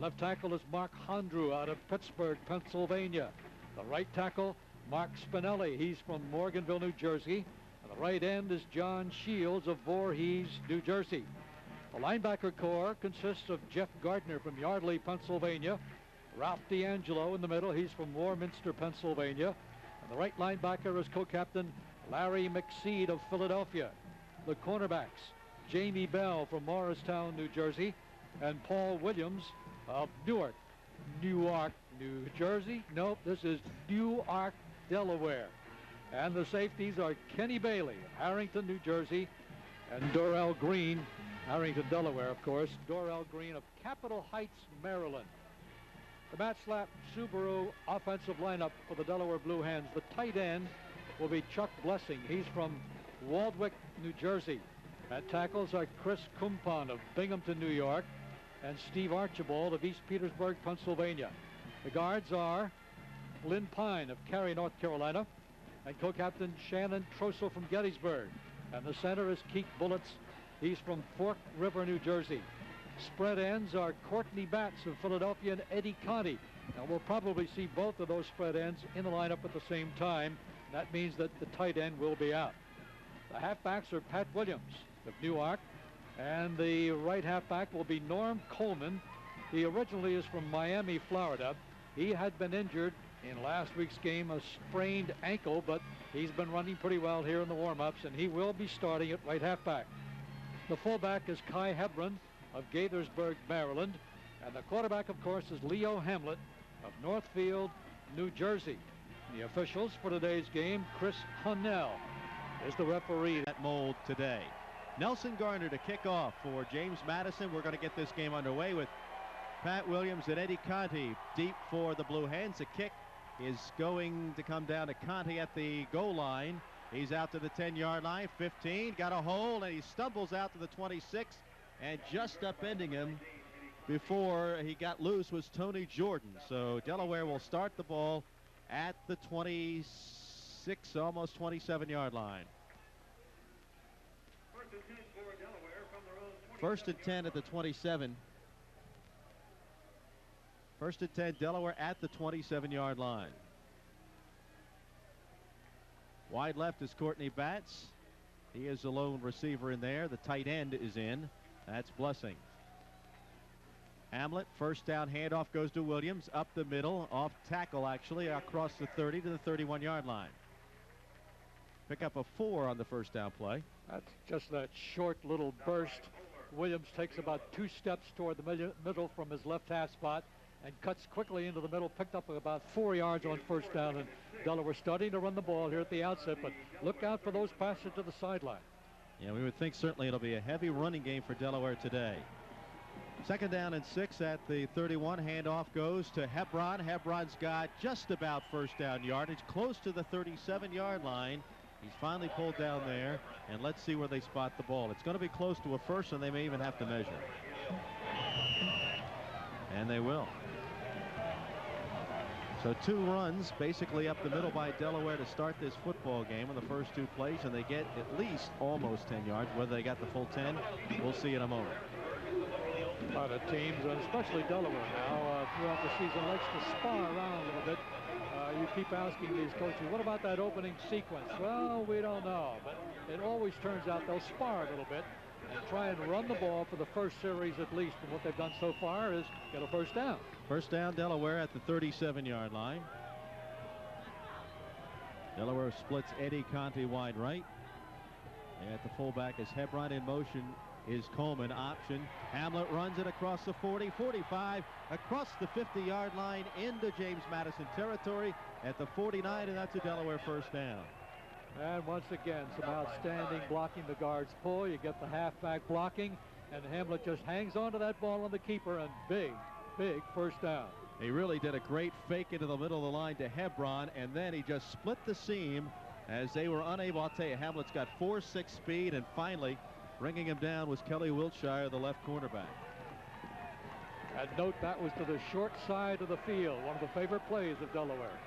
left tackle is Mark Hondrew out of Pittsburgh, Pennsylvania. The right tackle, Mark Spinelli. He's from Morganville, New Jersey. And the right end is John Shields of Voorhees, New Jersey. The linebacker corps consists of Jeff Gardner from Yardley, Pennsylvania. Ralph D'Angelo in the middle. He's from Warminster, Pennsylvania. And the right linebacker is co-captain Larry McSeed of Philadelphia. The cornerbacks, Jamie Bell from Morristown, New Jersey, and Paul Williams of Newark, New Jersey. Nope, this is Newark, Delaware. And the safeties are Kenny Bailey, Harrington, New Jersey, and Dorrell Green, Harrington, Delaware, of course. Dorrell Green of Capitol Heights, Maryland. The Matt Slapp Subaru offensive lineup for the Delaware Blue Hens. The tight end will be Chuck Blessing. He's from Waldwick, New Jersey. At tackles are Chris Kumpon of Binghamton, New York, and Steve Archibald of East Petersburg, Pennsylvania. The guards are Lynn Pine of Cary, North Carolina, and co-captain Shannon Trossel from Gettysburg. And the center is Keith Bullets. He's from Fork River, New Jersey. Spread ends are Courtney Batts of Philadelphia and Eddie Conti. Now we'll probably see both of those spread ends in the lineup at the same time. That means that the tight end will be out. The halfbacks are Pat Williams of Newark, and the right halfback will be Norm Coleman. He originally is from Miami, Florida. He had been injured in last week's game, a sprained ankle, but he's been running pretty well here in the warm-ups, and he will be starting at right halfback. The fullback is Kai Hebron of Gaithersburg, Maryland, and the quarterback, of course, is Leo Hamlet of Northfield, New Jersey. The officials for today's game, Chris Hunnell is the referee. That mold today. Nelson Garner to kick off for James Madison. We're going to get this game underway with Pat Williams and Eddie Conti deep for the Blue Hens. The kick is going to come down to Conti at the goal line. He's out to the 10-yard line, 15, got a hole, and he stumbles out to the 26, and just upending him before he got loose was Tony Jordan. So Delaware will start the ball at the 26, almost 27-yard line. First and 10 at the 27. First and 10, Delaware at the 27-yard line. Wide left is Courtney Batts. He is the lone receiver in there. The tight end is in. That's Blessing. Hamlet, first down handoff goes to Williams. Up the middle, off tackle actually, across the 30 to the 31-yard line. Pick up a 4 on the first down play. That's just that short little burst. Williams takes about 2 steps toward the middle from his left half spot and cuts quickly into the middle, picked up about 4 yards on first down. And Delaware starting to run the ball here at the outset, but look out for those passes to the sideline. Yeah, we would think certainly it'll be a heavy running game for Delaware today. Second down and 6 at the 31. Handoff goes to Hebron. Hebron's got just about first down yardage, close to the 37-yard line. He's finally pulled down there, and let's see where they spot the ball. It's going to be close to a first, and they may even have to measure. And they will. So 2 runs basically up the middle by Delaware to start this football game in the first 2 plays, and they get at least almost 10 yards. Whether they got the full 10, we'll see in a moment. A lot of teams, and especially Delaware now, throughout the season, likes to spar around a little bit. You keep asking these coaches, what about that opening sequence? Well, we don't know, but it always turns out they'll spar a little bit and try and run the ball for the first series at least. And what they've done so far is get a first down. First down, Delaware at the 37-yard line. Delaware splits Eddie Conti wide right. At the fullback is Hebron. In motion is Coleman, option. Hamlet runs it across the 40, 45, across the 50-yard line into James Madison territory at the 49, and that's a Delaware first down. And once again, some outstanding blocking. The guards pull. You get the halfback blocking, and Hamlet just hangs on to that ball on the keeper, and big first down. He really did a great fake into the middle of the line to Hebron, and then he just split the seam as they were unable. I'll tell you, Hamlet's got 4.6 speed, and finally bringing him down was Kelly Wiltshire, the left cornerback. And note that was to the short side of the field, one of the favorite plays of Delaware.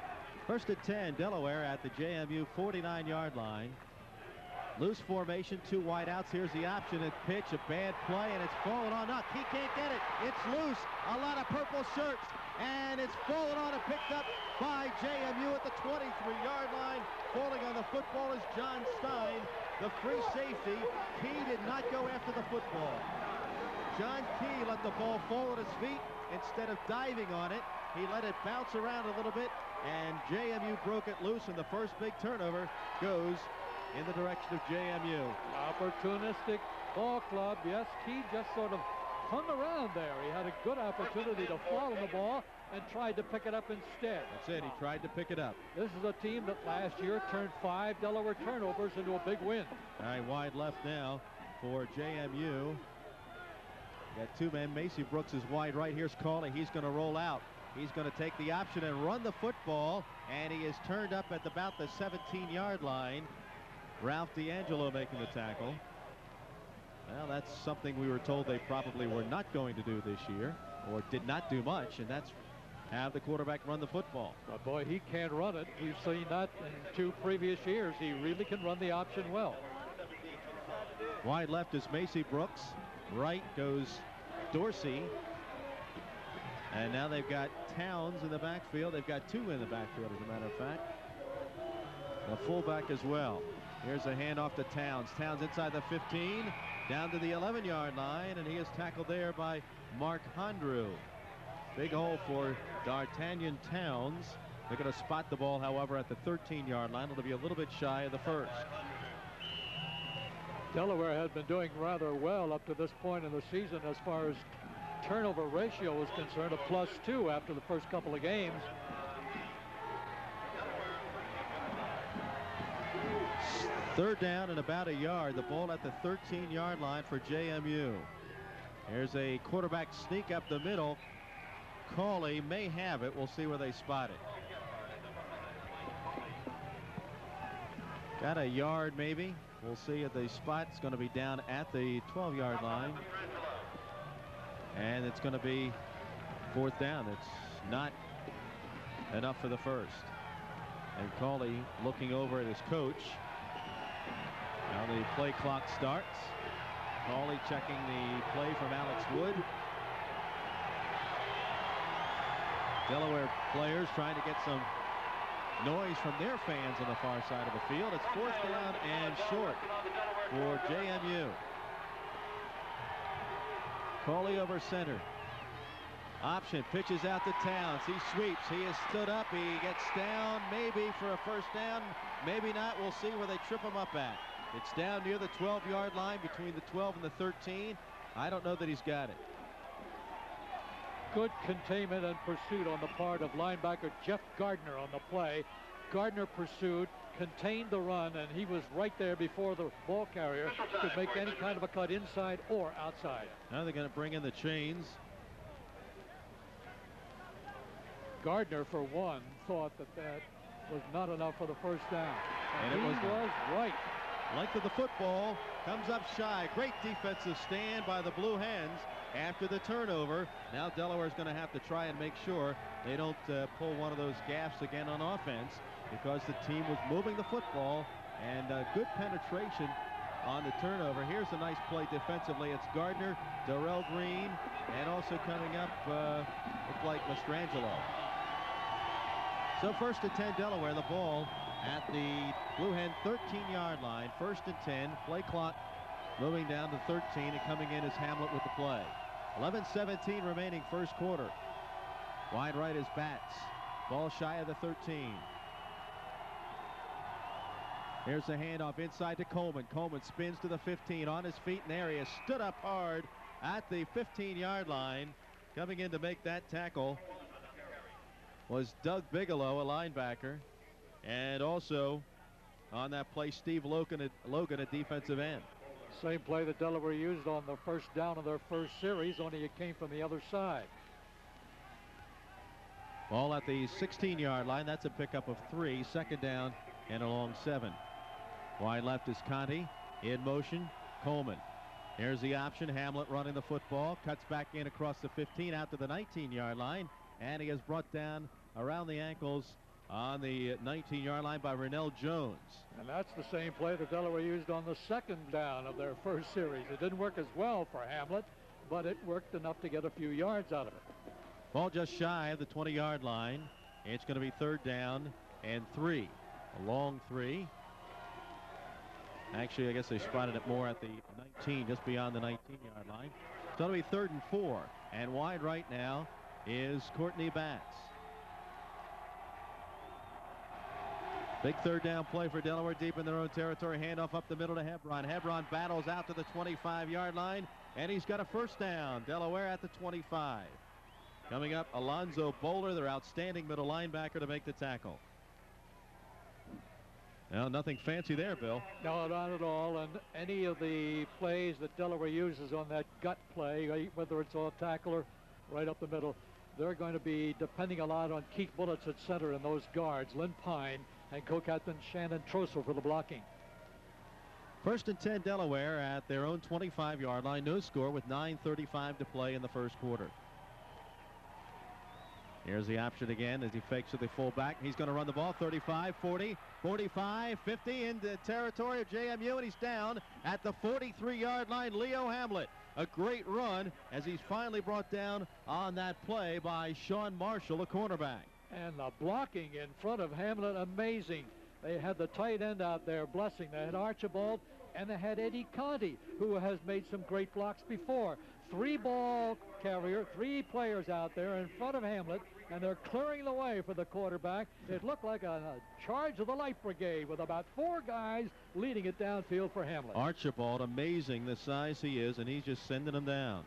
First and 10, Delaware at the JMU 49-yard line. Loose formation, 2 wide outs. Here's the option and pitch, a bad play, and it's falling on Uck. He can't get it. It's loose. A lot of purple shirts, and it's fallen on and picked up by JMU at the 23-yard line. Falling on the football is John Stein, the free safety. Key did not go after the football. John Key let the ball fall at his feet. Instead of diving on it, he let it bounce around a little bit, and JMU broke it loose, and the first big turnover goes in the direction of JMU. Opportunistic ball club. Yes, Key just sort of hung around there. He had a good opportunity to fall on the ball and tried to pick it up instead. That's it. He tried to pick it up. This is a team that last year turned 5 Delaware turnovers into a big win. All right, wide left now for JMU. Got 2 men. Macy Brooks is wide right. Here's Cawley. He's going to roll out. He's going to take the option and run the football, and he is turned up at about the 17-yard line. Ralph D'Angelo making the tackle. Well, that's something we were told they probably were not going to do this year, or did not do much, and that's have the quarterback run the football. But boy, he can run it. We've seen that in 2 previous years. He really can run the option well. Wide left is Macy Brooks. Right goes Dorsey. And now they've got Towns in the backfield. They've got 2 in the backfield, as a matter of fact. A fullback as well. Here's a handoff to Towns. Towns inside the 15, down to the 11-yard line, and he is tackled there by Mark Hondrew. Big hole for D'Artagnan Towns. They're going to spot the ball, however, at the 13-yard line. It'll be a little bit shy of the first. Delaware had been doing rather well up to this point in the season as far as turnover ratio is concerned, a +2 after the first couple of games. Third down and about a yard. The ball at the 13-yard line for JMU. Here's a quarterback sneak up the middle. Cawley may have it. We'll see where they spot it. Got a yard maybe. We'll see at the spot. It's going to be down at the 12-yard line. And it's going to be 4th down. It's not enough for the first. And Cawley looking over at his coach. Now the play clock starts. Cawley checking the play from Alex Wood. Delaware players trying to get some noise from their fans on the far side of the field. It's 4th down and short for JMU. Cawley over center. Option, pitches out to Towns. He sweeps. He is stood up. He gets down maybe for a first down. Maybe not. We'll see where they trip him up at. It's down near the 12-yard line, between the 12 and the 13. I don't know that he's got it. Good containment and pursuit on the part of linebacker Jeff Gardner on the play. Gardner pursued, contained the run, and he was right there before the ball carrier could make any kind of a cut inside or outside. Now they're going to bring in the chains. Gardner, for one, thought that was not enough for the first down. And he was right. Length of the football comes up shy. Great defensive stand by the Blue Hens after the turnover. Now Delaware's going to have to try and make sure they don't pull one of those gaffes again on offense, because the team was moving the football, and good penetration on the turnover. Here's a nice play defensively. It's Gardner, Darrell Green, and also coming up looks like Mastrangelo. So 1st and 10 Delaware. The ball at the Blue Hen 13-yard line. 1st and 10. Play clock moving down to 13, and coming in is Hamlet with the play. 11:17 remaining first quarter. Wide right is Batts. Ball shy of the 13. Here's the handoff inside to Coleman. Coleman spins to the 15, on his feet in the area, stood up hard at the 15-yard line. Coming in to make that tackle was Doug Bigelow, a linebacker, and also on that play Steve Logan, a defensive end. Same play that Delaware used on the first down of their first series, only it came from the other side. Ball at the 16-yard line. That's a pickup of 3. 2nd down and a long 7. Wide left is Conti. In motion, Coleman. Here's the option. Hamlet running the football. Cuts back in across the 15 out to the 19-yard line. And he is brought down around the ankles on the 19-yard line by Rennell Jones. And that's the same play that Delaware used on the second down of their first series. It didn't work as well for Hamlet, but it worked enough to get a few yards out of it. Ball just shy of the 20-yard line. It's going to be 3rd down and 3. A long 3. Actually, I guess they spotted it more at the 19, just beyond the 19-yard line. So it'll be 3rd and 4. And wide right now is Courtney Batts. Big 3rd down play for Delaware deep in their own territory. Handoff up the middle to Hebron. Hebron battles out to the 25-yard line, and he's got a 1st down. Delaware at the 25. Coming up, Alonzo Bowler, their outstanding middle linebacker, to make the tackle. Well, nothing fancy there, Bill. No, not at all. And any of the plays that Delaware uses on that gut play, whether it's off tackle or right up the middle, they're going to be depending a lot on Keith Bullets at center and those guards, Lynn Pine and co-captain Shannon Trossel for the blocking. 1st and 10 Delaware at their own 25-yard line. No score with 9:35 to play in the first quarter. Here's the option again as he fakes to the fullback. He's going to run the ball 35, 40, 45, 50 into territory of JMU, and he's down at the 43-yard line. Leo Hamlet, a great run as he's finally brought down on that play by Sean Marshall, the cornerback. And the blocking in front of Hamlet, amazing. They had the tight end out there blessing. They had Archibald, and they had Eddie Conti, who has made some great blocks before. 3 ball carrier, 3 players out there in front of Hamlet, and they're clearing the way for the quarterback. It looked like a charge of the Light Brigade with about 4 guys leading it downfield for Hamlet. Archibald, amazing the size he is, and he's just sending them down.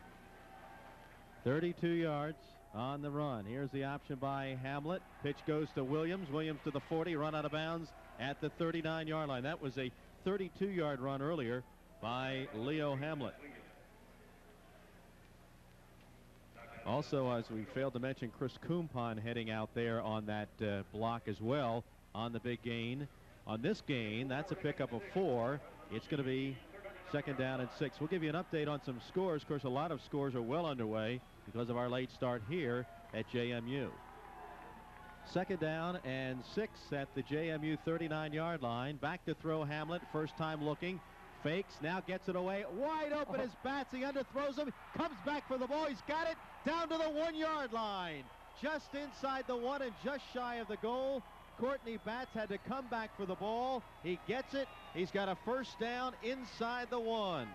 32 yards on the run. Here's the option by Hamlet. Pitch goes to Williams. Williams to the 40, run out of bounds at the 39-yard line. That was a 32-yard run earlier by Leo Hamlet. Also, as we failed to mention, Chris Kumpon heading out there on that block as well on the big gain. On this gain, that's a pickup of 4. It's going to be 2nd down and 6. We'll give you an update on some scores. Of course, a lot of scores are well underway because of our late start here at JMU. 2nd down and 6 at the JMU 39-yard line. Back to throw Hamlet. First time looking. Fakes, now gets it away. Wide open is Batts. He underthrows him. Comes back for the ball. He's got it down to the 1-yard line. Just inside the 1 and just shy of the goal. Courtney Batts had to come back for the ball. He gets it. He's got a 1st down inside the 1.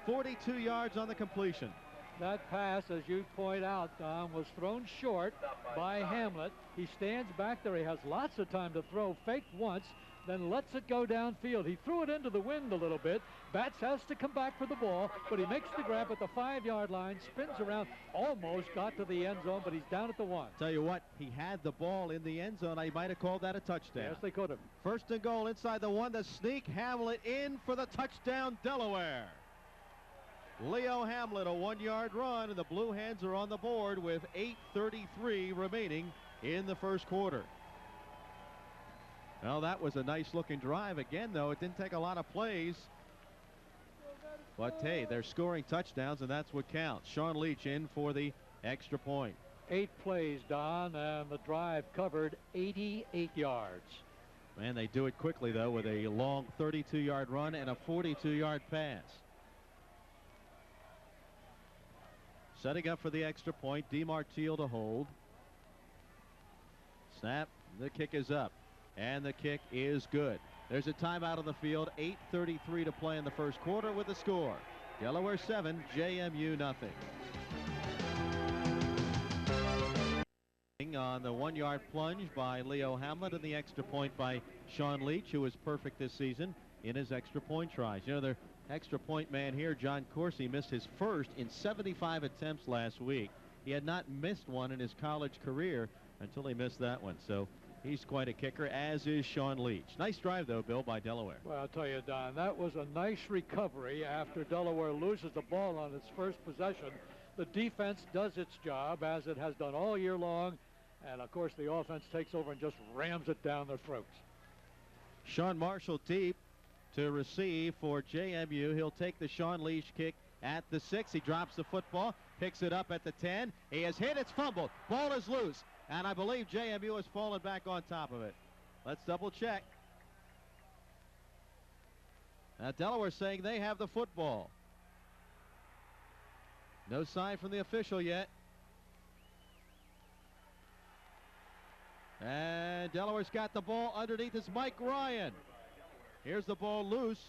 42 yards on the completion. That pass, as you point out, Don, was thrown short by Hamlet. He stands back there. He has lots of time to throw. Faked once, then lets it go downfield. He threw it into the wind a little bit. Batts has to come back for the ball, but he makes the grab at the 5-yard line, spins around, almost got to the end zone, but he's down at the 1. Tell you what, he had the ball in the end zone. I might have called that a touchdown. Yes, they could have. 1st and goal inside the 1. The sneak, Hamlet in for the touchdown, Delaware. Leo Hamlet, a 1-yard run, and the Blue Hens are on the board with 8:33 remaining in the first quarter. Well, that was a nice-looking drive. Again, though, it didn't take a lot of plays. But, hey, they're scoring touchdowns, and that's what counts. Sean Leach in for the extra point. 8 plays, Don, and the drive covered 88 yards. Man, they do it quickly, though, with a long 32-yard run and a 42-yard pass. Setting up for the extra point, DeMartile to hold. Snap, the kick is up, and the kick is good. There's a timeout on the field, 8:33 to play in the first quarter with the score. Delaware 7, JMU nothing. On the 1-yard plunge by Leo Hamlet and the extra point by Sean Leach, who was perfect this season in his extra point tries. You know, their extra point man here, John Coursey, missed his first in 75 attempts last week. He had not missed one in his college career until he missed that one. So he's quite a kicker, as is Sean Leach. Nice drive, though, Bill, by Delaware. Well, I'll tell you, Don, that was a nice recovery after Delaware loses the ball on its first possession. The defense does its job, as it has done all year long. And, of course, the offense takes over and just rams it down their throats. Sean Marshall deep to receive for JMU. He'll take the Sean Leach kick at the 6. He drops the football, picks it up at the 10. He has hit. It's fumbled. Ball is loose. and I believe JMU has fallen back on top of it. Let's double check. Now Delaware saying they have the football. No sign from the official yet. And Delaware's got the ball underneath. It's Mike Ryan. Here's the ball loose,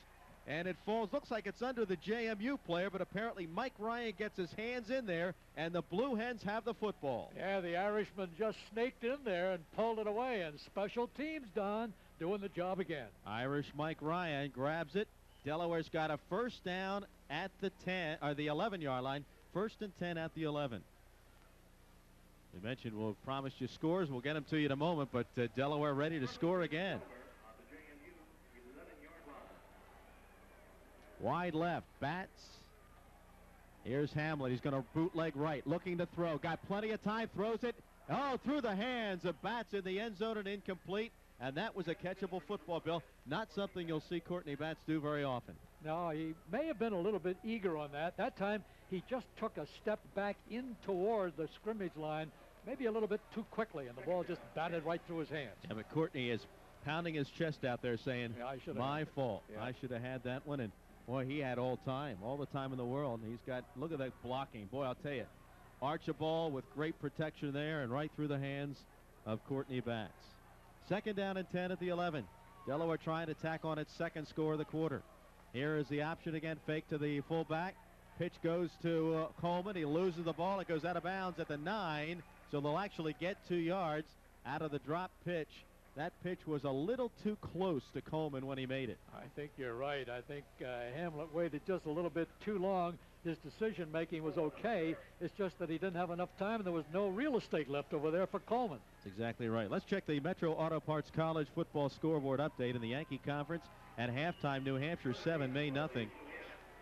and it falls. Looks like it's under the JMU player, but apparently Mike Ryan gets his hands in there, and the Blue Hens have the football. Yeah, the Irishman just snaked in there and pulled it away, and special teams, Don, doing the job again. Irish Mike Ryan grabs it. Delaware's got a first down at the 10, or the 11-yard line. First and 10 at the 11. We mentioned we'll promise you scores. We'll get them to you in a moment, but Delaware ready to score again. Wide left, Batts. Here's Hamlet. He's going to bootleg right, looking to throw. Got plenty of time, throws it. Oh, through the hands of Batts in the end zone and incomplete. And that was a catchable football, Bill. Not something you'll see Courtney Batts do very often. No, he may have been a little bit eager on that. That time he just took a step back in toward the scrimmage line, maybe a little bit too quickly, and the ball just batted right through his hands. Yeah, but Courtney is pounding his chest out there saying, yeah, my fault. Yeah. I should have had that one. And boy, he had all the time in the world. He's got, look at that blocking. Boy, I'll tell you, Archibald with great protection there and right through the hands of Courtney Batts. Second down and 10 at the 11. Delaware trying to tack on its second score of the quarter. Here is the option again, fake to the fullback. Pitch goes to Coleman. He loses the ball. It goes out of bounds at the 9, so they'll actually get 2 yards out of the drop pitch. That pitch was a little too close to Coleman when he made it. I think you're right. I think Hamlet waited just a little bit too long. His decision-making was okay. It's just that he didn't have enough time, and there was no real estate left over there for Coleman. That's exactly right. Let's check the Metro Auto Parts College football scoreboard update in the Yankee Conference. At halftime, New Hampshire 7, Maine nothing.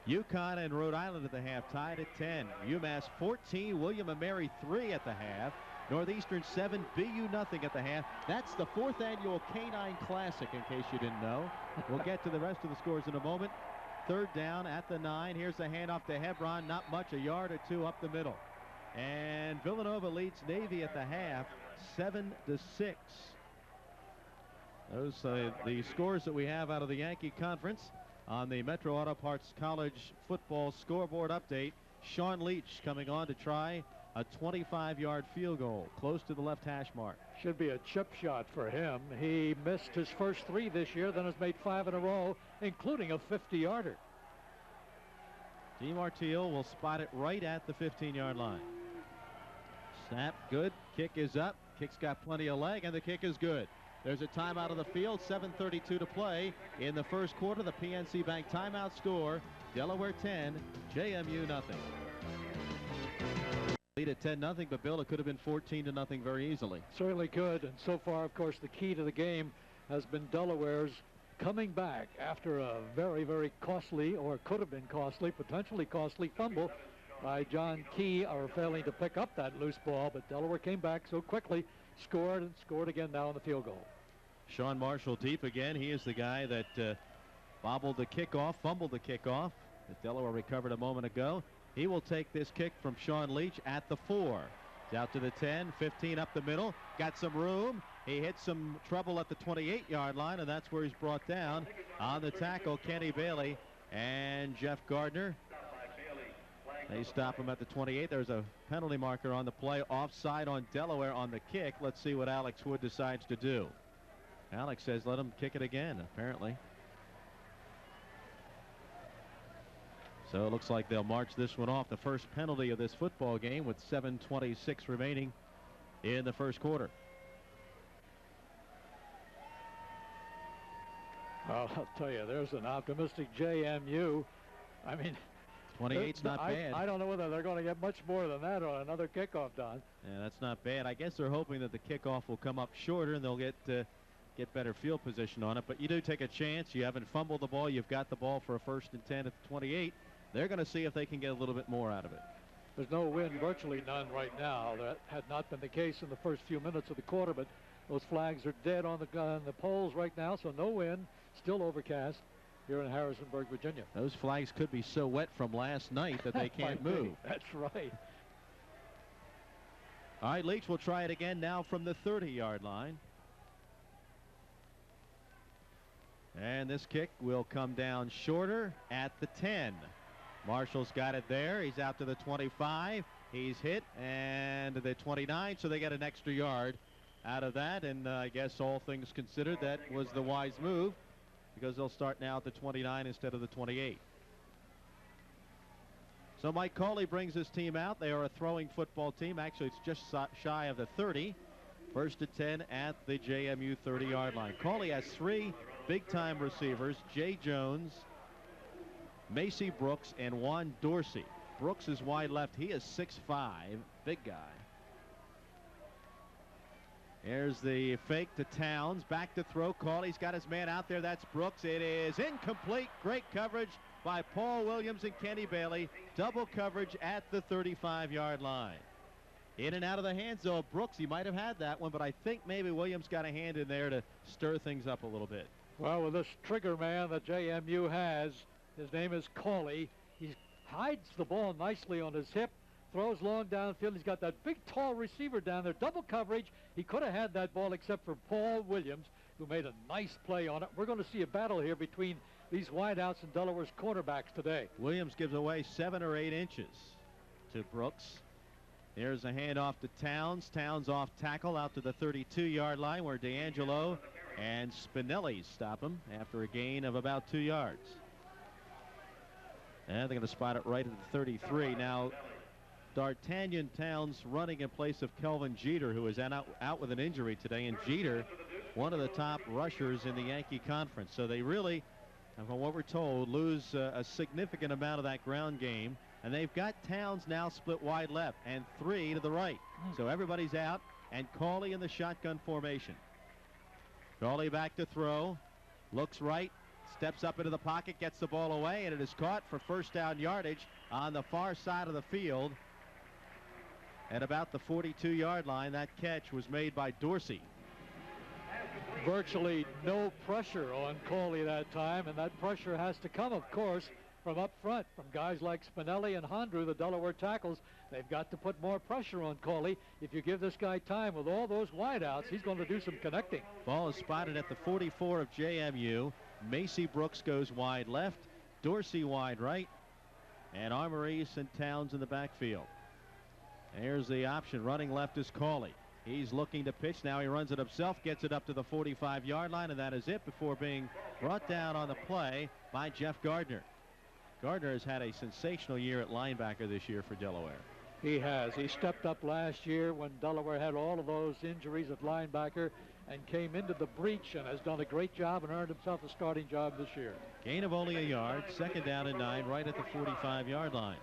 UConn and Rhode Island at the half tied at 10. UMass 14, William & Mary 3 at the half. Northeastern 7, BU nothing at the half. That's the 4th annual Canine Classic, in case you didn't know. We'll get to the rest of the scores in a moment. Third down at the 9. Here's the handoff to Hebron. Not much, a yard or two up the middle. And Villanova leads Navy at the half, 7-6. Those are the scores that we have out of the Yankee Conference on the Metro Auto Parts College football scoreboard update. Sean Leach coming on to try a 25-yard field goal close to the left hash mark. Should be a chip shot for him. He missed his first 3 this year, then has made 5 in a row, including a 50-yarder. DeMartile will spot it right at the 15-yard line. Snap good. Kick is up. Kick's got plenty of leg, and the kick is good. There's a timeout of the field. 7:32 to play in the first quarter. The PNC Bank timeout score: Delaware 10, JMU nothing. Lead at 10-0, but Bill, it could have been 14-0 very easily. Certainly could, and so far, of course, the key to the game has been Delaware's coming back after a very, very costly, or could have been costly, potentially costly fumble by John Key, or failing to pick up that loose ball, but Delaware came back so quickly, scored, and scored again now on the field goal. Sean Marshall deep again. He is the guy that bobbled the kickoff, fumbled the kickoff that Delaware recovered a moment ago. He will take this kick from Sean Leach at the 4. He's out to the 10, 15 up the middle. Got some room. He hit some trouble at the 28-yard line, and that's where he's brought down. On the tackle, Kenny Bailey and Jeff Gardner. They stop him at the 28. There's a penalty marker on the play. Offside on Delaware on the kick. Let's see what Alex Wood decides to do. Alex says let him kick it again, apparently. So it looks like they'll march this one off. The first penalty of this football game with 7:26 remaining in the first quarter. Well, I'll tell you, there's an optimistic JMU. I mean, 28's not bad. I don't know whether they're going to get much more than that on another kickoff, Don. Yeah, that's not bad. I guess they're hoping that the kickoff will come up shorter and they'll get better field position on it. But you do take a chance. You haven't fumbled the ball. You've got the ball for a 1st and 10 at the 28. They're going to see if they can get a little bit more out of it. There's no wind, virtually none right now. That had not been the case in the first few minutes of the quarter, but those flags are dead on the poles right now, so no wind, still overcast here in Harrisonburg, Virginia. Those flags could be so wet from last night that they can't move. That's right. All right, Leach will try it again now from the 30-yard line. And this kick will come down shorter at the 10. Marshall's got it there. He's out to the 25. He's hit, and the 29, so they get an extra yard out of that. And I guess all things considered, that was the wise move, because they'll start now at the 29 instead of the 28. So Mike Cawley brings his team out. They are a throwing football team. Actually, it's just shy of the 30. First and 10 at the JMU 30-yard line. Cawley has 3 big-time receivers: Jay Jones, Macy Brooks, and Juan Dorsey. Brooks is wide left. He is 6'5", big guy. There's the fake to Towns. Back to throw. Cawley's got his man out there. That's Brooks. It is incomplete. Great coverage by Paul Williams and Kenny Bailey. Double coverage at the 35-yard line. In and out of the hands, though, of Brooks. He might have had that one, but I think maybe Williams got a hand in there to stir things up a little bit. Well, with this trigger man that JMU has, his name is Cawley. He hides the ball nicely on his hip, throws long downfield. He's got that big, tall receiver down there. Double coverage. He could have had that ball except for Paul Williams, who made a nice play on it. We're going to see a battle here between these wideouts and Delaware's cornerbacks today. Williams gives away 7 or 8 inches to Brooks. There's a handoff to Towns. Towns off tackle out to the 32-yard line, where D'Angelo and Spinelli stop him after a gain of about 2 yards. And they're going to spot it right at the 33. Now, D'Artagnan Towns running in place of Kelvin Jeter, who is out with an injury today. And Jeter, one of the top rushers in the Yankee Conference. So they really, from what we're told, lose a significant amount of that ground game. And they've got Towns now split wide left and 3 to the right. So everybody's out, and Cawley in the shotgun formation. Cawley back to throw. Looks right. Steps up into the pocket, gets the ball away, and it is caught for first down yardage on the far side of the field. At about the 42-yard line, that catch was made by Dorsey. Virtually no pressure on Cawley that time, and that pressure has to come, of course, from up front, from guys like Spinelli and Hondru, the Delaware tackles. They've got to put more pressure on Cawley. If you give this guy time with all those wideouts, he's going to do some connecting. Ball is spotted at the 44 of JMU. Macy Brooks goes wide left, Dorsey wide right, and Armoris and Towns in the backfield. There's the option. Running left is Cawley. He's looking to pitch. Now he runs it himself, gets it up to the 45-yard line, and that is it before being brought down on the play by Jeff Gardner. Gardner has had a sensational year at linebacker this year for Delaware. He has. He stepped up last year when Delaware had all of those injuries at linebacker and came into the breach and has done a great job and earned himself a starting job this year. Gain of only a yard. Second down and 9 right at the 45-yard line.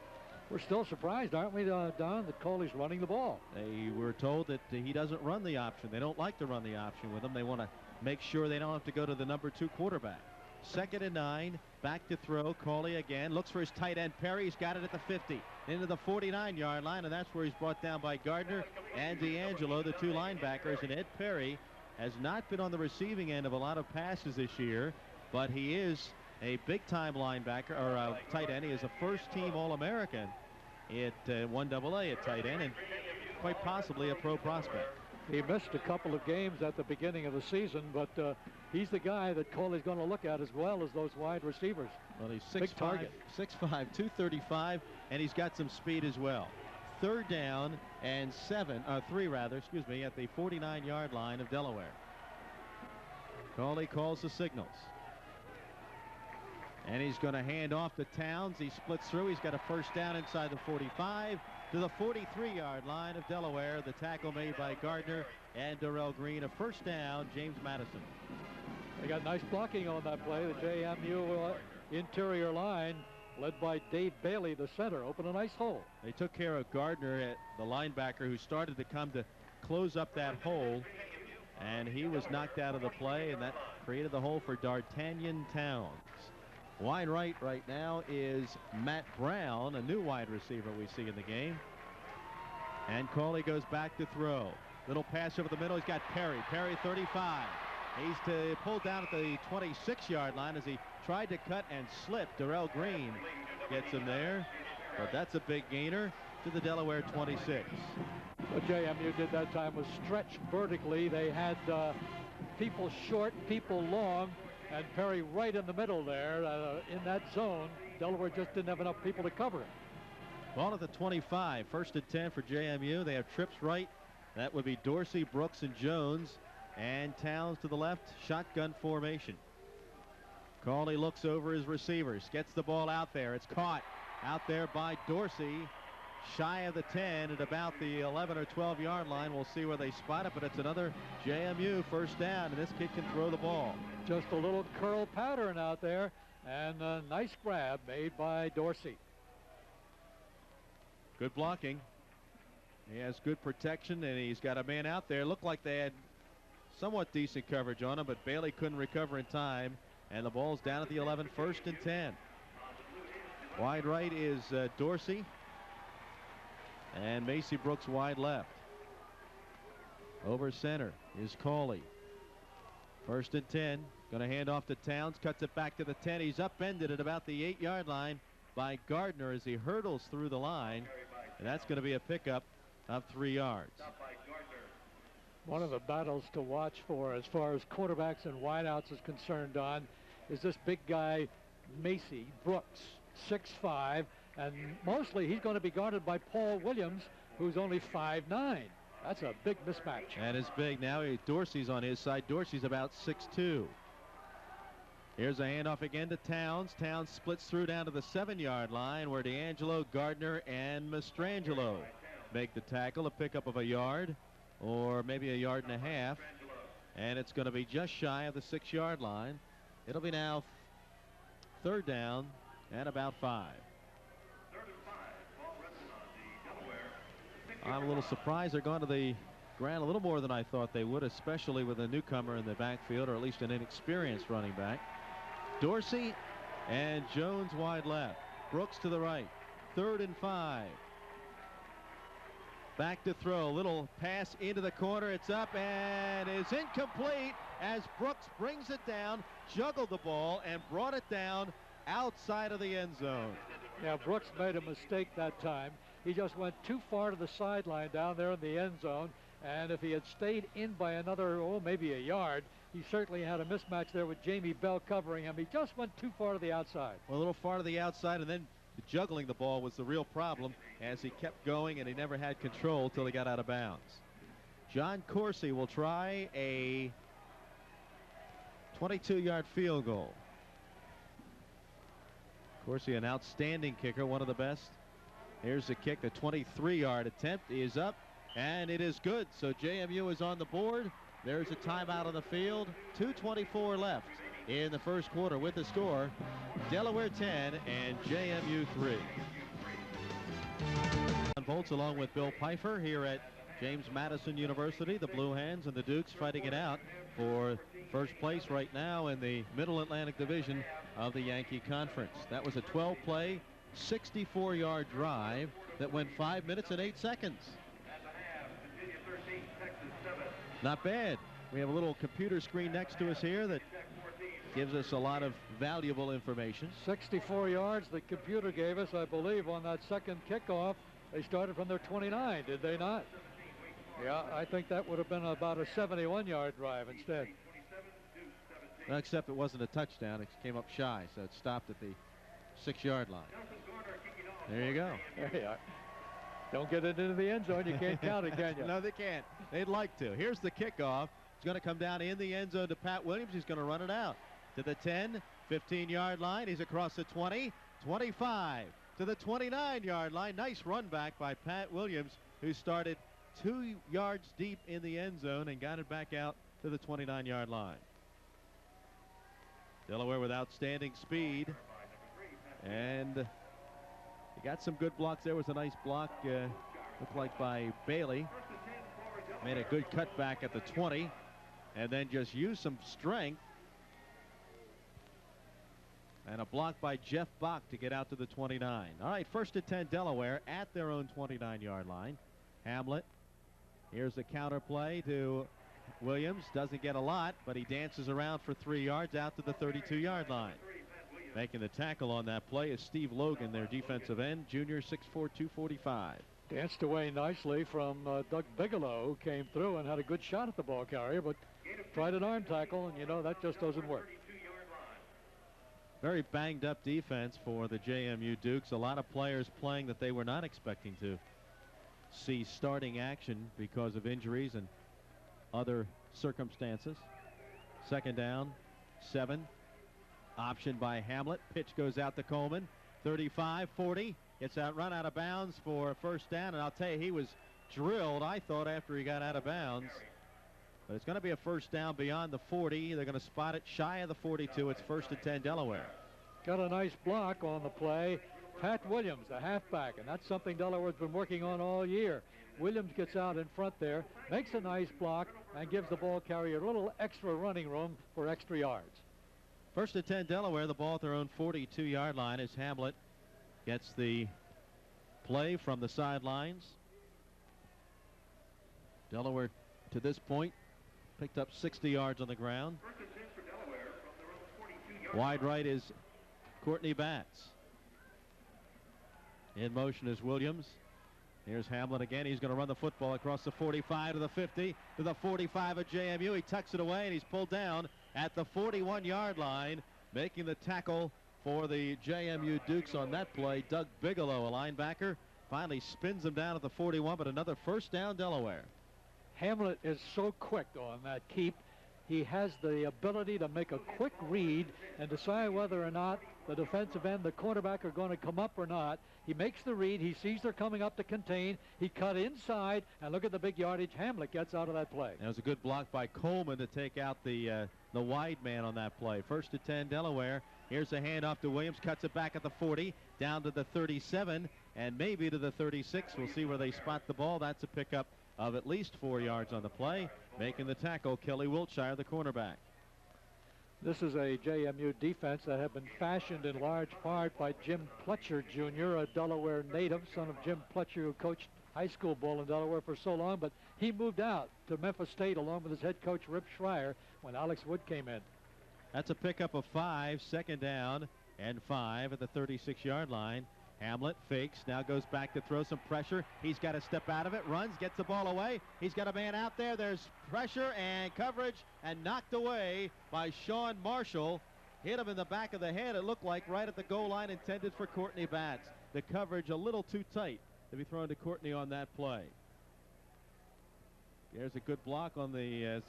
We're still surprised, aren't we, Don, that Cawley's running the ball? They were told that he doesn't run the option. They don't like to run the option with him. They want to make sure they don't have to go to the number 2 quarterback. Second and 9, back to throw. Cawley again looks for his tight end Perry. He's got it at the 50, into the 49-yard line, and that's where he's brought down by Gardner and D'Angelo, the 2 linebackers. And Ed Perry has not been on the receiving end of a lot of passes this year, but he is a big-time linebacker, or tight end. He is a first-team All-American at 1AA at tight end, and quite possibly a pro prospect. He missed a couple of games at the beginning of the season, but he's the guy that Cawley's going to look at as well as those wide receivers. Well, he's 6'5", 235, and he's got some speed as well. Third down and 3 rather, excuse me, at the 49-yard line of Delaware. Cawley calls the signals. And he's going to hand off to Towns. He splits through. He's got a first down inside the 45 to the 43-yard line of Delaware. The tackle made by Gardner and Darrell Green. A first down, James Madison. They got nice blocking on that play. The JMU interior line, led by Dave Bailey, the center, opened a nice hole. They took care of Gardner, the linebacker, who started to come to close up that hole. And he was knocked out of the play, and that created the hole for D'Artagnan Towns. Wide right now is Matt Brown, a new wide receiver we see in the game. And Cawley goes back to throw. Little pass over the middle. He's got Perry. Perry 35. He's to pull down at the 26-yard line as he tried to cut and slip. Darrell Green gets him there. But that's a big gainer to the Delaware 26. What JMU did that time was stretch vertically. They had people short, people long, and Perry right in the middle there in that zone. Delaware just didn't have enough people to cover him. Ball at the 25. First and 10 for JMU. They have trips right. That would be Dorsey, Brooks, and Jones. And Towns to the left. Shotgun formation. Cawley looks over his receivers. Gets the ball out there. It's caught out there by Dorsey. Shy of the 10 at about the 11 or 12 yard line. We'll see where they spot it, but it's another JMU first down, and this kid can throw the ball. Just a little curl pattern out there, and a nice grab made by Dorsey. Good blocking. He has good protection, and he's got a man out there. Looked like they had somewhat decent coverage on him, but Bailey couldn't recover in time, and the ball's down at the 11, first and 10. Wide right is Dorsey, and Macy Brooks wide left. Over center is Cawley. First and 10. Going to hand off to Towns. Cuts it back to the 10. He's upended at about the 8 yard line by Gardner as he hurdles through the line. And that's going to be a pickup of 3 yards. One of the battles to watch for as far as quarterbacks and wideouts is concerned, Don, is this big guy Macy Brooks, 6'5", and mostly he's going to be guarded by Paul Williams, who's only 5'9". That's a big mismatch. That is big. Now Dorsey's on his side. Dorsey's about 6'2". Here's a handoff again to Towns. Towns splits through down to the 7 yard line where D'Angelo, Gardner, and Mastrangelo make the tackle. A pickup of a yard or maybe a yard and a half. And it's going to be just shy of the 6 yard line. It'll be now third down and about 5. I'm a little surprised they're going to the ground a little more than I thought they would, especially with a newcomer in the backfield, or at least an inexperienced running back. Dorsey and Jones wide left. Brooks to the right. 3rd and 5. Back to throw. Little pass into the corner. It's up and is incomplete as Brooks brings it down, juggled the ball, and brought it down outside of the end zone. Yeah, Brooks made a mistake that time. He just went too far to the sideline down there in the end zone, and if he had stayed in by another, maybe a yard, he certainly had a mismatch there with Jamie Bell covering him. He just went too far to the outside. Well, a little far to the outside, and then juggling the ball was the real problem as he kept going, and he never had control till he got out of bounds. John Coursey will try a 22-yard field goal. Coursey, an outstanding kicker, one of the best. Here's the kick. The 23-yard attempt is up, and it is good. So JMU is on the board. There's a timeout on the field. 2:24 left in the first quarter with the score. Delaware 10 and JMU 3. Volts along with Bill Pfeiffer here at James Madison University. The Blue Hens and the Dukes fighting it out for first place right now in the Middle Atlantic Division of the Yankee Conference. That was a 12-play, 64-yard drive that went 5 minutes and 8 seconds. Not bad. We have a little computer screen next to us here that gives us a lot of valuable information. 64 yards the computer gave us, I believe, on that second kickoff. They started from their 29, did they not? Yeah, I think that would have been about a 71-yard drive instead. Well, except it wasn't a touchdown. It came up shy, so it stopped at the 6-yard line. There you go. There you are. Don't get it into the end zone. You can't count it, can you? No, they can't. They'd like to. Here's the kickoff. It's going to come down in the end zone to Pat Williams. He's going to run it out to the 10, 15-yard line. He's across the 20, 25 to the 29-yard line. Nice run back by Pat Williams, who started 2 yards deep in the end zone and got it back out to the 29-yard line. Delaware with outstanding speed, and he got some good blocks. There was a nice block, looked like by Bailey. Made a good cutback at the 20, and then just used some strength. And a block by Jeff Bach to get out to the 29. All right, 1st and 10 Delaware at their own 29-yard line. Hamlet. Here's the counter play to Williams. Doesn't get a lot, but he dances around for 3 yards out to the 32-yard line. Making the tackle on that play is Steve Logan, their defensive end, junior, 6'4", 245. Danced away nicely from Doug Bigelow, who came through and had a good shot at the ball carrier, but tried an arm tackle, and you know that just doesn't work. Very banged up defense for the JMU Dukes. A lot of players playing that they were not expecting to see starting action because of injuries and other circumstances. Second down, 7. Option by Hamlet. Pitch goes out to Coleman. 35-40. Gets out, run out of bounds for first down. And I'll tell you, he was drilled, I thought, after he got out of bounds. But it's going to be a first down beyond the 40. They're going to spot it shy of the 42. It's 1st and 10 Delaware. Got a nice block on the play. Pat Williams, the halfback, and that's something Delaware's been working on all year. Williams gets out in front there, makes a nice block, and gives the ball carrier a little extra running room for extra yards. 1st and 10 Delaware, the ball at their own 42-yard line as Hamlet gets the play from the sidelines. Delaware, to this point, picked up 60 yards on the ground. Wide right is Courtney Batts. In motion is Williams. Here's Hamlet again. He's going to run the football across the 45 to the 50 to the 45 of JMU. He tucks it away, and he's pulled down at the 41-yard line, making the tackle for the JMU Dukes on that play. Doug Bigelow, a linebacker, finally spins him down at the 41, but another first down Delaware. Hamlet is so quick on that keep. He has the ability to make a quick read and decide whether or not the defensive end, the quarterback, are going to come up or not. He makes the read. He sees they're coming up to contain. He cut inside, and look at the big yardage Hamlet gets out of that play. That was a good block by Coleman to take out the wide man on that play. 1st and 10 Delaware. Here's a handoff to Williams. Cuts it back at the 40, down to the 37, and maybe to the 36. We'll see where they spot the ball. That's a pickup of at least 4 yards on the play. Making the tackle, Kelly Wiltshire, the cornerback. This is a JMU defense that had been fashioned in large part by Jim Pletcher Jr., a Delaware native, son of Jim Pletcher, who coached high school ball in Delaware for so long, but he moved out to Memphis State along with his head coach Rip Schreier when Alex Wood came in. That's a pickup of 5, second down and 5 at the 36-yard line. Hamlet fakes, now goes back to throw some pressure. He's got to step out of it, runs, gets the ball away. He's got a man out there. There's pressure and coverage, and knocked away by Sean Marshall. Hit him in the back of the head, it looked like, right at the goal line, intended for Courtney Batts. The coverage a little too tight to be thrown to Courtney on that play. There's a good block on the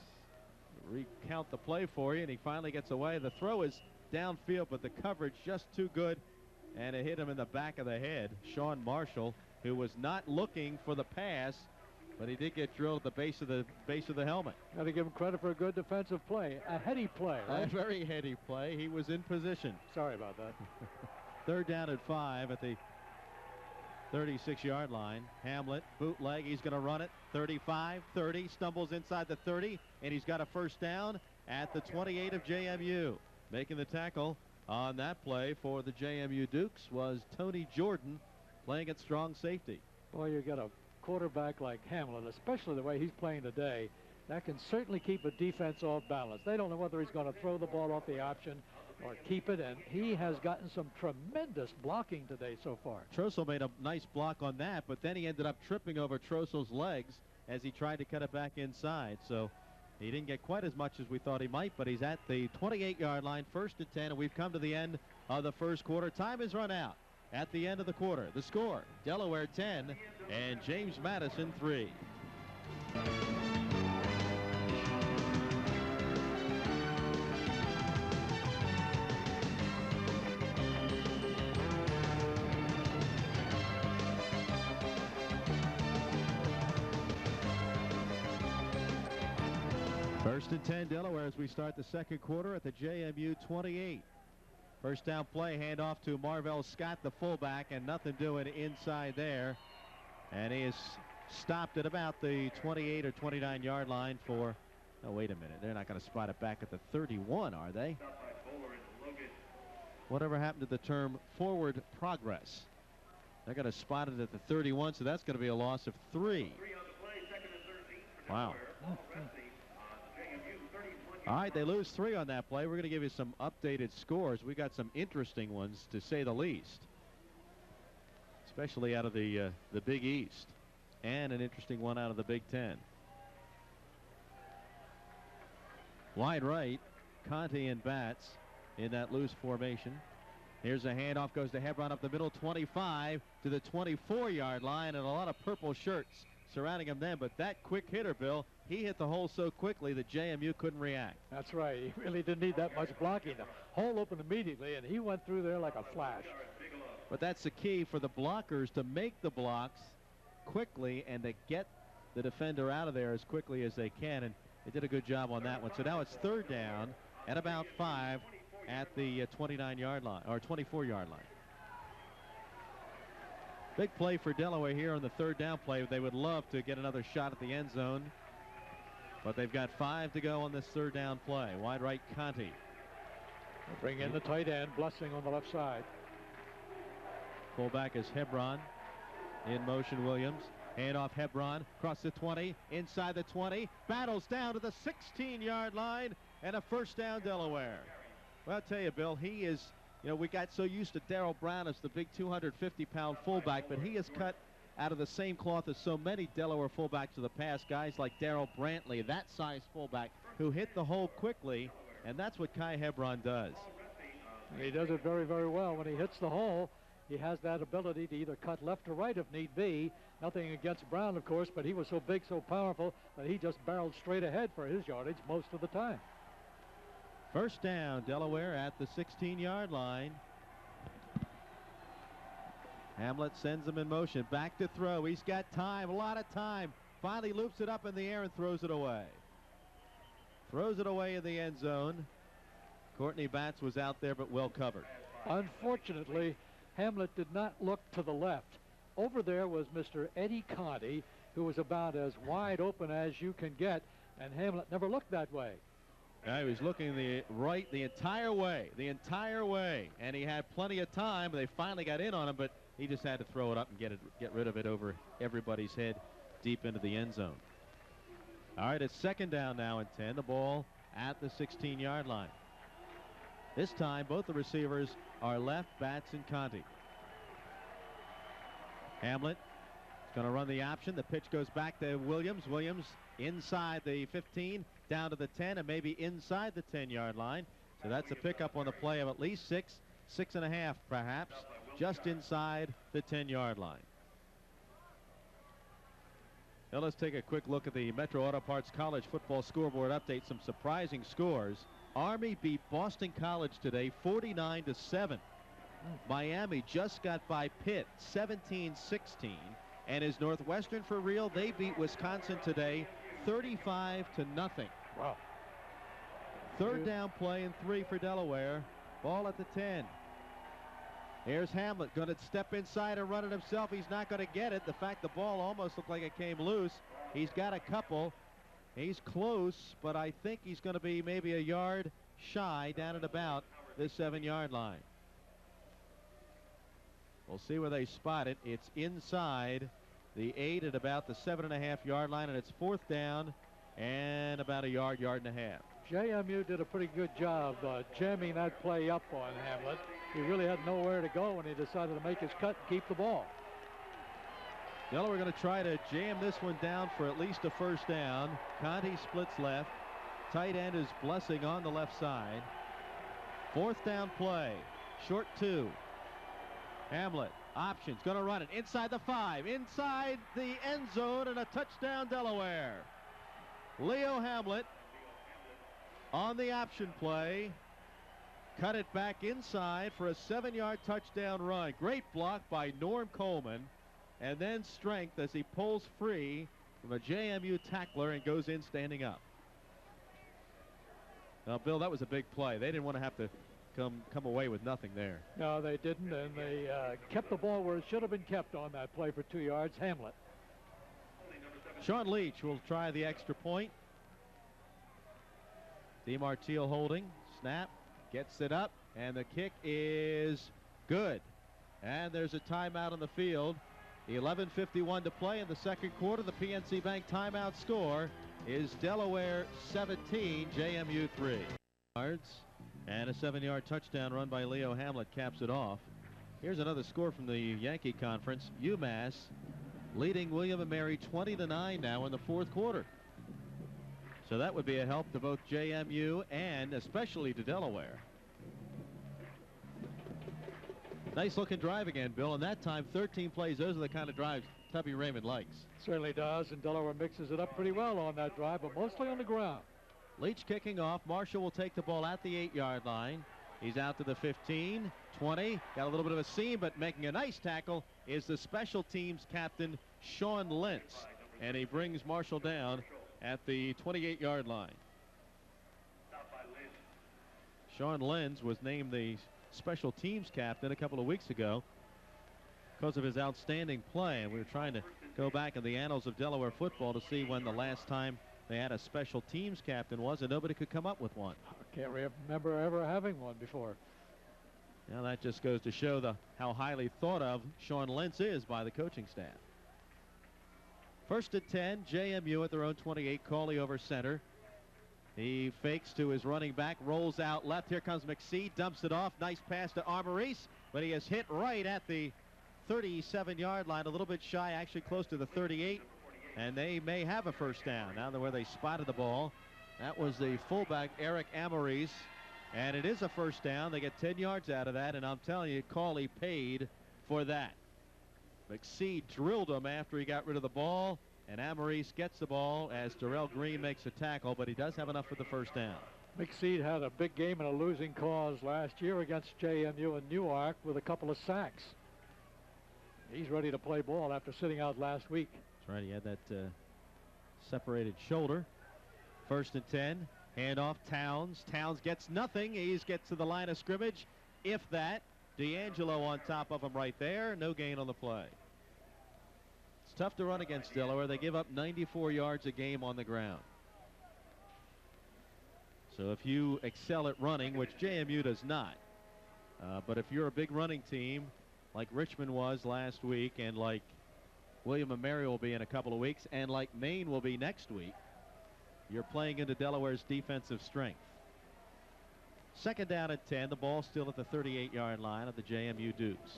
recount the play for you, and he finally gets away. The throw is downfield, but the coverage just too good, and it hit him in the back of the head. Sean Marshall, who was not looking for the pass, but he did get drilled at the base of the helmet. Got to give him credit for a good defensive play, a heady play, right? A very heady play. He was in position. Sorry about that. 3rd down and 5 at the 36-yard line. Hamlet, bootleg, he's going to run it. 35, 30, stumbles inside the 30, and he's got a first down at the 28 of JMU. Making the tackle on that play for the JMU Dukes was Tony Jordan, playing at strong safety. Boy, you got a quarterback like Hamlet, especially the way he's playing today, that can certainly keep a defense off balance. They don't know whether he's going to throw the ball off the option or keep it, and he has gotten some tremendous blocking today so far. Trossel made a nice block on that, but then he ended up tripping over Trossel's legs as he tried to cut it back inside. So he didn't get quite as much as we thought he might, but he's at the 28-yard line, 1st and 10, and we've come to the end of the first quarter. Time is run out at the end of the quarter. The score, Delaware 10 and James Madison 3. First and 10 Delaware as we start the second quarter at the JMU 28. First down play, handoff to Marvell Scott, the fullback, and nothing doing inside there. And he is stopped at about the 28 or 29-yard line for, oh, wait a minute. They're not going to spot it back at the 31, are they? Whatever happened to the term forward progress? They're going to spot it at the 31, so that's going to be a loss of 3. Wow. All right, they lose 3 on that play. We're going to give you some updated scores. We got some interesting ones, to say the least. especially out of the Big East, and an interesting one out of the Big Ten. Wide right, Conti and Batts in that loose formation. Here's a handoff, goes to Hebron up the middle, 25 to the 24-yard line, and a lot of purple shirts surrounding him then. But that quick hitter, Bill, he hit the hole so quickly that JMU couldn't react. That's right. He really didn't need that much blocking. The hole opened immediately, and he went through there like a flash. But that's the key for the blockers, to make the blocks quickly and to get the defender out of there as quickly as they can. And they did a good job on that one. So now it's third down at about 5 at the 29-yard line, or 24-yard line. Big play for Delaware here on the third down play. They would love to get another shot at the end zone, but they've got 5 to go on this third down play. Wide right, Conti. They'll bring in the tight end, Blessing on the left side. Fullback is Hebron. In motion, Williams. Hand off Hebron, across the 20, inside the 20, battles down to the 16-yard line, and a first down, Delaware. Well, I'll tell you, Bill, he is, we got so used to Darrell Brown as the big 250-pound fullback, but he is cut out of the same cloth as so many Delaware fullbacks of the past, guys like Darrell Brantley, that size fullback, who hit the hole quickly, and that's what Kai Hebron does. And he does it very, very well. When he hits the hole, he has that ability to either cut left or right if need be. Nothing against Brown, of course, but he was so big, so powerful that he just barreled straight ahead for his yardage most of the time. First down, Delaware at the 16-yard line. Hamlet sends him in motion. Back to throw. He's got time, a lot of time. Finally loops it up in the air and throws it away. Throws it away in the end zone. Courtney Batts was out there, but well covered. Unfortunately, Hamlet did not look to the left. Over there was Mr. Eddie Conti, who was about as wide open as you can get, and Hamlet never looked that way. He was looking the right the entire way, and he had plenty of time. They finally got in on him, but he just had to throw it up and get rid of it over everybody's head deep into the end zone. All right, it's second down now and 10. The ball at the 16-yard line. This time, both the receivers are left, Batts and Conti. Hamlet is going to run the option. The pitch goes back to Williams. Williams inside the 15, down to the 10, and maybe inside the 10-yard line. So that's a pickup on the play of at least 6.5 perhaps, just inside the 10-yard line. Now let's take a quick look at the Metro Auto Parts College football scoreboard update. Some surprising scores. Army beat Boston College today 49-7. Miami just got by Pitt 17-16. And is Northwestern for real? They beat Wisconsin today 35-0. Wow. Third down play and 3 for Delaware. Ball at the 10. Here's Hamlet going to step inside and run it himself. He's not going to get it. The fact the ball almost looked like it came loose. He's got a couple. He's close, but I think he's going to be maybe a yard shy down at about the 7-yard line. We'll see where they spot it. It's inside the 8 at about the 7.5-yard line, and it's fourth down and about a yard and a half. JMU did a pretty good job jamming that play up on Hamlet. He really had nowhere to go when he decided to make his cut and keep the ball. Delaware going to try to jam this one down for at least a first down. Conti splits left. Tight end is Blessing on the left side. Fourth down play. Short 2. Hamlet, options, going to run it inside the 5, inside the end zone, and a touchdown, Delaware. Leo Hamlet on the option play. Cut it back inside for a 7-yard touchdown run. Great block by Norm Coleman. And then strength as he pulls free from a JMU tackler and goes in standing up. Now, Bill, that was a big play. They didn't want to have to come away with nothing there. No, they didn't, and they kept the ball where it should have been kept on that play for 2 yards. Hamlet. Sean Leach will try the extra point. DeMartile holding. Snap. Gets it up, and the kick is good. And there's a timeout on the field. 11:51 to play in the second quarter. The PNC Bank timeout score is Delaware 17, JMU 3. And a 7-yard touchdown run by Leo Hamlet caps it off. Here's another score from the Yankee Conference. UMass leading William & Mary 20-9 now in the fourth quarter. So that would be a help to both JMU and especially to Delaware. Nice looking drive again, Bill, and that time 13 plays. Those are the kind of drives Tubby Raymond likes. Certainly does, and Delaware mixes it up pretty well on that drive, but mostly on the ground. Leach kicking off. Marshall will take the ball at the 8-yard line. He's out to the 15, 20. Got a little bit of a seam, but making a nice tackle is the special teams captain, Sean Lentz. And he brings Marshall down at the 28-yard line. Sean Lentz was named the special teams captain a couple of weeks ago because of his outstanding play. And we were trying to go back in the annals of Delaware football to see when the last time they had a special teams captain was, and nobody could come up with one. I can't remember ever having one before. Now that just goes to show how highly thought of Sean Lentz is by the coaching staff. First and 10, JMU at their own 28. Cawley over center. He fakes to his running back, rolls out left. Here comes McSee, dumps it off. Nice pass to Armaurice, but he is hit right at the 37-yard line, a little bit shy, actually close to the 38, and they may have a first down. Now where they spotted the ball, that was the fullback, Eric Armaurice, and it is a first down. They get 10 yards out of that, and I'm telling you, Cawley paid for that. McSee drilled him after he got rid of the ball, and Armaurice gets the ball as Darrell Green makes a tackle, but he does have enough for the first down. McSee had a big game in a losing cause last year against JMU in Newark with a couple of sacks. He's ready to play ball after sitting out last week. That's right. He had that separated shoulder. First and 10. Handoff. Towns. Towns gets nothing. He gets to the line of scrimmage. If that. D'Angelo on top of him right there. No gain on the play. It's tough to run against Delaware. They give up 94 yards a game on the ground. So if you excel at running, which JMU does not, but if you're a big running team like Richmond was last week, and like William & Mary will be in a couple of weeks, and like Maine will be next week, you're playing into Delaware's defensive strength. Second down at 10. The ball still at the 38-yard line of the JMU Dukes.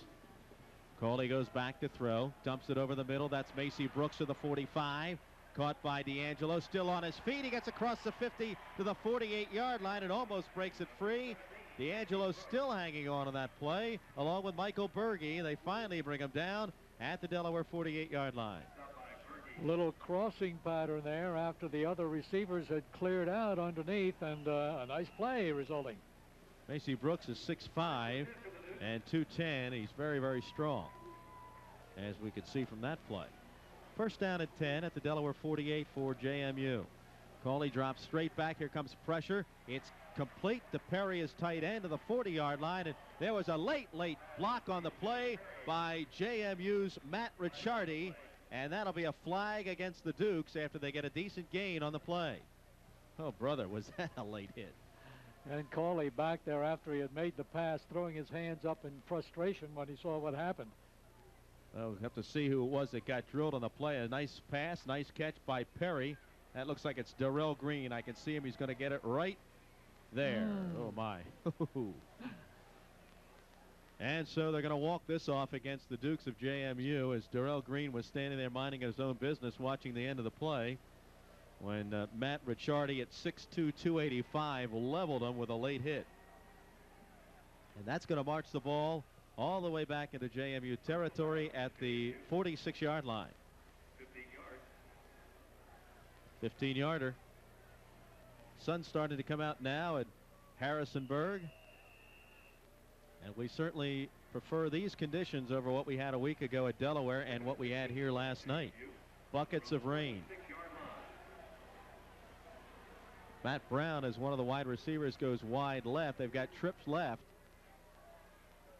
Cawley goes back to throw, dumps it over the middle. That's Macy Brooks to the 45. Caught by D'Angelo, still on his feet. He gets across the 50 to the 48-yard line and almost breaks it free. D'Angelo still hanging on that play, along with Michael Berge. They finally bring him down at the Delaware 48-yard line. Little crossing pattern there after the other receivers had cleared out underneath, and a nice play resulting. Macy Brooks is 6'5" and 210. He's very, very strong, as we could see from that play. First down at 10 at the Delaware 48 for JMU. Cawley drops straight back. Here comes pressure. It's complete. To Perry, his tight end, to the 40-yard line. And there was a late block on the play by JMU's Matt Ricciardi. And that'll be a flag against the Dukes after they get a decent gain on the play. Oh, brother, was that a late hit. And Cawley back there after he had made the pass, throwing his hands up in frustration when he saw what happened. Well, we'll have to see who it was that got drilled on the play. A nice pass, nice catch by Perry. That looks like it's Darrell Green. I can see him. He's going to get it right there. Oh, my. And so they're going to walk this off against the Dukes of JMU, as Darrell Green was standing there minding his own business, watching the end of the play, when Matt Ricciardi at 6'2", 285 leveled him with a late hit. And that's going to march the ball all the way back into JMU territory at the 46-yard line. 15-yarder. Sun's starting to come out now at Harrisonburg. And we certainly prefer these conditions over what we had a week ago at Delaware and what we had here last night. Buckets of rain. Matt Brown, as one of the wide receivers, goes wide left. They've got trips left.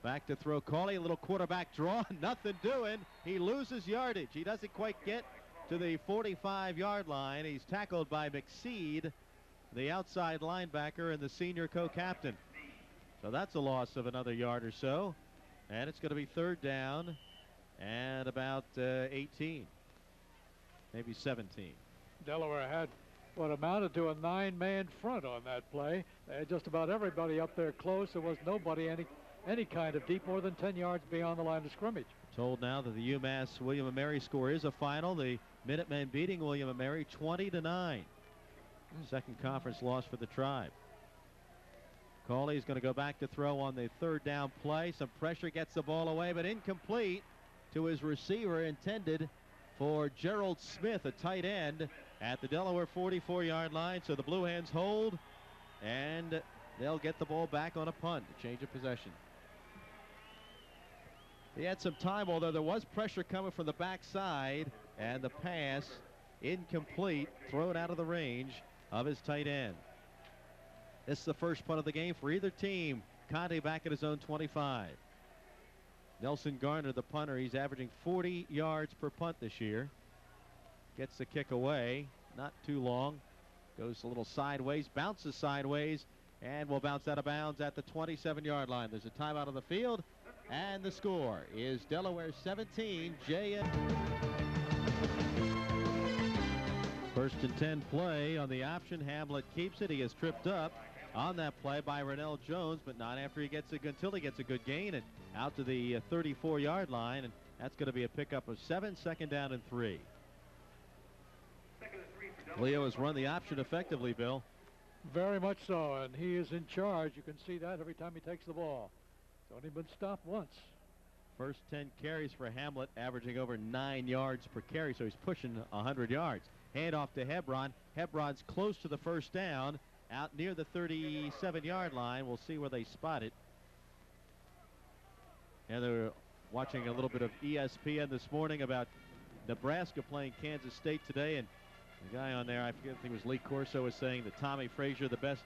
Back to throw. Cawley, a little quarterback draw. Nothing doing. He loses yardage. He doesn't quite get to the 45-yard line. He's tackled by McSeed, the outside linebacker and the senior co-captain. So that's a loss of another yard or so. And it's going to be third down and about 18, maybe 17. Delaware had what amounted to a 9-man front on that play. They had just about everybody up there close. There was nobody any kind of deep more than 10 yards beyond the line of scrimmage. Told now that the UMass William & Mary score is a final. The Minutemen beating William & Mary 20-9. Second conference loss for the Tribe. Cawley's going to go back to throw on the third down play. Some pressure, gets the ball away, but incomplete to his receiver, intended for Gerald Smith, a tight end, at the Delaware 44-yard line. So the Blue Hens hold, and they'll get the ball back on a punt. Change of possession. He had some time, although there was pressure coming from the backside, and the pass incomplete, thrown out of the range of his tight end. This is the first punt of the game for either team. Conte back at his own 25. Nelson Garner, the punter, he's averaging 40 yards per punt this year. Gets the kick away, not too long. Goes a little sideways, bounces sideways, and will bounce out of bounds at the 27-yard line. There's a timeout on the field, and the score is Delaware 17, JMU. First and 10 play on the option. Hamlet keeps it. He is tripped up on that play by Rennell Jones, but not after he gets until he gets a good gain and out to the 34-yard line, and that's going to be a pickup of 7, second down and 3. Leo has run the option effectively, Bill. Very much so, and he is in charge. You can see that every time he takes the ball. It's only been stopped once. First 10 carries for Hamlet, averaging over 9 yards per carry, so he's pushing 100 yards. Hand off to Hebron. Hebron's close to the first down, out near the 37-yard line. We'll see where they spot it. And they're watching a little bit of ESPN this morning about Nebraska playing Kansas State today, and the guy on there, I forget if it was Lee Corso, was saying that Tommy Frazier, the best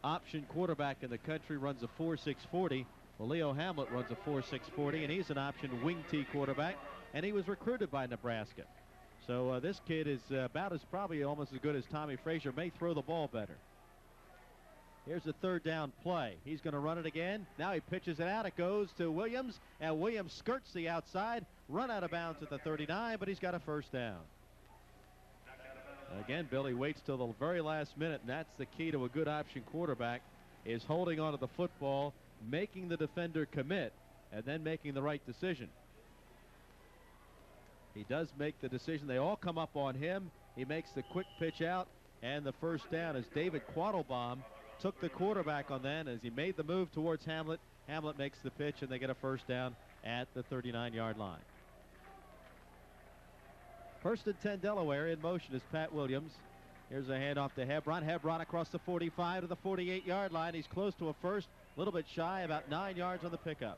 option quarterback in the country, runs a 4.640. Well, Leo Hamlet runs a 4.640, and he's an option wing T quarterback, and he was recruited by Nebraska. So this kid is about as probably almost as good as Tommy Frazier, may throw the ball better. Here's the third down play. He's going to run it again. Now he pitches it out. It goes to Williams, and Williams skirts the outside, run out of bounds at the 39, but he's got a first down. Again, Billy waits till the very last minute, and that's the key to a good option quarterback, is holding onto the football, making the defender commit, and then making the right decision. He does make the decision. They all come up on him. He makes the quick pitch out, and the first down as David Quattlebaum took the quarterback on that. As he made the move towards Hamlet, Hamlet makes the pitch, and they get a first down at the 39-yard line. First and 10 Delaware. In motion is Pat Williams. Here's a handoff to Hebron. Hebron across the 45 to the 48-yard line. He's close to a first, a little bit shy, about 9 yards on the pickup.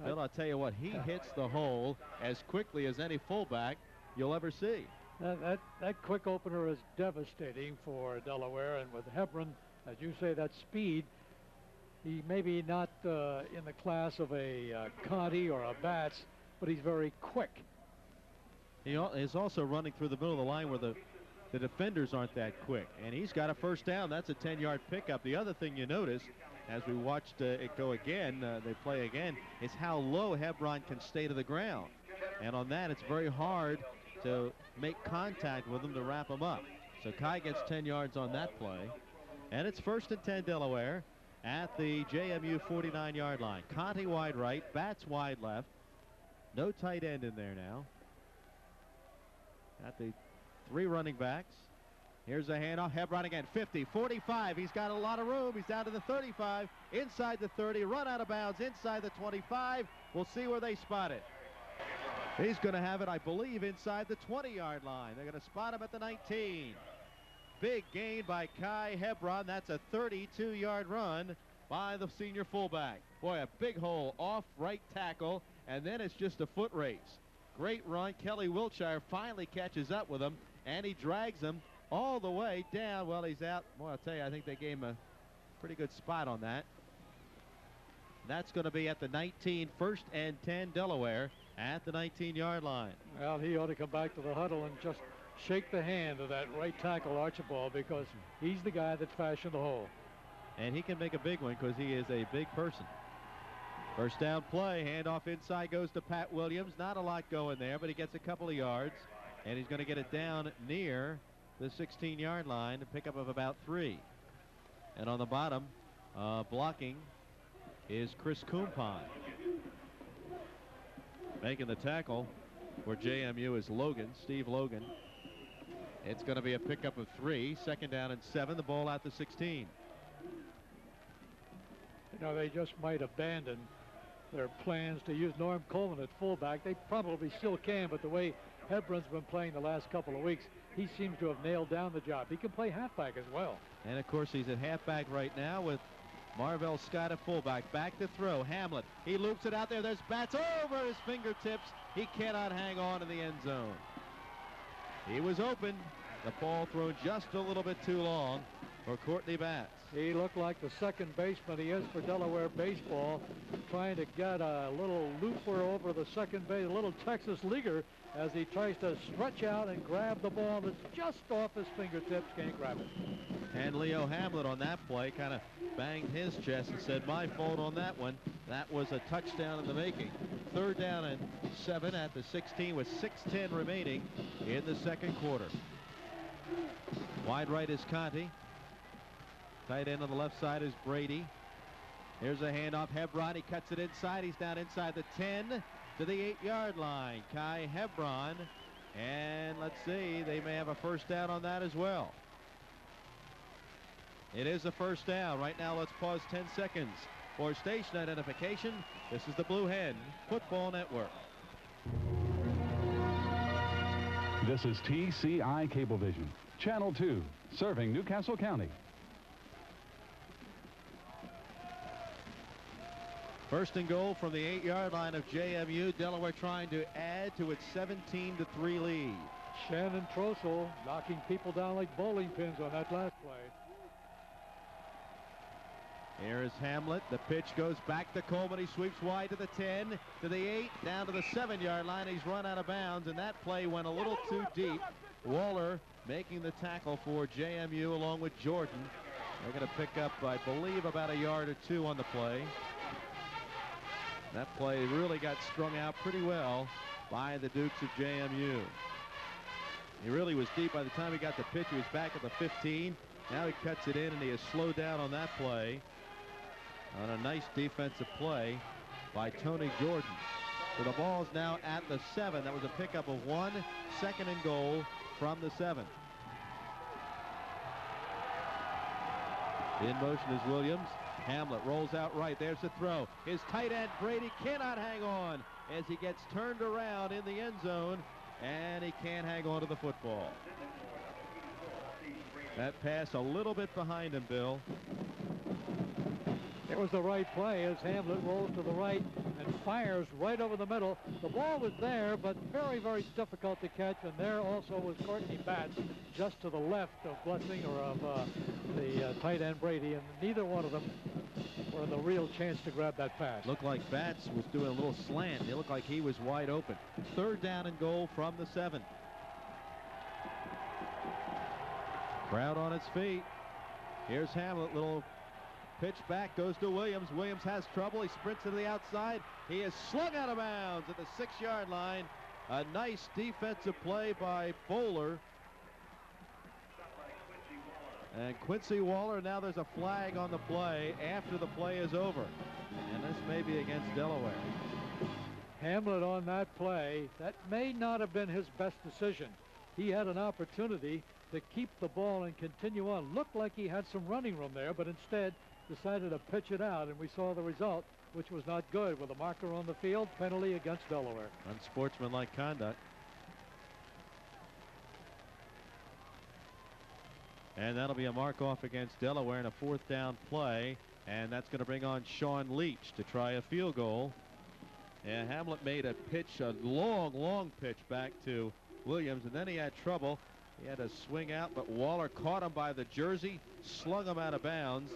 Bill, I'll tell you what, he hits the hole as quickly as any fullback you'll ever see. That quick opener is devastating for Delaware, and with Hebron, as you say, that speed, he maybe not in the class of a Conti or a Batts, but he's very quick. He is also running through the middle of the line where the defenders aren't that quick, and he's got a first down. That's a 10-yard pickup. The other thing you notice, as we watched it go again, they play again, is how low Hebron can stay to the ground. And on that, it's very hard to make contact with him to wrap him up. So Kai gets 10 yards on that play. And it's first and 10 Delaware at the JMU 49-yard line. Conti wide right, Batts wide left. No tight end in there now. At the 3 running backs. Here's a handoff. Hebron again. 50, 45. He's got a lot of room. He's down to the 35. Inside the 30. Run out of bounds. Inside the 25. We'll see where they spot it. He's going to have it, I believe, inside the 20-yard line. They're going to spot him at the 19. Big gain by Kai Hebron. That's a 32-yard run by the senior fullback. Boy, a big hole off right tackle, and then it's just a foot race. Great run. Kelly Wiltshire finally catches up with him, and he drags him all the way down. Well, he's out. Well, I'll tell you, I think they gave him a pretty good spot on that. That's going to be at the 19, first and 10 Delaware at the 19-yard line. Well, he ought to come back to the huddle and just shake the hand of that right tackle Archibald, because he's the guy that fashioned the hole. And he can make a big one because he is a big person. First down play, handoff inside goes to Pat Williams. Not a lot going there, but he gets a couple of yards, and he's going to get it down near the 16-yard line, a pickup of about 3. And on the bottom, blocking is Chris Kumpon. Making the tackle for JMU is Steve Logan. It's going to be a pickup of 3. 2nd down and 7. The ball at the 16. You know, they just might abandon their plans to use Norm Coleman at fullback. They probably still can, but the way Hebron's been playing the last couple of weeks, he seems to have nailed down the job. He can play halfback as well. And of course he's at halfback right now with Marvell Scott at fullback. Back to throw. Hamlet. He loops it out there. There's Batts over his fingertips. He cannot hang on in the end zone. He was open. The ball thrown just a little bit too long for Courtney Batts. He looked like the second baseman he is for Delaware baseball, trying to get a little looper over the second base, a little Texas leaguer, as he tries to stretch out and grab the ball that's just off his fingertips. Can't grab it. And Leo Hamlet on that play kind of banged his chest and said, my fault on that one. That was a touchdown in the making. 3rd down and 7 at the 16 with 6:10 remaining in the 2nd quarter. Wide right is Conti. Tight end on the left side is Brady. Here's a handoff. Hebron. He cuts it inside. He's down inside the 10 to the 8-yard line. Kai Hebron. And let's see, they may have a first down on that as well. It is a first down. Right now, let's pause 10 seconds for station identification. This is the Blue Hen Football Network. This is TCI Cablevision, Channel 2, serving Newcastle County. First and goal from the 8-yard line of JMU. Delaware trying to add to its 17-3 lead. Shannon Trossel knocking people down like bowling pins on that last play. Here is Hamlet. The pitch goes back to Coleman. He sweeps wide to the 10, to the 8, down to the 7-yard line. He's run out of bounds, and that play went a little too deep. Waller making the tackle for JMU along with Jordan. They're going to pick up, I believe, about a yard or 2 on the play. That play really got strung out pretty well by the Dukes of JMU. He really was deep. By the time he got the pitch, he was back at the 15. Now he cuts it in, and he is slowed down on that play on a nice defensive play by Tony Jordan. So the ball's now at the 7. That was a pickup of 1. 2nd and goal from the 7. In motion is Williams. Hamlet rolls out right. There's the throw. His tight end Brady cannot hang on as he gets turned around in the end zone, and he can't hang on to the football. That pass a little bit behind him, Bill. It was the right play as Hamlet rolls to the right and fires right over the middle. The ball was there, but very, very difficult to catch. And there also was Courtney Batts just to the left of Blessing or of the tight end Brady. And neither one of them were the real chance to grab that pass. Looked like Batts was doing a little slant. It looked like he was wide open. 3rd down and goal from the 7. Crowd on its feet. Here's Hamlet. Little pitch back, goes to Williams. Williams has trouble. He sprints to the outside. He is slung out of bounds at the 6-yard line. A nice defensive play by Bowler. And Quincy Waller, now there's a flag on the play after the play is over. And this may be against Delaware. Hamlet on that play, that may not have been his best decision. He had an opportunity to keep the ball and continue on. Looked like he had some running room there, but instead decided to pitch it out, and we saw the result, which was not good, with a marker on the field, penalty against Delaware. Unsportsmanlike conduct. And that'll be a mark off against Delaware in a 4th down play, and that's going to bring on Sean Leach to try a field goal. And Hamlet made a pitch, a long pitch back to Williams, and then he had trouble. He had to swing out, but Waller caught him by the jersey, slung him out of bounds.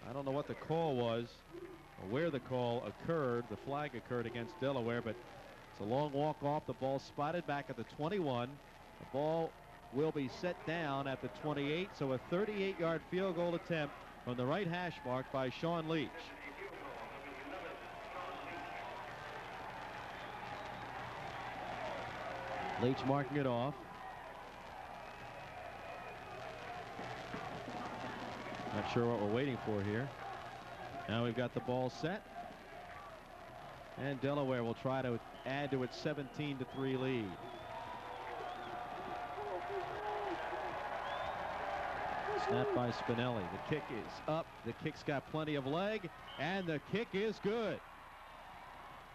I don't know what the call was or where the call occurred. The flag occurred against Delaware, but it's a long walk off. The ball spotted back at the 21. The ball will be set down at the 28, so a 38-yard field goal attempt from the right hash mark by Sean Leach. Leach marking it off. Not sure what we're waiting for here. Now we've got the ball set. And Delaware will try to add to its 17-3 lead. Snap by Spinelli. The kick is up. The kick's got plenty of leg, and the kick is good.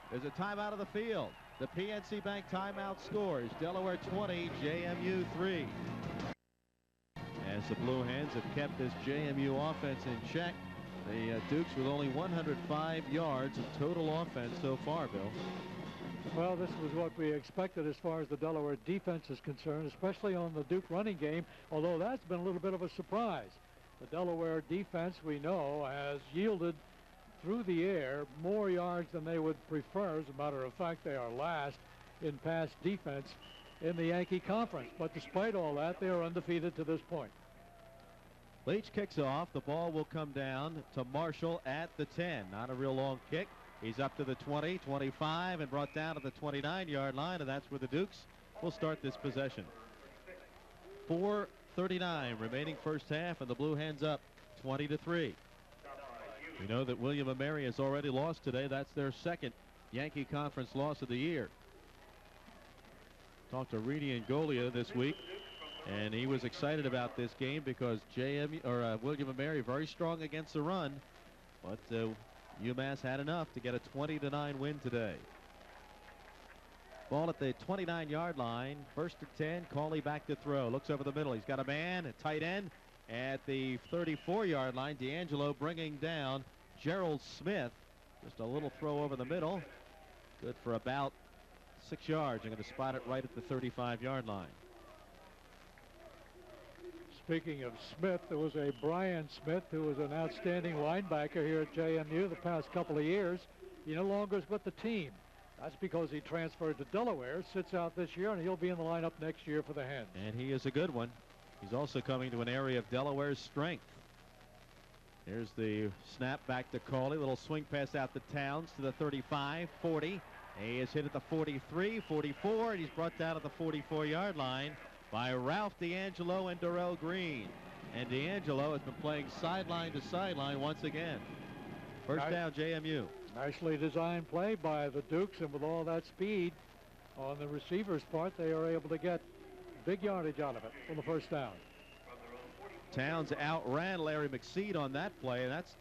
There's a timeout of the field. The PNC Bank timeout scores. Delaware 20, JMU 3. As the Blue Hens have kept this JMU offense in check, the Dukes with only 105 yards of total offense so far, Bill. Well, this was what we expected as far as the Delaware defense is concerned, especially on the Duke running game, although that's been a little bit of a surprise. The Delaware defense, we know, has yielded through the air more yards than they would prefer. As a matter of fact, they are last in pass defense in the Yankee Conference. But despite all that, they are undefeated to this point. Leach kicks off. The ball will come down to Marshall at the 10. Not a real long kick. He's up to the 20, 25, and brought down to the 29-yard line, and that's where the Dukes will start this possession. 4:39 remaining first half, and the Blue Hens up 20-3. We know that William & Mary has already lost today. That's their second Yankee Conference loss of the year. Talked to Reedy Angolia this week, and he was excited about this game because William & Mary very strong against the run, but UMass had enough to get a 20-9 win today. Ball at the 29-yard line. First and 10. Cauley back to throw. Looks over the middle. He's got a man, a tight end at the 34-yard line. D'Angelo bringing down Gerald Smith. Just a little throw over the middle. Good for about 6 yards. I'm going to spot it right at the 35-yard line. Speaking of Smith, there was a Brian Smith who was an outstanding linebacker here at JMU the past couple of years. He no longer is with the team. That's because he transferred to Delaware, sits out this year, and he'll be in the lineup next year for the Hens. And he is a good one. He's also coming to an area of Delaware's strength. Here's the snap back to Cauley. Little swing pass out to Towns to the 35, 40. He is hit at the 43, 44, and he's brought down at the 44-yard line by Ralph D'Angelo and Darrell Green. And D'Angelo has been playing sideline to sideline once again. First down, JMU. Nicely designed play by the Dukes, and with all that speed on the receiver's part, they are able to get big yardage out of it for the first down. Towns outran Larry McSeed on that play, and that's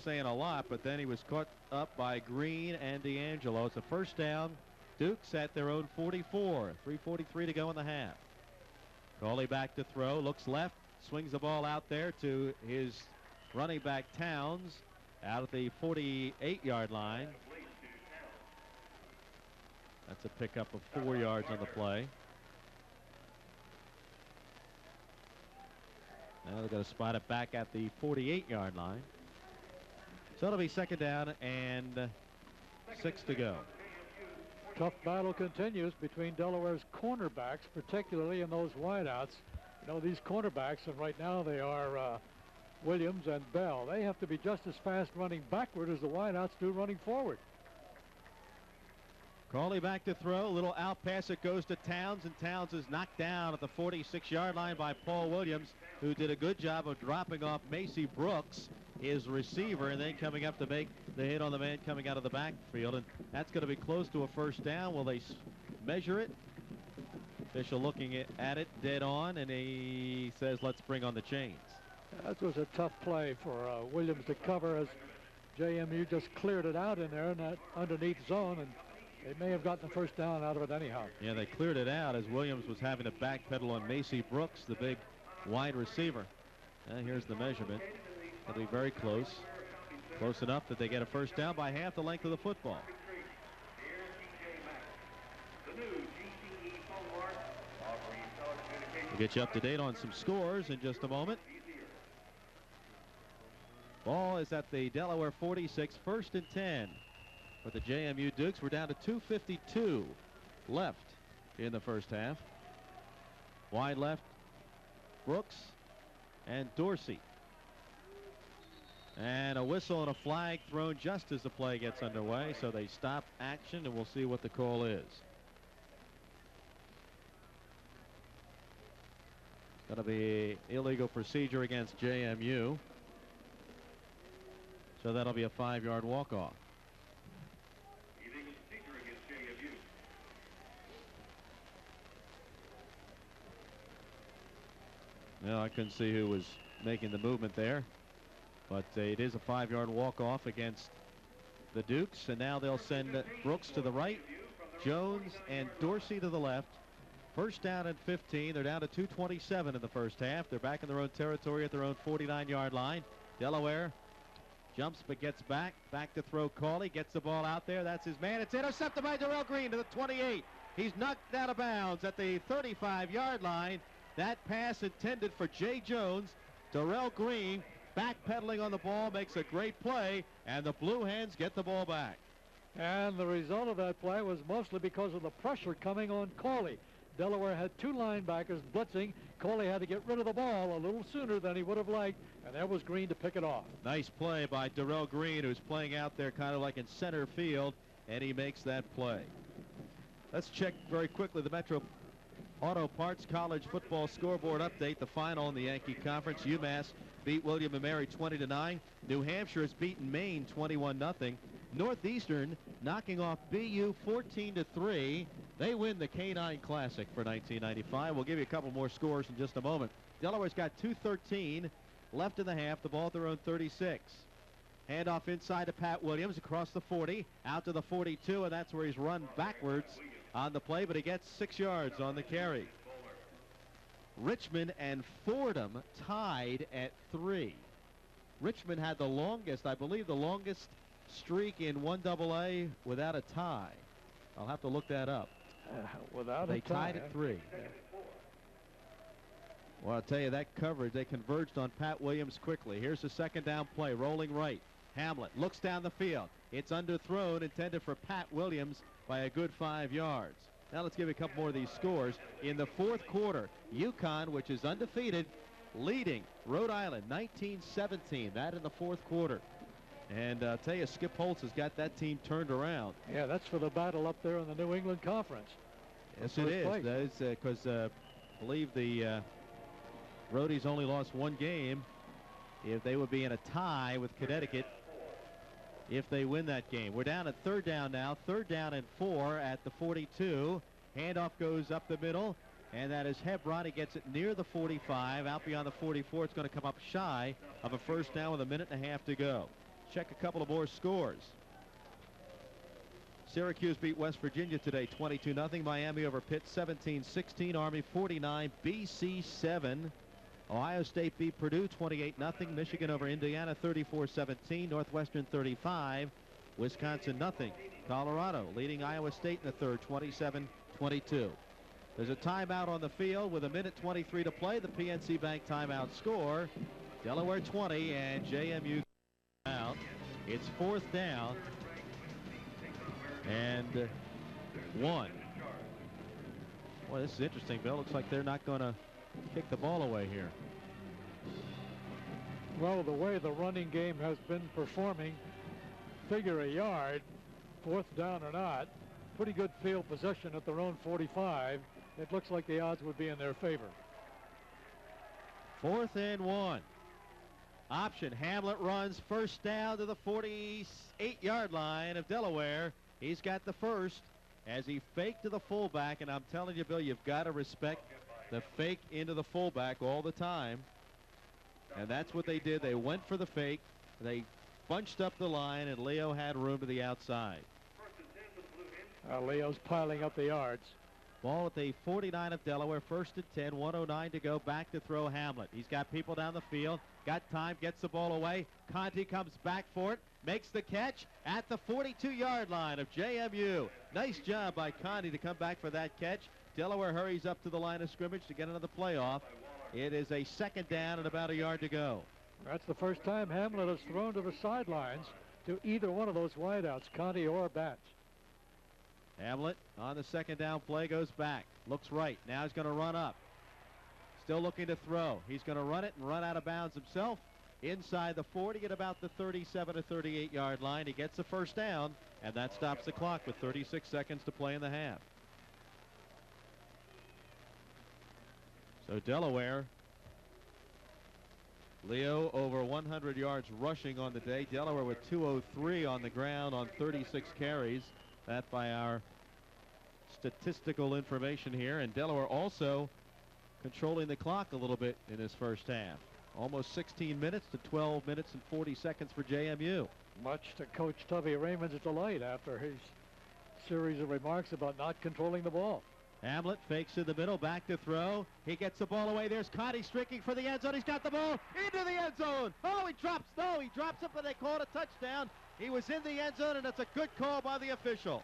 saying a lot, but then he was caught up by Green and D'Angelo. It's a first down. Dukes at their own 44. 3:43 to go in the half. Cauley back to throw, looks left, swings the ball out there to his running back Towns out at the 48-yard line. That's a pickup of 4 yards on the play. Now they're going to spot it back at the 48-yard line. So it'll be second down and 6 to go. Tough battle continues between Delaware's cornerbacks, particularly in those wideouts. You know, these cornerbacks, and right now they are Williams and Bell. They have to be just as fast running backward as the wideouts do running forward. Cauley back to throw. A little out pass. It goes to Towns, and Towns is knocked down at the 46-yard line by Paul Williams, who did a good job of dropping off Macy Brooks, his receiver, and then coming up to make the hit on the man coming out of the backfield. And that's going to be close to a first down. Will they measure it? Official looking at it dead on, and he says, let's bring on the chains. That was a tough play for Williams to cover, as JMU just cleared it out in there in that underneath zone, and they may have gotten the first down out of it anyhow. Yeah, they cleared it out as Williams was having to backpedal on Macy Brooks, the big wide receiver. And here's the measurement. It'll be very close. Close enough that they get a first down by half the length of the football. We'll get you up to date on some scores in just a moment. Ball is at the Delaware 46, first and 10 for the JMU Dukes. We're down to 2:52 left in the first half. Wide left, Brooks and Dorsey. And a whistle and a flag thrown just as the play gets underway, so they stop action, and we'll see what the call is. It's going to be illegal procedure against JMU. So that'll be a 5-yard walk-off. No, I couldn't see who was making the movement there. But it is a 5-yard walk-off against the Dukes. And now they'll send Brooks to the right, Jones and Dorsey to the left. First down and 15. They're down to 2:27 in the first half. They're back in their own territory at their own 49-yard line. Delaware jumps but gets back. Back to throw Cawley. Gets the ball out there. That's his man. It's intercepted by Darrell Green to the 28. He's knocked out of bounds at the 35-yard line. That pass intended for Jay Jones. Darrell Green backpedaling on the ball, makes a great play, and the Blue Hens get the ball back. And the result of that play was mostly because of the pressure coming on Cawley. Delaware had 2 linebackers blitzing. Cawley had to get rid of the ball a little sooner than he would have liked, and there was Green to pick it off. Nice play by Darrell Green, who's playing out there kind of like in center field, and he makes that play. Let's check very quickly the Metro Auto Parts College football scoreboard update. The final in the Yankee Conference. UMass beat William & Mary 20-9. New Hampshire has beaten Maine 21-0. Northeastern knocking off BU 14-3. They win the K9 Classic for 1995. We'll give you a couple more scores in just a moment. Delaware's got 2:13 left in the half. The ball at their own 36. Handoff inside to Pat Williams across the 40, out to the 42, and that's where he's run backwards on the play, but he gets 6 yards on the carry. Richmond and Fordham tied at 3. Richmond had the longest, I believe, the longest streak in 1AA without a tie. I'll have to look that up. They tied at 3. Yeah. Well, I'll tell you, that coverage, they converged on Pat Williams quickly. Here's the second down play, rolling right. Hamlet looks down the field. It's underthrown, intended for Pat Williams by a good 5 yards. Now let's give you a couple more of these scores. In the fourth quarter, UConn, which is undefeated, leading Rhode Island 19-17. That in the fourth quarter. And I'll tell you, Skip Holtz has got that team turned around. Yeah, that's for the battle up there in the New England Conference. Yes, it is. That is because I believe the Rhodies only lost 1 game. If they would be in a tie with Connecticut if they win that game. We're down at 3rd down now. 3rd down and 4 at the 42. Handoff goes up the middle, and that is Hebron. He gets it near the 45. Out beyond the 44. It's going to come up shy of a first down with a minute and a half to go. Check a couple of more scores. Syracuse beat West Virginia today 22-0. Miami over Pitt 17-16. Army 49, BC 7. Ohio State beat Purdue 28-0. Michigan over Indiana 34-17. Northwestern 35. Wisconsin 0. Colorado leading Iowa State in the third 27-22. There's a timeout on the field with a minute 23 to play. The PNC Bank timeout score. Delaware 20 and JMU out. It's 4th down and 1. Boy, this is interesting, Bill. Looks like they're not going to kick the ball away here. Well, the way the running game has been performing, figure a yard, 4th down or not, pretty good field possession at their own 45. It looks like the odds would be in their favor. 4th and 1. Option. Hamlet runs first down to the 48-yard line of Delaware. He's got the first as he faked to the fullback, and I'm telling you, Bill, you've got to respect the fake into the fullback all the time. And that's what they did. They went for the fake. They bunched up the line, and Leo had room to the outside. Leo's piling up the yards. Ball at the 49 of Delaware. 1st and 10. 1:09 to go. Back to throw Hamlet. He's got people down the field. Got time. Gets the ball away. Conti comes back for it. Makes the catch at the 42-yard line of JMU. Nice job by Conti to come back for that catch. Delaware hurries up to the line of scrimmage to get another playoff. It is a 2nd down and about a yard to go. That's the first time Hamlet has thrown to the sidelines to either one of those wideouts, Conti or Batch. Hamlet on the 2nd down play goes back. Looks right. Now he's going to run up. Still looking to throw. He's going to run it and run out of bounds himself. Inside the 40 at about the 37 to 38-yard line. He gets the first down, and that stops the clock with 36 seconds to play in the half. So Delaware, Leo over 100 yards rushing on the day. Delaware with 203 on the ground on 36 carries. That by our statistical information here. And Delaware also controlling the clock a little bit in this first half. Almost 16 minutes to 12 minutes and 40 seconds for JMU. Much to Coach Tubby Raymond's delight after his series of remarks about not controlling the ball. Hamlet fakes in the middle, back to throw. He gets the ball away. There's Conti streaking for the end zone. He's got the ball into the end zone. Oh, he drops. No, he drops it, but they call it a touchdown. He was in the end zone, and it's a good call by the official.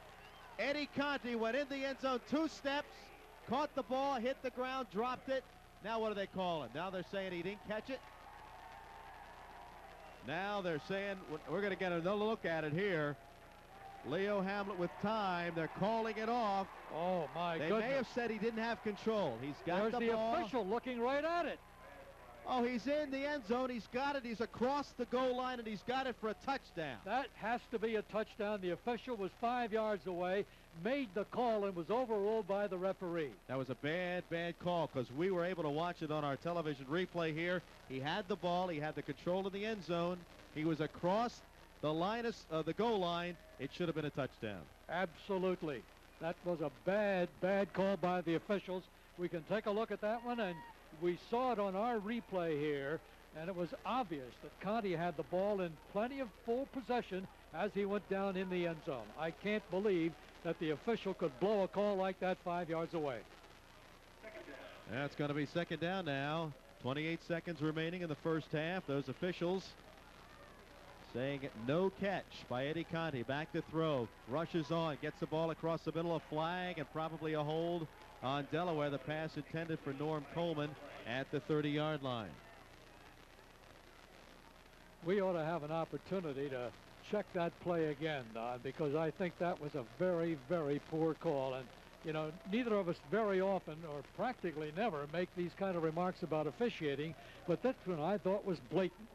Eddie Conti went in the end zone 2 steps, caught the ball, hit the ground, dropped it. Now what are they calling? Now they're saying he didn't catch it. Now they're saying we're going to get another look at it here. Leo Hamlet with time. They're calling it off. Oh, my goodness. They may have said he didn't have control. He's got There's the ball. the official looking right at it. Oh, he's in the end zone. He's got it. He's across the goal line, and he's got it for a touchdown. That has to be a touchdown. The official was 5 yards away, made the call, and was overruled by the referee. That was a bad call because we were able to watch it on our television replay here. He had the ball. He had the control of the end zone. He was across the line of the goal line. It should have been a touchdown. Absolutely. That was a bad call by the officials. We can take a look at that one, and we saw it on our replay here, and it was obvious that Conti had the ball in plenty of full possession as he went down in the end zone. I can't believe that the official could blow a call like that 5 yards away. That's going to be second down now. 28 seconds remaining in the first half. Those officials saying no catch by Eddie Conti. Back to throw. Rushes on. Gets the ball across the middle. A flag and probably a hold on Delaware. The pass intended for Norm Coleman at the 30-yard line. We ought to have an opportunity to check that play again, Don, because I think that was a very poor call. And, you know, neither of us very often or practically never make these kind of remarks about officiating, but that one I thought was blatant.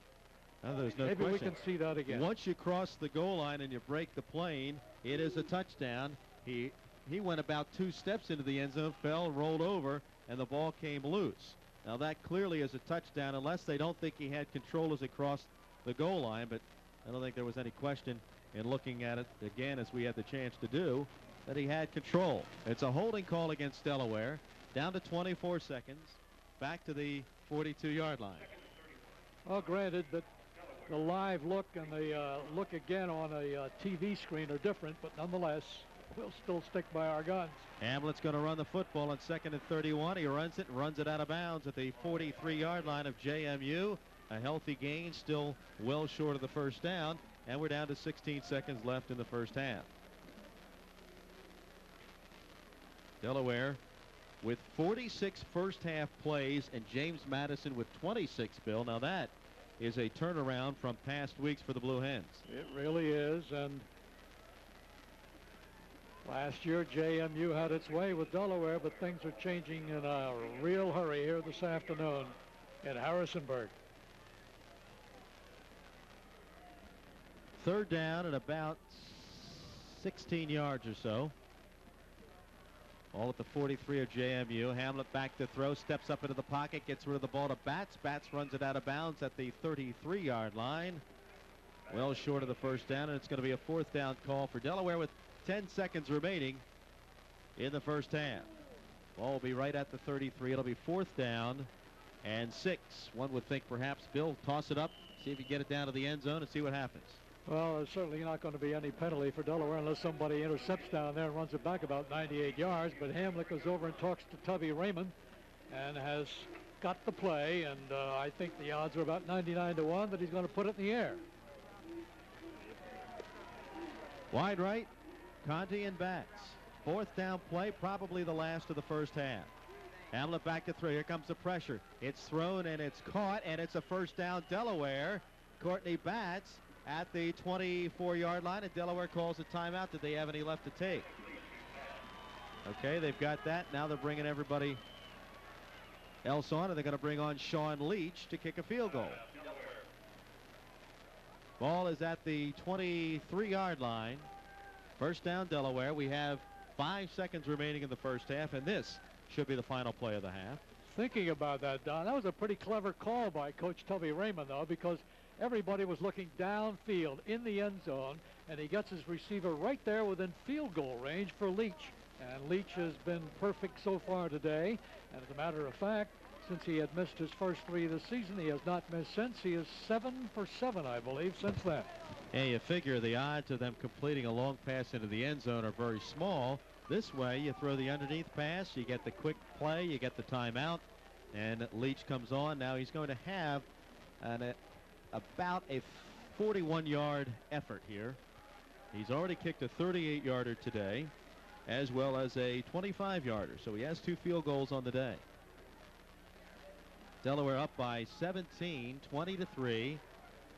Now, there's no Maybe question. we can see that again. Once you cross the goal line and you break the plane, it is a touchdown. He went about 2 steps into the end zone, fell, rolled over, and the ball came loose. Now that clearly is a touchdown unless they don't think he had control as he crossed the goal line, but I don't think there was any question in looking at it again as we had the chance to do that he had control. It's a holding call against Delaware. Down to 24 seconds. Back to the 42-yard line. Well, granted that the live look and the look again on a TV screen are different, but nonetheless, we'll still stick by our guns. Hamlet's going to run the football on 2nd and 31. He runs it out of bounds at the 43-yard line of JMU. A healthy gain, still well short of the first down, and we're down to 16 seconds left in the first half. Delaware with 46 first half plays and James Madison with 26, Bill. Now that is a turnaround from past weeks for the Blue Hens. It really is, and last year JMU had its way with Delaware, but things are changing in a real hurry here this afternoon in Harrisonburg. Third down at about 16 yards or so. All at the 43 of JMU. Hamlet back to throw, steps up into the pocket, gets rid of the ball to Batts. Batts runs it out of bounds at the 33-yard line. Well short of the first down, and it's going to be a 4th down call for Delaware with 10 seconds remaining in the first half. Ball will be right at the 33. It'll be 4th down and 6. One would think perhaps Bill toss it up, see if you get it down to the end zone and see what happens. Well, there's certainly not going to be any penalty for Delaware unless somebody intercepts down there and runs it back about 98 yards. But Hamlet goes over and talks to Tubby Raymond and has got the play. And I think the odds are about 99-1 that he's going to put it in the air. Wide right, Conti and Batts. 4th down play, probably the last of the first half. Hamlet back to throw. Here comes the pressure. It's thrown and it's caught, and it's a 1st down Delaware. Courtney Batts at the 24-yard line, and Delaware calls a timeout. Did they have any left to take? Okay, they've got that. Now they're bringing everybody else on, and they're going to bring on Sean Leach to kick a field goal. Ball is at the 23-yard line. 1st down Delaware. We have 5 seconds remaining in the first half, and this should be the final play of the half. Thinking about that, Don, that was a pretty clever call by Coach Tubby Raymond, though, because everybody was looking downfield in the end zone, and he gets his receiver right there within field goal range for Leach. And Leach has been perfect so far today. And as a matter of fact, since he had missed his first 3 this season, he has not missed since. He is 7 for 7, I believe, since then. Yeah, you figure the odds of them completing a long pass into the end zone are very small. This way, you throw the underneath pass, you get the quick play, you get the timeout, and Leach comes on. Now he's going to have about a 41-yard effort here. He's already kicked a 38-yarder today, as well as a 25-yarder. So he has 2 field goals on the day. Delaware up by 17, 20-3.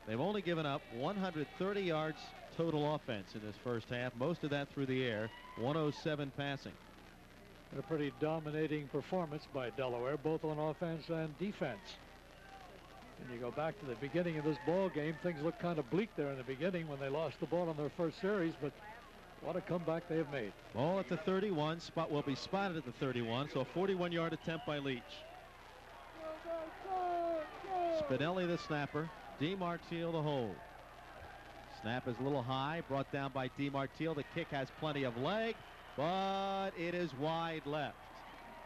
They've only given up 130 yards total offense in this first half, most of that through the air, 107 passing. A pretty dominating performance by Delaware, both on offense and defense. And you go back to the beginning of this ball game, things looked kind of bleak there in the beginning when they lost the ball in their first series, but what a comeback they have made. Ball at the 31, spot will be spotted at the 31, so a 41-yard attempt by Leach. Spinelli the snapper, DeMartile the hold. Snap is a little high, brought down by DeMartile. The kick has plenty of leg, but it is wide left.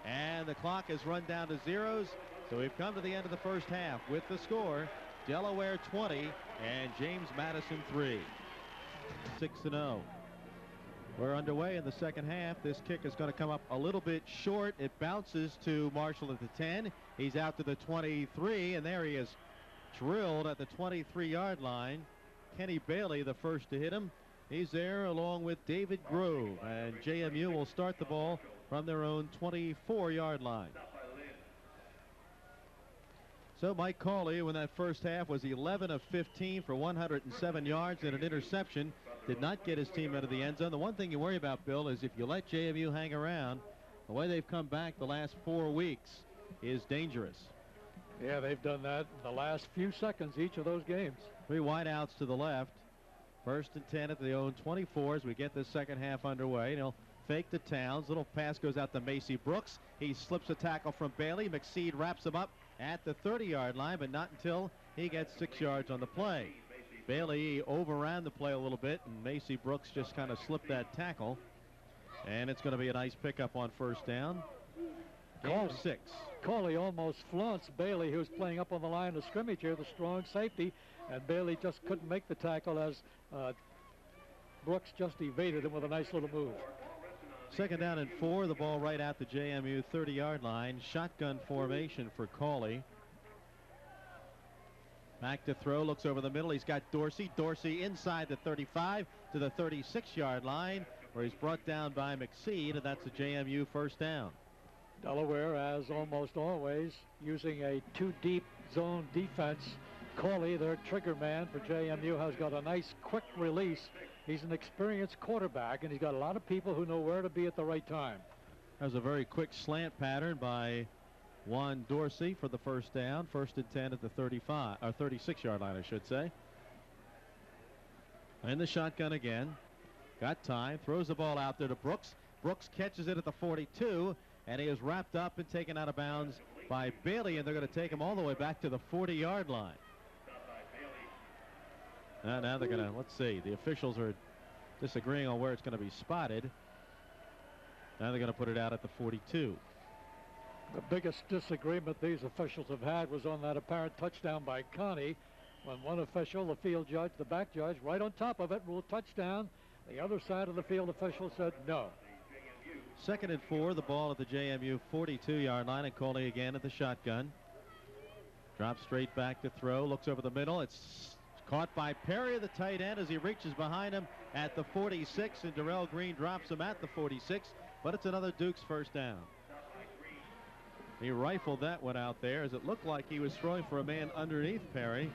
And the clock is run down to zeros, so we've come to the end of the first half with the score, Delaware 20 and James Madison 3. 6-0. We're underway in the second half. This kick is going to come up a little bit short. It bounces to Marshall at the 10. He's out to the 23, and there he is, drilled at the 23-yard line. Kenny Bailey, the first to hit him. He's there along with David Grove, and JMU will start the ball from their own 24-yard line. So Mike Cawley, in that first half, was 11 of 15 for 107 yards and an interception. Did not get his team out of the end zone. The one thing you worry about, Bill, is if you let JMU hang around, the way they've come back the last 4 weeks is dangerous. Yeah, they've done that in the last few seconds each of those games. 3 wideouts to the left. 1st and 10 at their own 24 as we get this second half underway. They'll fake to Towns. Little pass goes out to Macy Brooks. He slips a tackle from Bailey. McSeed wraps him up at the 30-yard line, but not until he gets 6 yards on the play. Bailey overran the play a little bit, and Macy Brooks just kind of slipped that tackle. And it's going to be a nice pickup on first down. Game 6. Cawley almost flaunts Bailey, who's playing up on the line of scrimmage here, the strong safety, and Bailey just couldn't make the tackle as Brooks just evaded him with a nice little move. 2nd down and 4, the ball right at the JMU 30-yard line. Shotgun formation for Cawley. Back to throw, looks over the middle. He's got Dorsey. Dorsey inside the 35 to the 36-yard line, where he's brought down by McSeed, and that's a JMU first down. Delaware, as almost always, using a 2-deep zone defense. Cawley, their trigger man for JMU, has got a nice quick release. He's an experienced quarterback, and he's got a lot of people who know where to be at the right time. There's a very quick slant pattern by Juan Dorsey for the first down. 1st and 10 at the 35 or 36-yard line, I should say. And the shotgun again. Got time. Throws the ball out there to Brooks. Brooks catches it at the 42, and he is wrapped up and taken out of bounds by Bailey, and they're going to take him all the way back to the 40-yard line. Now they're going to, let's see, the officials are disagreeing on where it's going to be spotted. Now they're going to put it out at the 42. The biggest disagreement these officials have had was on that apparent touchdown by Connie, when one official, the field judge, the back judge, right on top of it, ruled touchdown. The other side of the field official said no. 2nd and 4, the ball at the JMU 42-yard line, and Cawley again at the shotgun. Drops straight back to throw, looks over the middle. It's caught by Perry, the tight end, as he reaches behind him at the 46, and Darrell Green drops him at the 46, but it's another Duke's first down. He rifled that one out there as it looked like he was throwing for a man underneath Perry.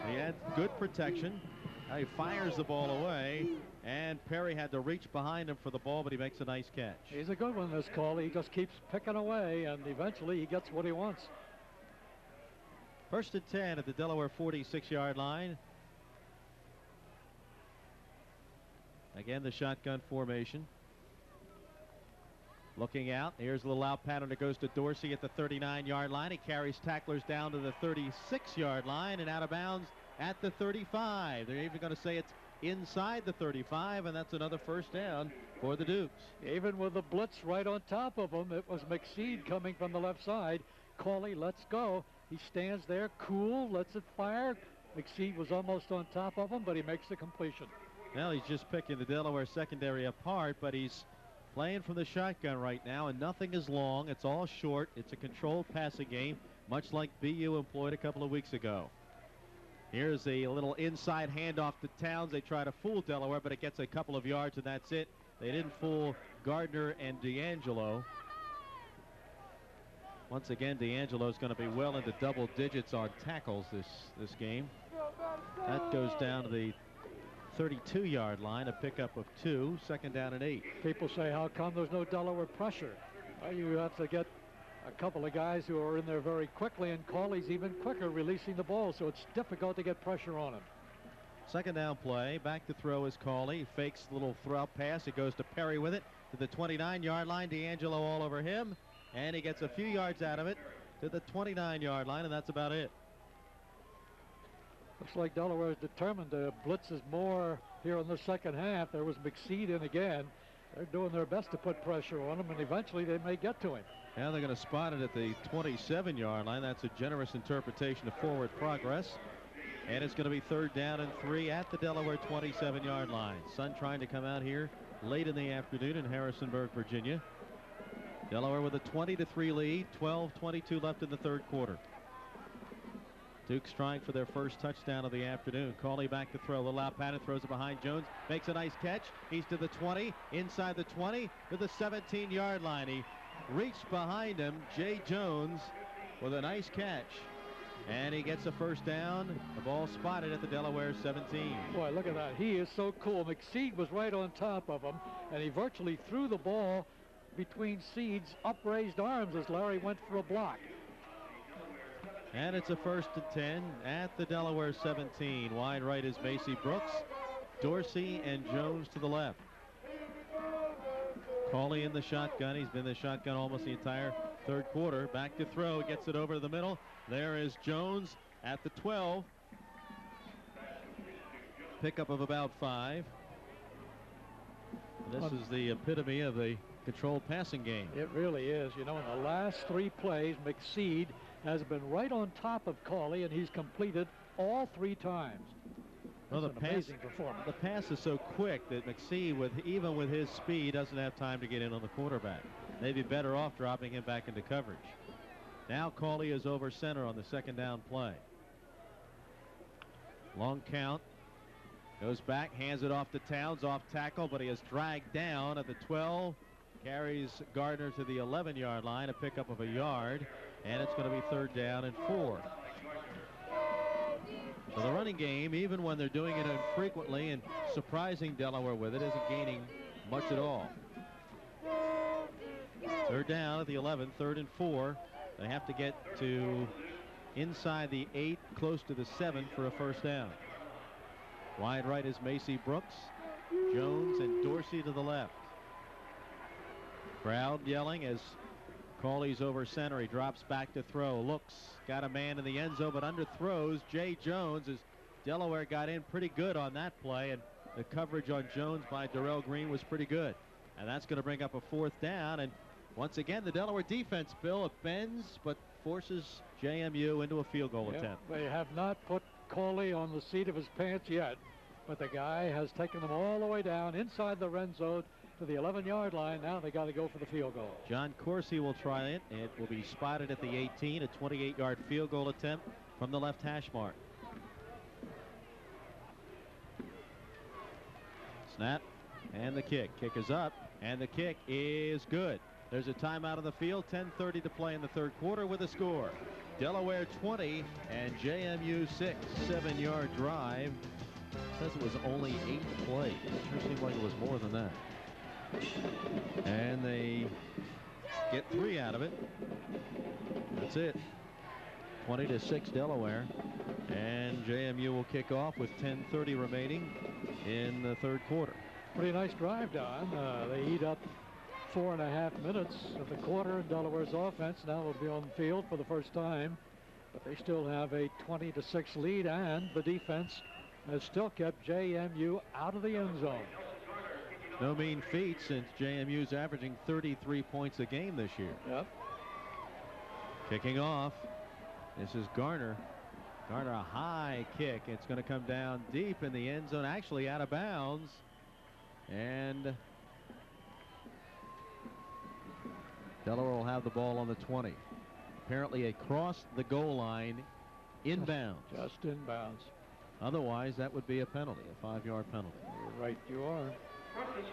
He had good protection. Now he fires the ball away, and Perry had to reach behind him for the ball, but he makes a nice catch. He's a good one, this Cawley. He just keeps picking away, and eventually he gets what he wants. 1st and 10 at the Delaware 46-yard line. Again, the shotgun formation. Looking out. Here's a little out pattern that goes to Dorsey at the 39-yard line. He carries tacklers down to the 36-yard line and out of bounds at the 35. They're even going to say it's inside the 35, and that's another first down for the Dukes. Even with the blitz right on top of him, it was McSeed coming from the left side. Cawley lets go. He stands there, cool, lets it fire. McSeed was almost on top of him, but he makes the completion. Well, he's just picking the Delaware secondary apart, but he's playing from the shotgun right now, and nothing is long. It's all short. It's a controlled passing game, much like BU employed a couple of weeks ago. Here's a little inside handoff to Towns. They try to fool Delaware, but it gets a couple of yards, and that's it. They didn't fool Gardner and D'Angelo. Once again, D'Angelo's going to be well into double digits on tackles this game. That goes down to the 32-yard line, a pickup of 2, second down and 8. People say, how come there's no Delaware pressure? Well, you have to get a couple of guys who are in there very quickly, and Cawley's even quicker releasing the ball, so it's difficult to get pressure on him. Second down play. Back to throw is Cawley. Fakes the little throw pass. It goes to Perry with it to the 29-yard line. D'Angelo all over him, and he gets a few yards out of it to the 29-yard line, and that's about it. Looks like Delaware is determined to blitz is more here in the second half. There was McSeed in again. They're doing their best to put pressure on him, and eventually they may get to him. Now they're going to spot it at the 27-yard line. That's a generous interpretation of forward progress. And it's going to be third down and 3 at the Delaware 27-yard line. Sun trying to come out here late in the afternoon in Harrisonburg, Virginia. Delaware with a 20-3 lead, 12:22 left in the third quarter. Dukes trying for their first touchdown of the afternoon. Cawley back to throw. A little out pattern, throws it behind Jones. Makes a nice catch. He's to the 20, inside the 20, to the 17-yard line. He reached behind him, Jay Jones, with a nice catch. And he gets a first down. The ball spotted at the Delaware 17. Boy, look at that. He is so cool. McSeed was right on top of him, and he virtually threw the ball between Seed's upraised arms as Larry went for a block. And it's a first and 10 at the Delaware 17. Wide right is Macy Brooks, Dorsey, and Jones to the left. Cawley in the shotgun. He's been in the shotgun almost the entire third quarter. Back to throw. Gets it over to the middle. There is Jones at the 12. Pickup of about 5. This is the epitome of the controlled passing game. It really is. You know, in the last 3 plays, McSeed has been right on top of Cawley, and he's completed all 3 times. Well, That's an amazing performance. The pass is so quick that McSeed, even with his speed, doesn't have time to get in on the quarterback. They'd be better off dropping him back into coverage. Now Cawley is over center on the second down play. Long count. Goes back, hands it off to Towns, off tackle, but he is dragged down at the 12. Carries Gardner to the 11-yard line, a pickup of a yard, and it's going to be third down and 4. So the running game, even when they're doing it infrequently and surprising Delaware with it, isn't gaining much at all. Third down at the 11, third and 4. They have to get to inside the 8, close to the 7 for a first down. Wide right is Macy Brooks, Jones, and Dorsey to the left. Crowd yelling as Cawley's over center. He drops back to throw. Looks, got a man in the end zone, but underthrows Jay Jones as Delaware got in pretty good on that play, and the coverage on Jones by Darrell Green was pretty good. And that's going to bring up a fourth down. And once again, the Delaware defense, Bill, it bends but forces JMU into a field goal attempt. They have not put Cawley on the seat of his pants yet, but the guy has taken them all the way down inside the red zone to the 11-yard line. Now they got to go for the field goal. John Corsi will try it. It will be spotted at the 18, a 28-yard field goal attempt from the left hash mark. Snap and the kick. Kick is up and the kick is good. There's a timeout on the field. 10:30 to play in the third quarter with a score. Delaware 20 and JMU 6. 7-yard drive. Says it was only 8 plays. It sure seemed like it was more than that. And they get 3 out of it. That's it. 20-6 Delaware. And JMU will kick off with 10:30 remaining in the third quarter. Pretty nice drive, Don. They eat up 4.5 minutes of the quarter, and Delaware's offense now will be on the field for the first time. But they still have a 20-6 lead, and the defense has still kept JMU out of the end zone. No mean feat, since JMU's averaging 33 points a game this year. Yep. Kicking off. This is Garner. Garner, a high kick. It's going to come down deep in the end zone, actually out of bounds. And Delaware will have the ball on the 20. Apparently across the goal line, inbounds. Just inbounds. Otherwise, that would be a penalty, a 5-yard penalty. You're right, you are.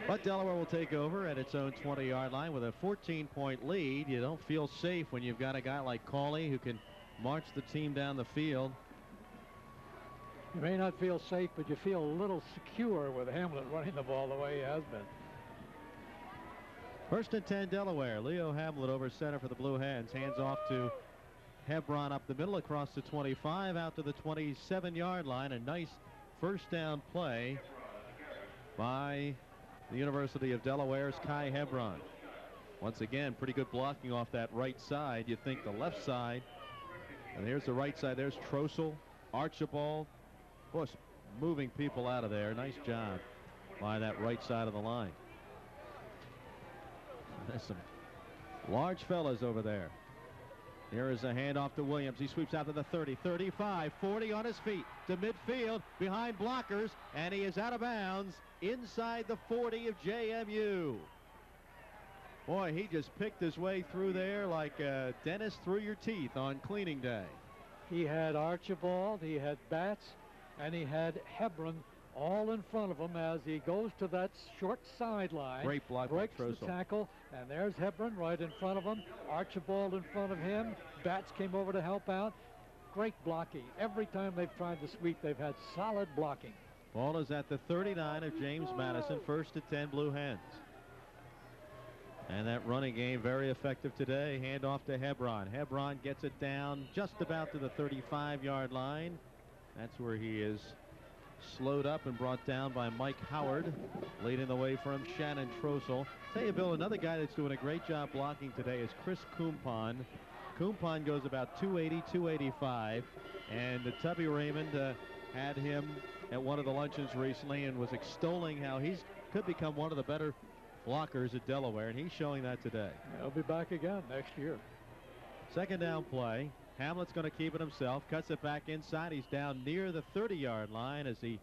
But Delaware will take over at its own 20-yard line with a 14-point lead. You don't feel safe when you've got a guy like Cauley who can march the team down the field. You may not feel safe, but you feel a little secure with Hamlet running the ball the way he has been. First and 10, Delaware. Leo Hamlet over center for the Blue Hens. Hands off to Hebron up the middle across the 25 out to the 27-yard line. A nice first down play by the University of Delaware's Kai Hebron. Once again, pretty good blocking off that right side. You think the left side. And here's the right side. There's Trossel, Archibald. Of course, moving people out of there. Nice job by that right side of the line. There's some large fellas over there. Here is a handoff to Williams. He sweeps out to the 30, 35, 40 on his feet to midfield behind blockers, and he is out of bounds inside the 40 of JMU. Boy, he just picked his way through there like a dentist through your teeth on cleaning day. He had Archibald, he had Batts, and he had Hebron all in front of him as he goes to that short sideline. Great block, breaks by the Trossel. tackle, and there's Hebron right in front of him. Archibald in front of him. Batts came over to help out. Great blocking. Every time they've tried to sweep, they've had solid blocking. Ball is at the 39 of James Madison. First and 10, Blue Hens. And that running game very effective today. Hand off to Hebron. Hebron gets it down just about to the 35-yard line. That's where he is slowed up and brought down by Mike Howard, leading the way from Shannon Trossel. Tell you, Bill, another guy that's doing a great job blocking today is Chris Kumpon. Kumpon goes about 280, 285, and Tubby Raymond had him at one of the luncheons recently and was extolling how he could become one of the better blockers at Delaware, and he's showing that today. He'll be back again next year. Second down play. Hamlet's going to keep it himself, cuts it back inside. He's down near the 30-yard line as he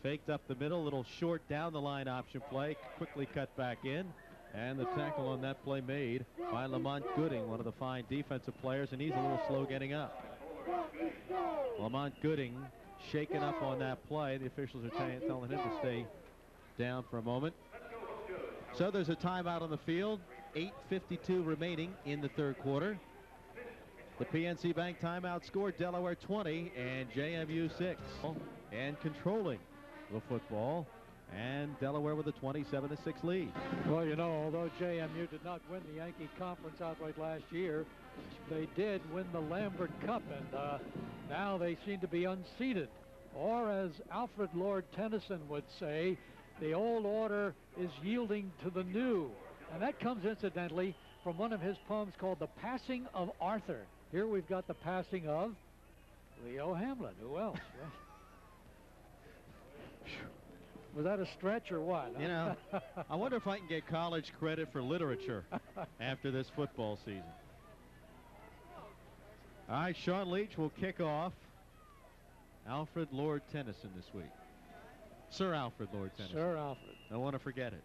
faked up the middle. Little short down the line option play, quickly cut back in, and the tackle on that play made by Lamont Gooding, one of the fine defensive players, and he's a little slow getting up. Lamont Gooding shaken up on that play. The officials are telling him to stay down for a moment. So there's a timeout on the field. 8:52 remaining in the third quarter. The PNC Bank timeout scored Delaware 20 and JMU 6. And controlling the football. And Delaware with a 27-6 lead. Well, you know, although JMU did not win the Yankee Conference outright last year, they did win the Lambert Cup, and now they seem to be unseated. Or as Alfred Lord Tennyson would say, the old order is yielding to the new. And that comes, incidentally, from one of his poems called The Passing of Arthur. Here we've got the passing of Leo Hamlet. Who else? Was that a stretch or what? You know, I wonder if I can get college credit for literature after this football season. All right, Sean Leach will kick off. Alfred Lord Tennyson this week. Sir Alfred Lord Tennyson. Sir Alfred. Don't want to forget it.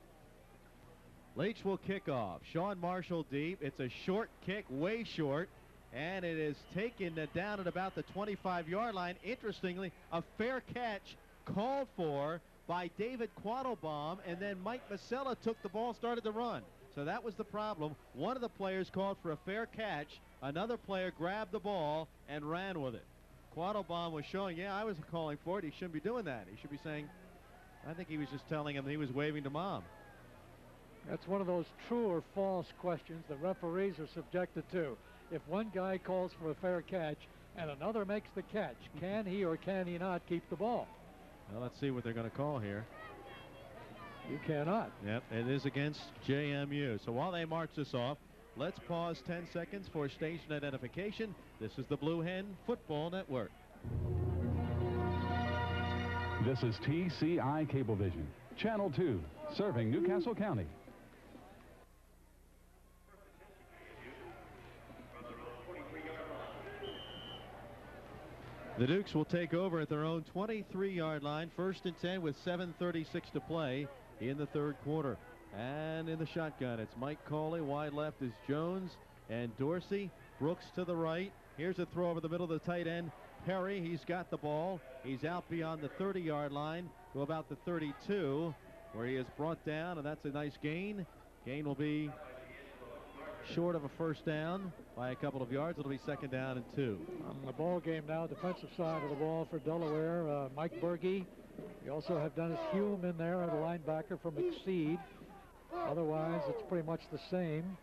Leach will kick off. Sean Marshall deep. It's a short kick, way short. And it is taken down at about the 25-yard line. Interestingly, a fair catch called for by David Quattlebaum, and then Mike Masella took the ball, started to run. So that was the problem. One of the players called for a fair catch. Another player grabbed the ball and ran with it. Quattlebaum was showing, yeah, I was calling for it. He shouldn't be doing that. He should be saying, I think he was just telling him he was waving to mom. That's one of those true or false questions the referees are subjected to. If one guy calls for a fair catch and another makes the catch, can he or can he not keep the ball? Well, let's see what they're going to call here. You cannot. Yep, it is against JMU. So while they march this off, let's pause 10 seconds for station identification. This is the Blue Hen Football Network. This This is TCI Cablevision, Channel 2, serving Newcastle County. The Dukes will take over at their own 23-yard line, 1st and 10 with 7:36 to play in the third quarter. And in the shotgun, it's Mike Cawley. Wide left is Jones and Dorsey. Brooks to the right. Here's a throw over the middle of the tight end. Perry, he's got the ball. He's out beyond the 30-yard line to about the 32, where he is brought down, and that's a nice gain. Gain will be short of a first down by a couple of yards. It'll be 2nd down and 2. On the ball game now, defensive side of the ball for Delaware, Mike Berge. You also have Dennis Hume in there, the linebacker from Exceed. Otherwise, it's pretty much the same.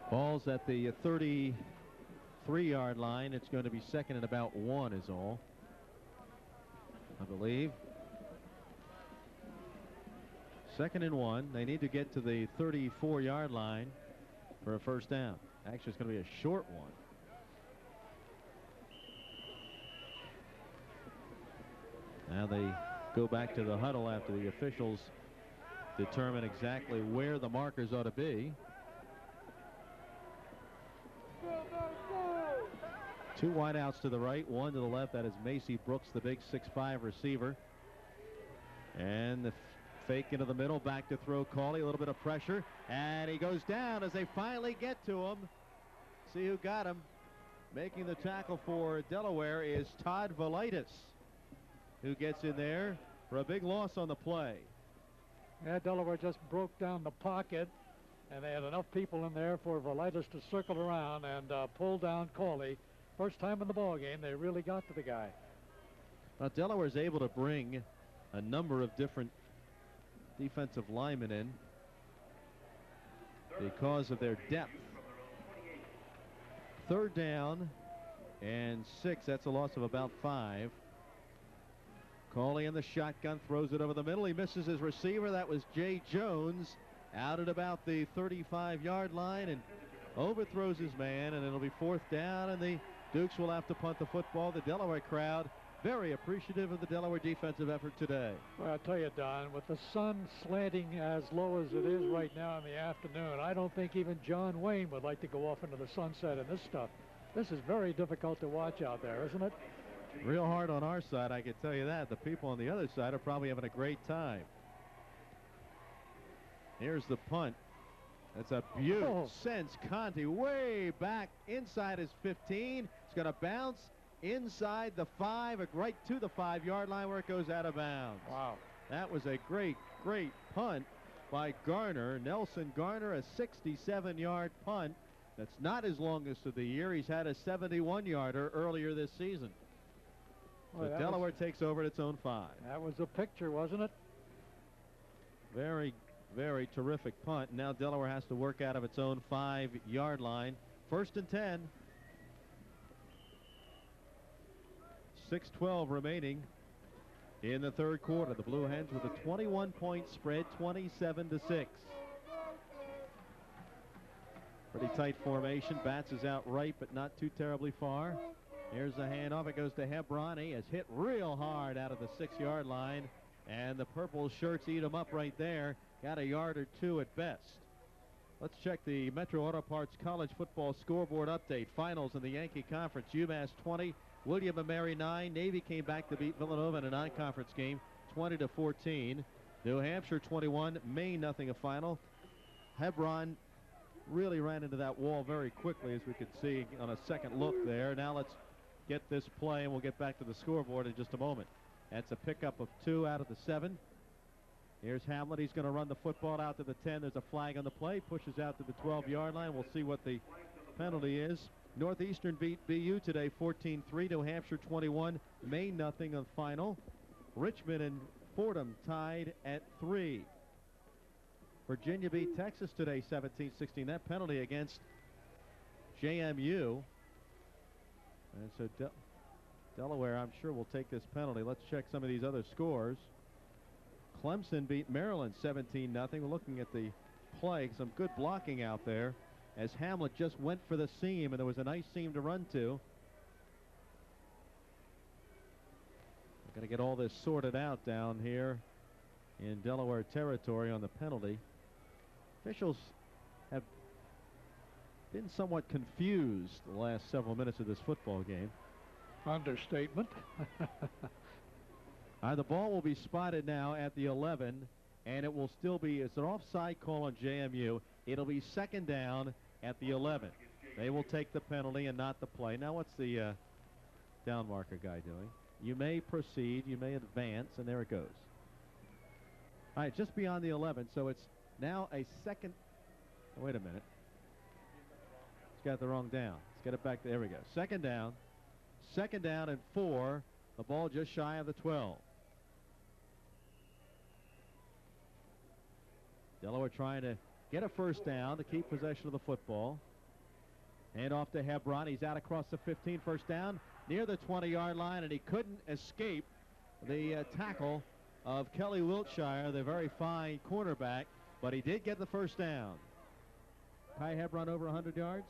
Ball's at the 33-yard line. It's going to be 2nd and about 1 is all, I believe. 2nd and 1. They need to get to the 34-yard line for a first down. Actually, it's going to be a short one. Now they go back to the huddle after the officials determine exactly where the markers ought to be. 2 wideouts to the right, 1 to the left. That is Macy Brooks, the big 6'5" receiver. And the fake into the middle, back to throw Cawley, a little bit of pressure, and he goes down as they finally get to him. See who got him. Making the tackle for Delaware is Todd Velitis, who gets in there for a big loss on the play. Yeah, Delaware just broke down the pocket, and they had enough people in there for Velitis to circle around and pull down Cawley. First time in the ball game they really got to the guy. Now Delaware's able to bring a number of different defensive linemen in because of their depth. 3rd down and 6. That's a loss of about 5. Cawley in the shotgun, throws it over the middle. He misses his receiver. That was Jay Jones, out at about the 35-yard line and overthrows his man, and it'll be 4th down, and the Dukes will have to punt the football. The Delaware crowd very appreciative of the Delaware defensive effort today. Well, I'll tell you, Don, with the sun slanting as low as it is right now in the afternoon, I don't think even John Wayne would like to go off into the sunset in this stuff. This is very difficult to watch out there, isn't it? Real hard on our side, I can tell you that. The people on the other side are probably having a great time. Here's the punt. That's a beaut. Sends Conti way back inside his 15. It's going to bounce inside the 5, right to the 5-yard line where it goes out of bounds. Wow. That was a great, great punt by Garner. Nelson Garner, a 67-yard punt. That's not his longest of the year. He's had a 71-yarder earlier this season. Well, so Delaware takes over at its own 5. That was a picture, wasn't it? Very, very terrific punt. Now Delaware has to work out of its own 5-yard line. 1st and 10. 6:12 remaining in the third quarter. The Blue Hens with a 21-point spread, 27-6. Pretty tight formation. Batts is out right, but not too terribly far. Here's the handoff. It goes to Hebron. He has hit real hard out of the 6-yard line, and the purple shirts eat him up right there. Got a yard or 2 at best. Let's check the Metro Auto Parts College football scoreboard update. Finals in the Yankee Conference. UMass 20, William & Mary 9. Navy came back to beat Villanova in a non-conference game, 20-14. New Hampshire 21, Maine nothing a final. Hebron really ran into that wall very quickly, as we could see on a second look there. Now let's get this play, and we'll get back to the scoreboard in just a moment. That's a pickup of 2 out of the 7. Here's Hamlet. He's going to run the football out to the 10. There's a flag on the play. Pushes out to the 12-yard line. We'll see what the penalty is. Northeastern beat BU today 14-3. New Hampshire 21. Maine nothing on final. Richmond and Fordham tied at 3. Virginia beat Texas today 17-16. That penalty against JMU. And so Delaware, I'm sure, will take this penalty. Let's check some of these other scores. Clemson beat Maryland 17-0. We're looking at the play. Some good blocking out there as Hamlet just went for the seam, and there was a nice seam to run to. Going to get all this sorted out down here in Delaware territory on the penalty. Officials have been somewhat confused the last several minutes of this football game. Understatement. The ball will be spotted now at the 11, and it will still be, it's an offside call on JMU. It'll be second down at the 11. They will take the penalty and not the play. Now what's the down marker guy doing? You may proceed, you may advance, and there it goes. All right, just beyond the 11, so it's now a second. Oh, wait a minute. It's got the wrong down. Let's get it back. There we go. Second down and 4. The ball just shy of the 12. Delaware trying to get a first down to keep possession of the football. Hand off to Hebron. He's out across the 15. First down near the 20-yard line, and he couldn't escape the tackle of Kelly Wiltshire, the very fine cornerback, but he did get the first down. Kai Hebron over 100 yards.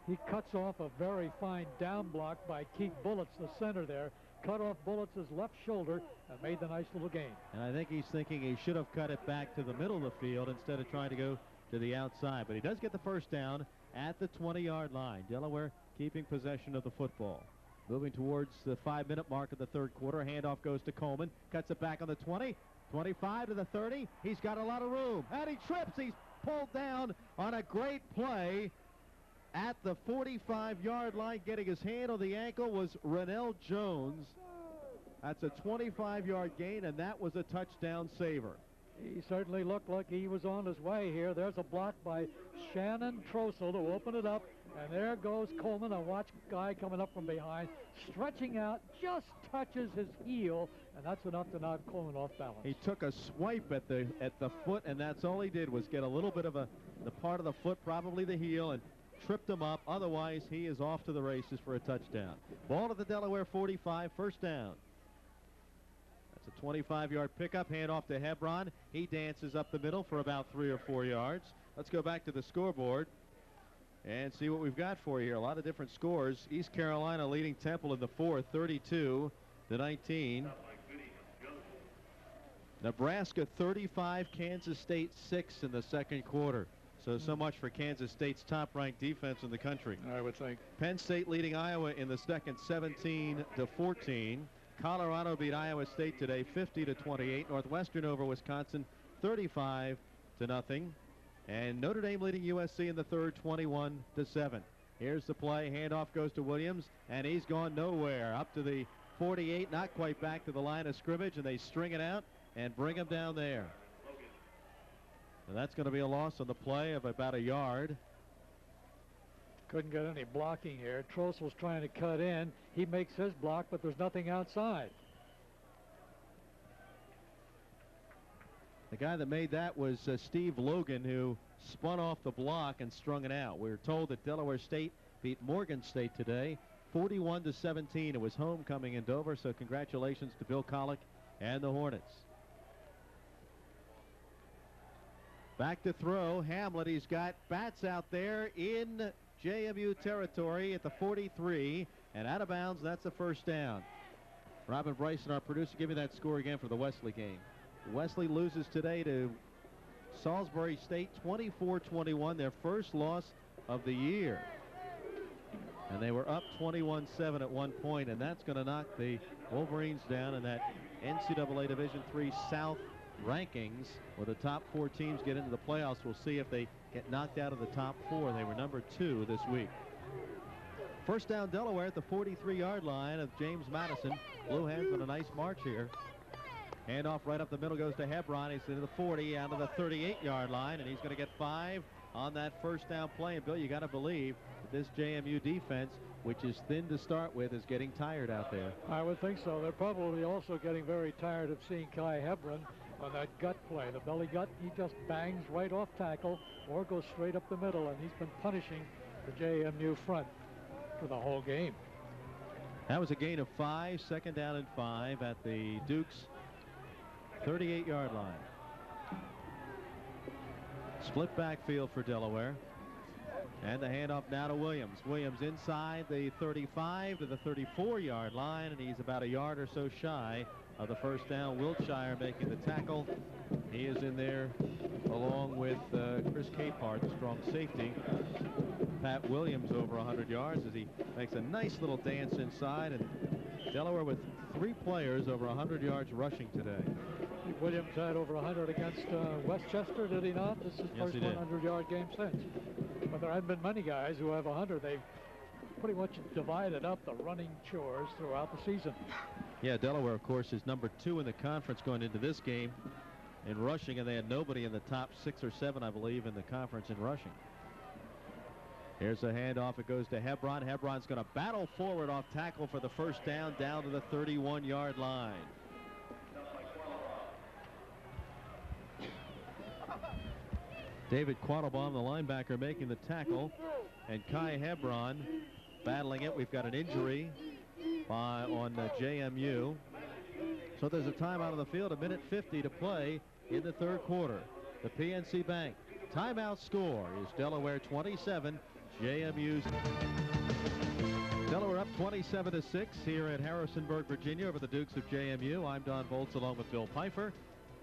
He cuts off a very fine down block by Keith Bullets, the center there. Cut off Bullets' left shoulder and made the nice little gain. And I think he's thinking he should have cut it back to the middle of the field instead of trying to go to the outside. But he does get the first down at the 20-yard line. Delaware keeping possession of the football. Moving towards the 5-minute mark of the third quarter. Handoff goes to Coleman. Cuts it back on the 20. 25 to the 30. He's got a lot of room. And he trips. He's pulled down on a great play at the 45-yard line. Getting his hand on the ankle was Rennell Jones. That's a 25-yard gain, and that was a touchdown saver. He certainly looked like he was on his way here. There's a block by Shannon Trossel to open it up, and there goes Coleman. A watch guy coming up from behind, stretching out, just touches his heel, and that's enough to knock Coleman off balance. He took a swipe at the foot, and that's all he did was get a little bit of the part of the foot, probably the heel, and tripped him up. Otherwise, he is off to the races for a touchdown. Ball to the Delaware 45, first down. That's a 25-yard pickup, handoff to Hebron. He dances up the middle for about 3 or 4 yards. Let's go back to the scoreboard and see what we've got for you here. A lot of different scores. East Carolina leading Temple in the fourth, 32-19. Nebraska 35, Kansas State 6 in the second quarter. So much for Kansas State's top-ranked defense in the country. I would think. Penn State leading Iowa in the second, 17-14. Colorado beat Iowa State today, 50-28. Northwestern over Wisconsin, 35-0. And Notre Dame leading USC in the third, 21-7. Here's the play. Handoff goes to Williams, and he's gone nowhere. Up to the 48, not quite back to the line of scrimmage, and they string it out and bring him down there. And that's going to be a loss on the play of about a yard. Couldn't get any blocking here. Trossel's trying to cut in. He makes his block, but there's nothing outside. The guy that made that was Steve Logan, who spun off the block and strung it out. We were told that Delaware State beat Morgan State today, 41-17. It was homecoming in Dover, so congratulations to Bill Collick and the Hornets. Back to throw. Hamlet, he's got bats out there in JMU territory at the 43, and out of bounds. That's the first down. Robin Bryson, our producer, give me that score again for the Wesley game. Wesley loses today to Salisbury State, 24-21, their first loss of the year. And they were up 21-7 at one point, and that's going to knock the Wolverines down in that NCAA Division III South rankings, where the top 4 teams get into the playoffs. We'll see if they get knocked out of the top 4. They were number 2 this week. First down, Delaware at the 43-yard line of James Madison. Blue Hens on a nice march here. Handoff right up the middle goes to Hebron. He's into the 40, out of the 38-yard line, and he's going to get 5 on that first down play. And Bill, you got to believe that this JMU defense, which is thin to start with, is getting tired out there. I would think so. They're probably also getting very tired of seeing Kai Hebron on that gut play. The belly gut, he just bangs right off tackle or goes straight up the middle, and he's been punishing the JMU front for the whole game. That was a gain of 5, second down and 5 at the Dukes 38-yard line. Split backfield for Delaware. And the handoff now to Williams. Williams inside the 35 to the 34-yard line, and he's about a yard or so shy of the first down. Wiltshire making the tackle. He is in there along with Chris Capehart, the strong safety. Pat Williams over 100 yards as he makes a nice little dance inside. And Delaware with 3 players over 100 yards rushing today. Williams had over 100 against Westchester, did he not? This is his first 100-yard game since. But there haven't been many guys who have 100. They've pretty much divided up the running chores throughout the season. Yeah, Delaware, of course, is number 2 in the conference going into this game in rushing, and they had nobody in the top 6 or 7, I believe, in the conference in rushing. Here's a handoff. It goes to Hebron. Hebron's going to battle forward off tackle for the first down to the 31-yard line. David Quattlebaum, the linebacker, making the tackle, and Kai Hebron battling it. We've got an injury on JMU. So there's a timeout on the field, 1:50 to play in the third quarter. The PNC Bank timeout score is Delaware 27, JMU's. Delaware up 27-6 here at Harrisonburg, Virginia over the Dukes of JMU. I'm Don Volz along with Bill Pfeiffer.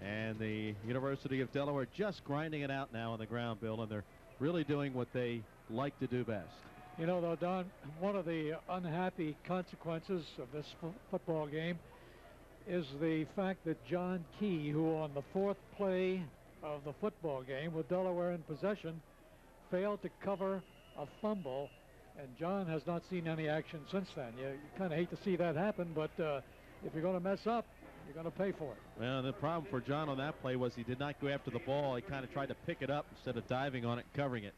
And the University of Delaware just grinding it out now on the ground, Bill, and they're really doing what they like to do best. You know, though, Don, one of the unhappy consequences of this football game is the fact that John Key, who on the 4th play of the football game with Delaware in possession, failed to cover a fumble, and John has not seen any action since then. You kind of hate to see that happen, but if you're going to mess up, you're going to pay for it. Well, the problem for John on that play was he did not go after the ball. He kind of tried to pick it up instead of diving on it and covering it.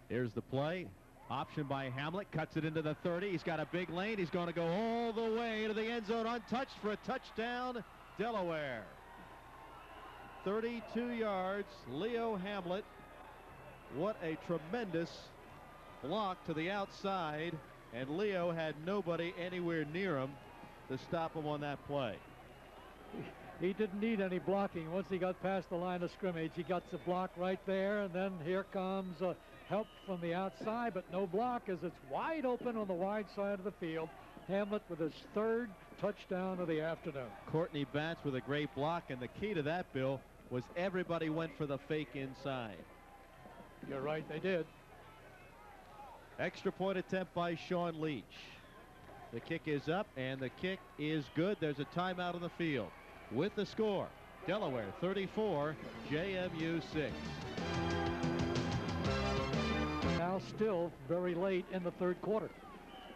Here's the play. Option by Hamlet. Cuts it into the 30. He's got a big lane. He's going to go all the way to the end zone untouched for a touchdown, Delaware. 32 yards. Leo Hamlet. What a tremendous block to the outside. And Leo had nobody anywhere near him to stop him on that play. He didn't need any blocking. Once he got past the line of scrimmage, he got the block right there, and then here comes help from the outside, but no block as it's wide open on the wide side of the field. Hamlet with his 3rd touchdown of the afternoon. Courtney Batts with a great block, and the key to that, Bill, was everybody went for the fake inside. You're right, they did. Extra point attempt by Sean Leach. The kick is up, and the kick is good. There's a timeout on the field. With the score, Delaware 34, JMU 6. Now still very late in the third quarter.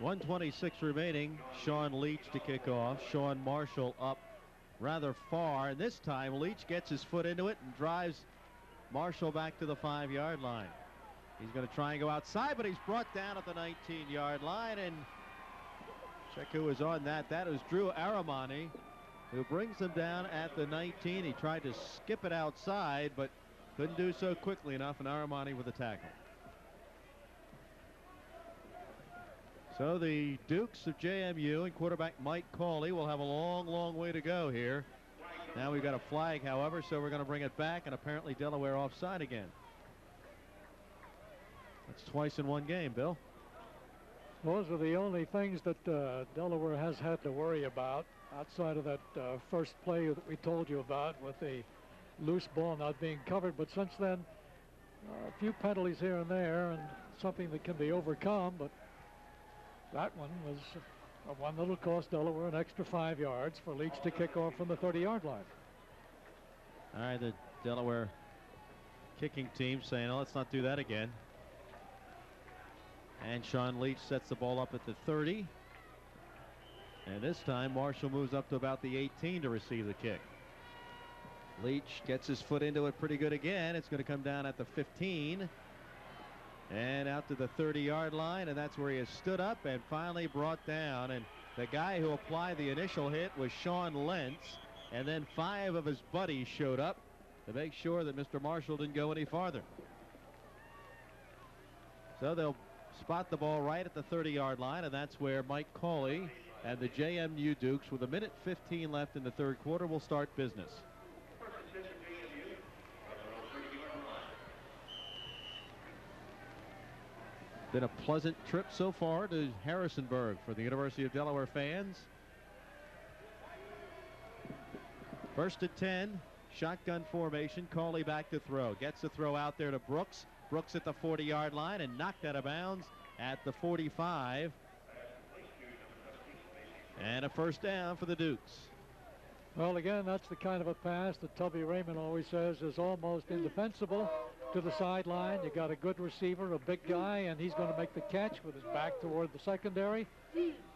1:26 remaining. Sean Leach to kick off. Sean Marshall up rather far, and this time Leach gets his foot into it and drives Marshall back to the 5-yard line. He's going to try and go outside, but he's brought down at the 19-yard line, and check who was on that. That is Drew Aramani, who brings him down at the 19. He tried to skip it outside, but couldn't do so quickly enough, and Aramani with a tackle. So the Dukes of JMU and quarterback Mike Cawley will have a long, long way to go here. Now we've got a flag, however, so we're going to bring it back, and apparently Delaware offside again. That's twice in one game, Bill. Those are the only things that Delaware has had to worry about outside of that first play that we told you about with the loose ball not being covered. But since then, a few penalties here and there, and something that can be overcome. But that one was one that'll cost Delaware an extra 5 yards for Leach to kick off from the 30-yard line. All right, the Delaware kicking team saying, oh, let's not do that again. And Sean Leach sets the ball up at the 30. And this time Marshall moves up to about the 18 to receive the kick. Leach gets his foot into it pretty good again. It's going to come down at the 15 and out to the 30-yard line, and that's where he has stood up and finally brought down. And the guy who applied the initial hit was Sean Lentz, and then 5 of his buddies showed up to make sure that Mr. Marshall didn't go any farther. So they'll spot the ball right at the 30-yard line, and that's where Mike Cawley and the JMU Dukes, with 1:15 left in the third quarter, will start business. Been a pleasant trip so far to Harrisonburg for the University of Delaware fans. First and 10, shotgun formation. Cawley back to throw. Gets the throw out there to Brooks. Brooks at the 40-yard line and knocked out of bounds at the 45. And a first down for the Dukes. Well, again, that's the kind of a pass that Tubby Raymond always says is almost indefensible to the sideline. You got a good receiver, a big guy, and he's going to make the catch with his back toward the secondary.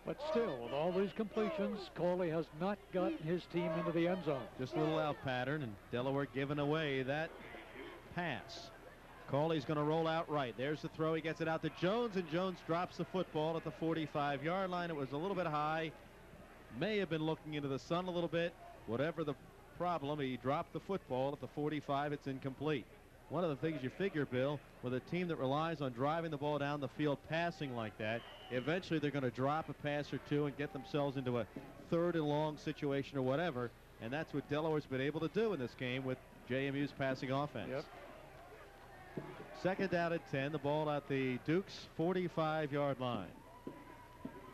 But still, with all these completions, Cawley has not gotten his team into the end zone. Just a little out pattern, and Delaware giving away that pass. Cawley's going to roll out right. There's the throw. He gets it out to Jones, and Jones drops the football at the 45-yard line. It was a little bit high. May have been looking into the sun a little bit. Whatever the problem, he dropped the football at the 45. It's incomplete. One of the things you figure, Bill, with a team that relies on driving the ball down the field passing like that, eventually they're going to drop a pass or two and get themselves into a third and long situation or whatever, and that's what Delaware's been able to do in this game with JMU's passing offense. Yep. Second down at 10, the ball at the Dukes 45-yard line.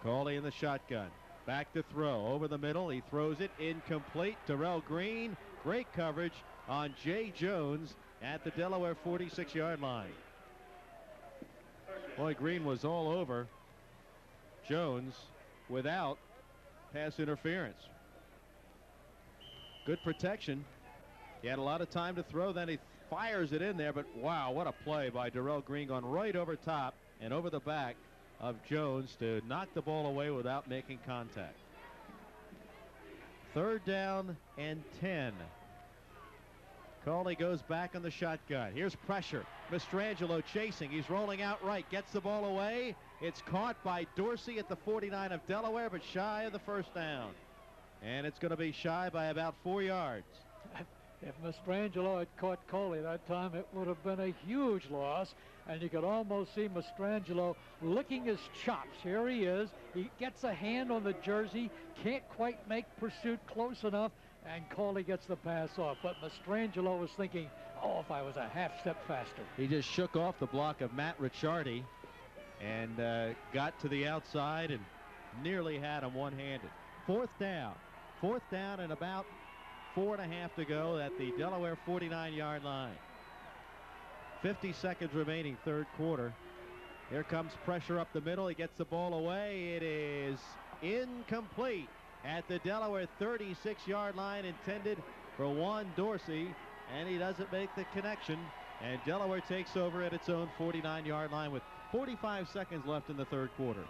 Cawley in the shotgun. Back to throw over the middle. He throws it incomplete. Darrell Green, great coverage on Jay Jones at the Delaware 46-yard line. Boy, Green was all over Jones without pass interference. Good protection. He had a lot of time to throw, then he fires it in there, but wow, what a play by Darrell Green, gone right over top and over the back of Jones to knock the ball away without making contact. Third down and 10. Cawley goes back on the shotgun. Here's pressure. Mastrangelo chasing. He's rolling out right. Gets the ball away. It's caught by Dorsey at the 49 of Delaware, but shy of the first down. And it's going to be shy by about 4 yards. If Mastrangelo had caught Cawley that time, it would have been a huge loss. And you could almost see Mastrangelo licking his chops. Here he is. He gets a hand on the jersey. Can't quite make pursuit close enough. And Cawley gets the pass off. But Mastrangelo was thinking, oh, if I was a half step faster. He just shook off the block of Matt Ricciardi and got to the outside and nearly had him one-handed. Fourth down and about 4.5 to go at the Delaware 49-yard line. 50 seconds remaining, third quarter. Here comes pressure up the middle. He gets the ball away. It is incomplete at the Delaware 36-yard line, intended for Juan Dorsey, and he doesn't make the connection. And Delaware takes over at its own 49-yard line with 45 seconds left in the third quarter.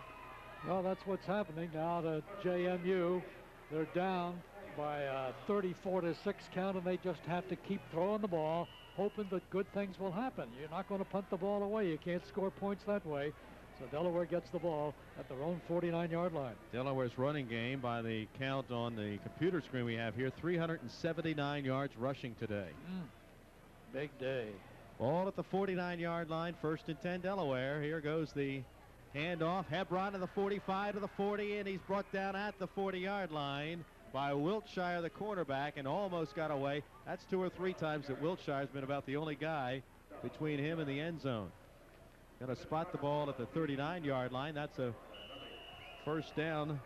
Well, that's what's happening now to JMU. They're down by a 34-6 count, and they just have to keep throwing the ball, hoping that good things will happen. You're not going to punt the ball away. You can't score points that way. So Delaware gets the ball at their own 49-yard line. Delaware's running game, by the count on the computer screen we have here, 379 yards rushing today. Big day. Ball at the 49-yard line, first and 10 Delaware. Here goes the handoff. Hebron to the 45 to the 40, and he's brought down at the 40-yard line by Wiltshire, the quarterback, and almost got away. That's 2 or 3 times that Wilshire's been about the only guy between him and the end zone. Going to spot the ball at the 39-yard line. That's a first down.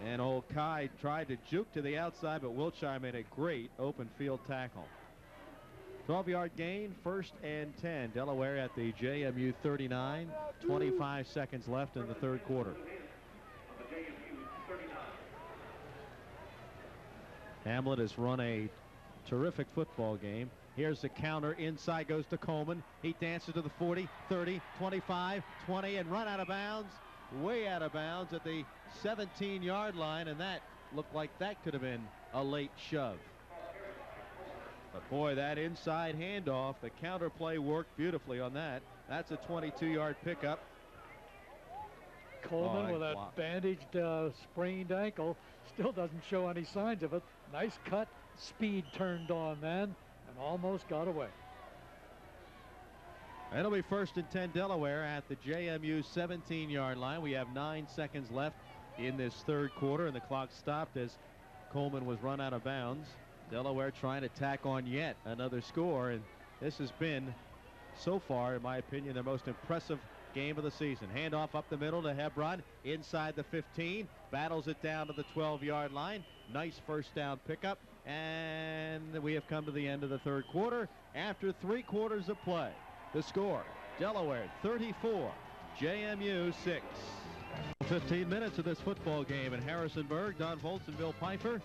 And old Kai tried to juke to the outside, but Wiltshire made a great open field tackle. 12-yard gain, first and 10. Delaware at the JMU 39. 25 seconds left in the third quarter. Hamlet has run a terrific football game. Here's the counter. Inside goes to Coleman. He dances to the 40, 30, 25, 20, and run out of bounds. Way out of bounds at the 17-yard line, and that looked like that could have been a late shove. But boy, that inside handoff, the counter play worked beautifully on that. That's a 22-yard pickup. Coleman with a bandaged sprained ankle still doesn't show any signs of it. Nice cut, speed turned on then, and almost got away. It'll be first and 10 Delaware at the JMU 17-yard line. We have 9 seconds left in this third quarter, and the clock stopped as Coleman was run out of bounds. Delaware trying to tack on yet another score, and this has been so far, in my opinion, their most impressive game of the season. Handoff up the middle to Hebron inside the 15. Battles it down to the 12-yard line. Nice first down pickup. And we have come to the end of the third quarter after 3 quarters of play. The score, Delaware 34, JMU 6. 15 minutes of this football game in Harrisonburg. Don Volz and Bill Pfeiffer.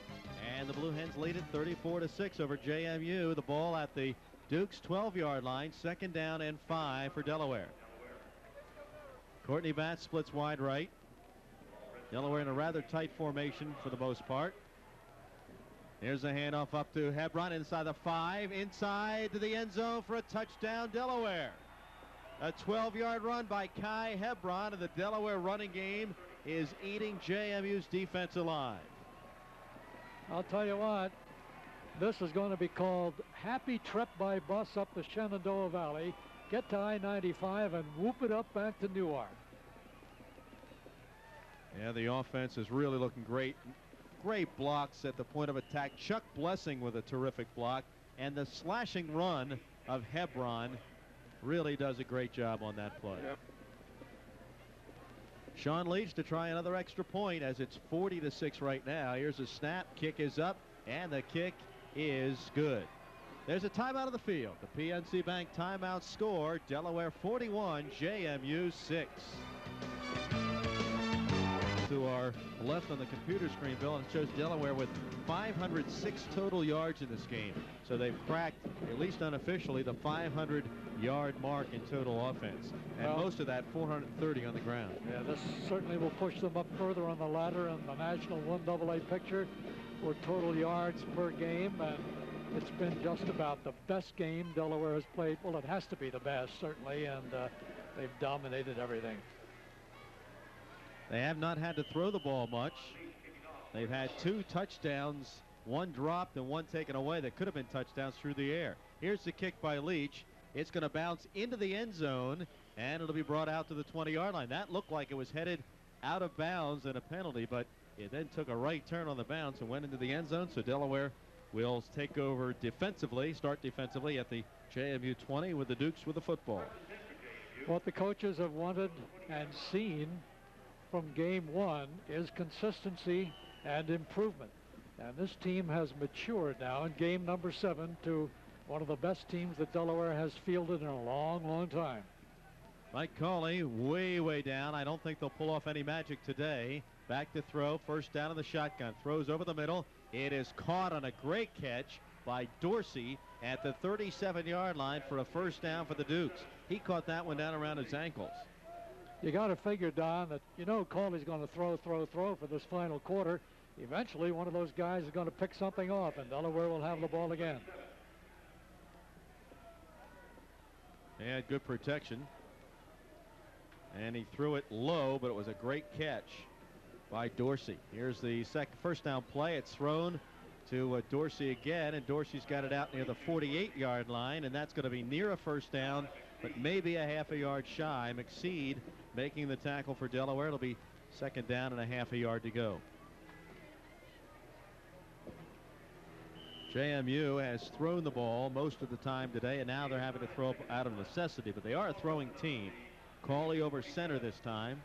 And the Blue Hens lead it 34-6 over JMU. The ball at the Duke's 12-yard line. 2nd down and 5 for Delaware. Courtney Batts splits wide right. Delaware in a rather tight formation for the most part. Here's a handoff up to Hebron inside the 5, inside to the end zone for a touchdown, Delaware. A 12-yard run by Kai Hebron, and the Delaware running game is eating JMU's defense alive. I'll tell you what, this is going to be called Happy Trip by Bus up the Shenandoah Valley. Get to I-95 and whoop it up back to Newark. Yeah, the offense is really looking great. Great blocks at the point of attack. Chuck Blessing with a terrific block. And the slashing run of Hebron really does a great job on that play. Yep. Sean Leach to try another extra point as it's 40-6 right now. Here's a snap. Kick is up, and the kick is good. There's a timeout of the field. The PNC Bank timeout score, Delaware 41, JMU 6. To our left on the computer screen, Bill, and it shows Delaware with 506 total yards in this game. So they've cracked, at least unofficially, the 500-yard mark in total offense. And most of that 430 on the ground. Yeah, this certainly will push them up further on the ladder in the National 1AA picture for total yards per game. And it's been just about the best game Delaware has played. Well, it has to be the best, certainly, and they've dominated everything. They have not had to throw the ball much. They've had 2 touchdowns, 1 dropped and 1 taken away that could have been touchdowns through the air. Here's the kick by Leach. It's going to bounce into the end zone, and it'll be brought out to the 20-yard line. That looked like it was headed out of bounds and a penalty, but it then took a right turn on the bounce and went into the end zone. So Delaware will take over defensively, start defensively at the JMU 20 with the Dukes with the football. What the coaches have wanted and seen from game 1 is consistency and improvement. And this team has matured now in game number 7 to one of the best teams that Delaware has fielded in a long, long time. Mike Cawley way down. I don't think they'll pull off any magic today. Back to throw, first down in the shotgun. Throws over the middle. It is caught on a great catch by Dorsey at the 37-yard line for a first down for the Dukes. He caught that one down around his ankles. You got to figure, Don, that Cawley's going to throw for this final quarter. Eventually, one of those guys is going to pick something off, and Delaware will have the ball again. They had good protection. And he threw it low, but it was a great catch by Dorsey. Here's the first down play. It's thrown to Dorsey again, and Dorsey's got it out near the 48-yard line, and that's going to be near a first down, but maybe a half a yard shy. McSeed making the tackle for Delaware. It'll be 2nd down and a half a yard to go. JMU has thrown the ball most of the time today, and now they're having to throw up out of necessity, but they are a throwing team. Cawley over center this time,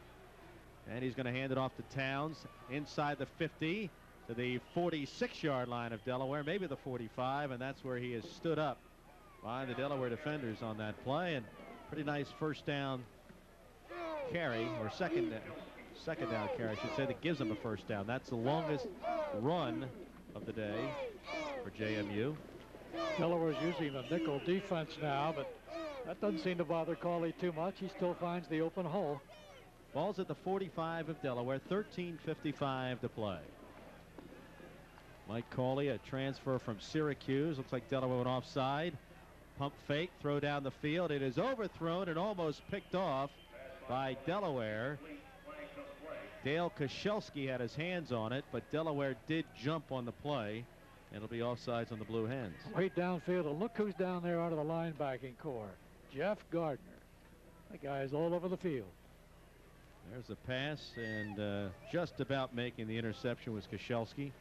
and he's going to hand it off to Towns inside the 50 to the 46-yard line of Delaware, maybe the 45, and that's where he has stood up by the Delaware defenders on that play. And pretty nice first down carry, or second down carry, I should say, that gives them a first down. That's the longest run of the day for JMU. Delaware's using the nickel defense now, but that doesn't seem to bother Cawley too much. He still finds the open hole. Ball's at the 45 of Delaware, 13:55 to play. Mike Cawley, a transfer from Syracuse. Looks like Delaware went offside. Pump fake, throw down the field. It is overthrown and almost picked off by Delaware. Dale Koszelski had his hands on it, but Delaware did jump on the play. It'll be offsides on the Blue Hens. Right downfield, and look who's down there out of the linebacking core. Jeff Gardner. That guy's all over the field. There's the pass, and just about making the interception was Koszelski,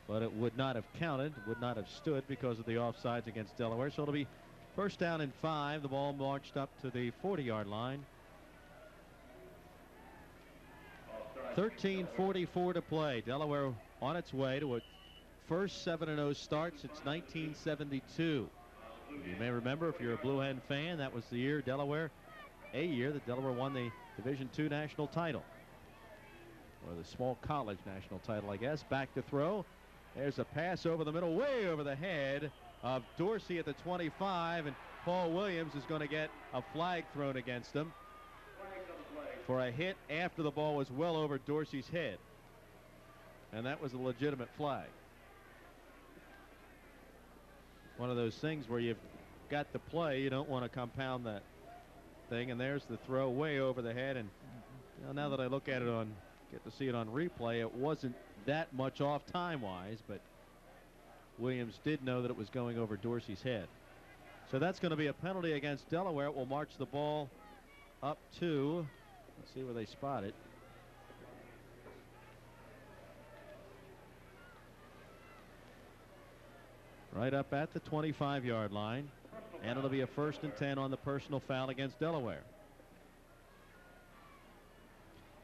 but it would not have counted, would not have stood because of the offsides against Delaware. So it'll be First down and 5. The ball marched up to the 40-yard line. 13:44 to play. Delaware on its way to a first 7-0 start since 1972. You may remember, if you're a Blue Hen fan, that was the year Delaware won the Division II national title, or the small college national title, I guess. Back to throw. There's a pass over the middle, way over the head of Dorsey at the 25, and Paul Williams is going to get a flag thrown against him for a hit after the ball was well over Dorsey's head, and that was a legitimate flag. One of those things where you've got the play, you don't want to compound that thing, and there's the throw way over the head. And now that I look at it get to see it on replay, it wasn't that much off time-wise, but Williams did know that it was going over Dorsey's head. So that's going to be a penalty against Delaware. It will march the ball up to, let's see where they spot it. Right up at the 25-yard line, and it'll be a 1st and 10 on the personal foul against Delaware.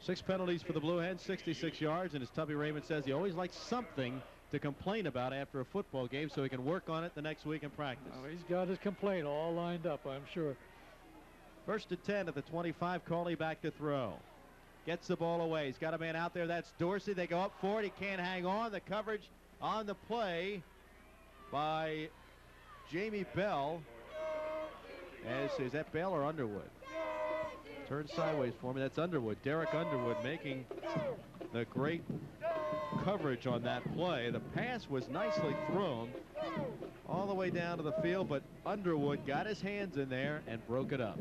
6 penalties for the Blue Hens, 66 yards, and as Tubby Raymond says, he always likes something to complain about after a football game so he can work on it the next week in practice. Well, he's got his complaint all lined up, I'm sure. 1st and 10 at the 25. Cawley back to throw. Gets the ball away. He's got a man out there. That's Dorsey. They go up for it. He can't hang on. The coverage on the play by Jamie Bell. Is that Bell or Underwood? Turn sideways for me. That's Underwood. Derek Underwood making the great coverage on that play. The pass was nicely thrown all the way down to the field, but Underwood got his hands in there and broke it up.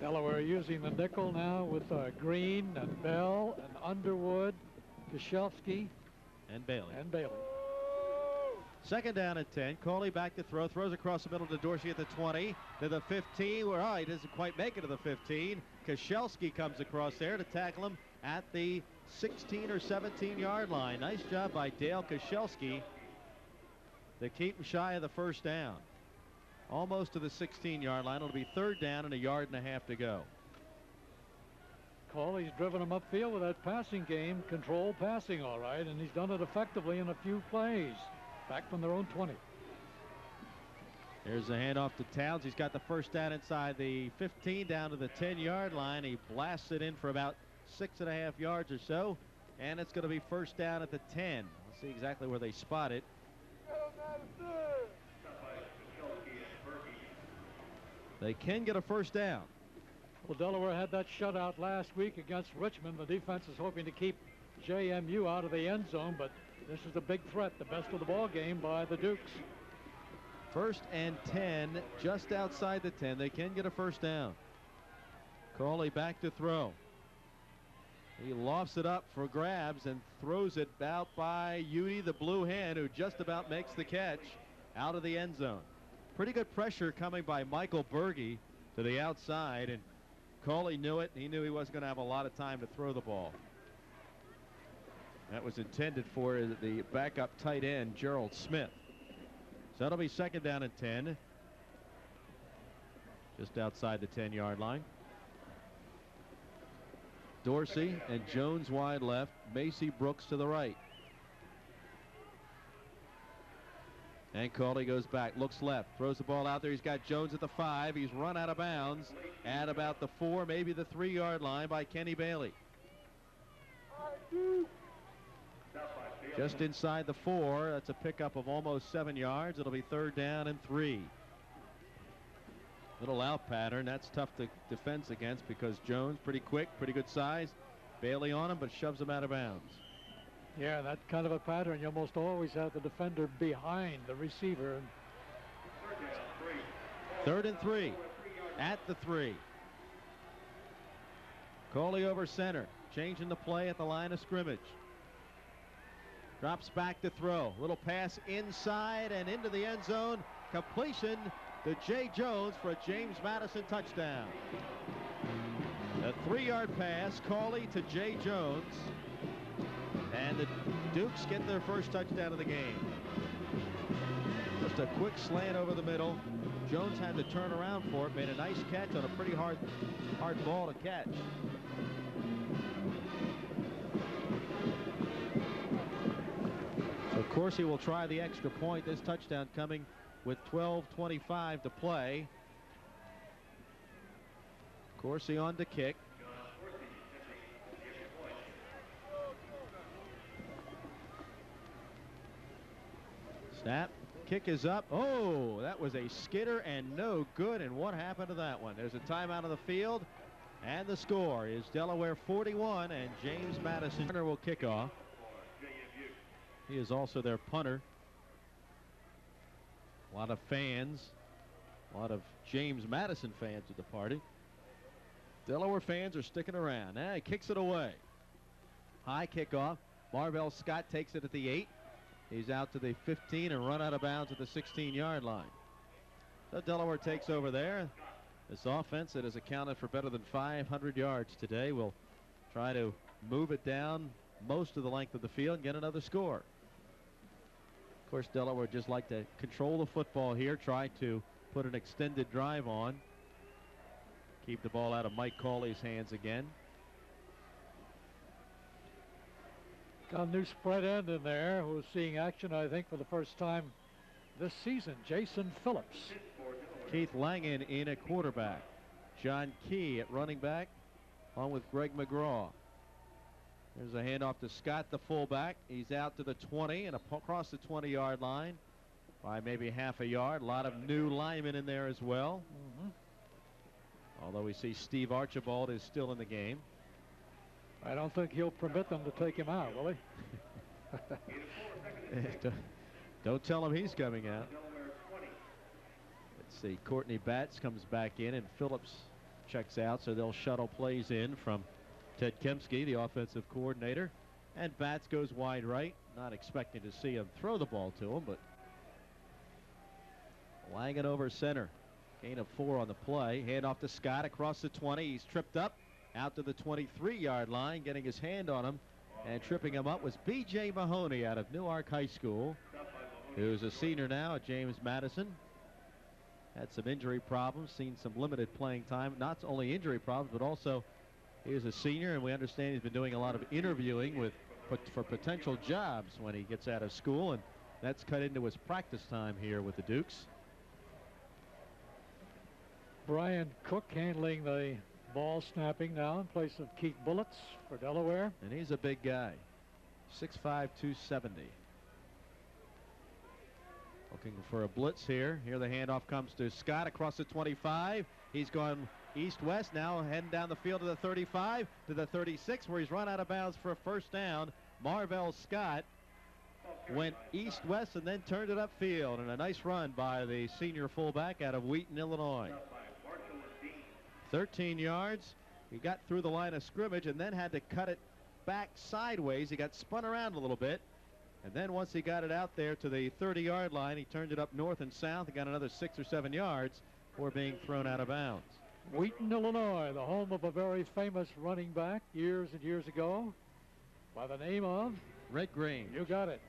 Delaware using the nickel now with Green and Bell and Underwood, Koshelski, and Bailey. 2nd down and 10. Cawley back to throw. Throws across the middle to Dorsey at the 20. To the 15. Where he doesn't quite make it to the 15. Koshelski comes across there to tackle him at the 16 or 17-yard line. Nice job by Dale Koshelski to keep him shy of the 1st down. Almost to the 16-yard line. It'll be 3rd down and a yard and a half to go. Cawley's driven him upfield with that passing game, controlled passing, all right, and he's done it effectively in a few plays. Back from their own 20. There's a handoff to Towns. He's got the 1st down inside the 15 down to the 10-yard line. He blasts it in for about 6.5 yards or so, and it's going to be 1st down at the 10. Let's see exactly where they spot it. They can get a 1st down. Well, Delaware had that shutout last week against Richmond. The defense is hoping to keep JMU out of the end zone, but this is a big threat, the best of the ball game by the Dukes. 1st and 10, just outside the 10. They can get a 1st down. Cawley back to throw. He lofts it up for grabs and throws it out by Udy, the Blue Hen, who just about makes the catch out of the end zone. Pretty good pressure coming by Michael Berge to the outside, and Cawley knew it. He knew he wasn't going to have a lot of time to throw the ball. That was intended for the backup tight end, Gerald Smith. So that'll be 2nd down and 10. Just outside the 10-yard line. Dorsey and Jones wide left. Macy Brooks to the right. And Cawley goes back, looks left, throws the ball out there. He's got Jones at the 5. He's run out of bounds at about the 4, maybe the 3-yard line by Kenny Bailey. Just inside the 4. That's a pickup of almost 7 yards. It'll be 3rd down and 3. Little out pattern. That's tough to defend against because Jones pretty quick, pretty good size. Bailey on him, but shoves him out of bounds. Yeah, that kind of a pattern. You almost always have the defender behind the receiver. 3rd and 3 at the 3. Cawley over center, changing the play at the line of scrimmage. Drops back to throw. Little pass inside and into the end zone. Completion to Jay Jones for a James Madison touchdown. A 3-yard pass, Cawley to Jay Jones. And the Dukes get their first touchdown of the game. Just a quick slant over the middle. Jones had to turn around for it. Made a nice catch on a pretty hard ball to catch. So Coursey will try the extra point. This touchdown coming with 12:25 to play. Coursey on to kick. Snap. Kick is up. Oh, that was a skidder and no good. And what happened to that one? There's a timeout on the field. And the score is Delaware 41 and James Madison will kick off. He is also their punter. A lot of fans. A lot of James Madison fans at the party. Delaware fans are sticking around. He kicks it away. High kickoff. Marvell Scott takes it at the 8. He's out to the 15 and run out of bounds at the 16-yard line. So Delaware takes over there. This offense that has accounted for better than 500 yards today will try to move it down most of the length of the field and get another score. Of course, Delaware just like to control the football here, try to put an extended drive on. Keep the ball out of Mike Cawley's hands again. Got a new spread end in there who's seeing action, I think, for the first time this season. Jason Phillips. Keith Langen in at quarterback. John Key at running back, on with Greg McGraw. There's a handoff to Scott, the fullback. He's out to the 20 and across the 20-yard line by maybe half a yard. A lot of new linemen in there as well. Although we see Steve Archibald is still in the game. I don't think he'll permit them to take him out, will he? Don't tell him he's coming out. Let's see. Courtney Batts comes back in and Phillips checks out, so they'll shuttle plays in from Ted Kemsky, the offensive coordinator. And Batts goes wide right. Not expecting to see him throw the ball to him, but Langen over center. Gain of 4 on the play. Hand off to Scott across the 20. He's tripped up out to the 23-yard line. Getting his hand on him and tripping him up was B.J. Mahoney out of Newark High School, who's a senior now at James Madison. Had some injury problems, seen some limited playing time. Not only injury problems, but also he is a senior, and we understand he's been doing a lot of interviewing for potential jobs when he gets out of school, and that's cut into his practice time here with the Dukes. Brian Cook handling the ball snapping now in place of Keith Bullets for Delaware. And he's a big guy, 6'5", 270. Looking for a blitz here. Here the handoff comes to Scott across the 25. He's gone east-west now, heading down the field to the 35, to the 36, where he's run out of bounds for a first down. Marvell Scott went east-west and then turned it upfield, and a nice run by the senior fullback out of Wheaton, Illinois. 13 yards. He got through the line of scrimmage and then had to cut it back sideways. He got spun around a little bit, and then once he got it out there to the 30-yard line, he turned it up north and south and got another 6 or 7 yards before being thrown out of bounds. Wheaton, Illinois, the home of a very famous running back years and years ago by the name of Red Green. You got it.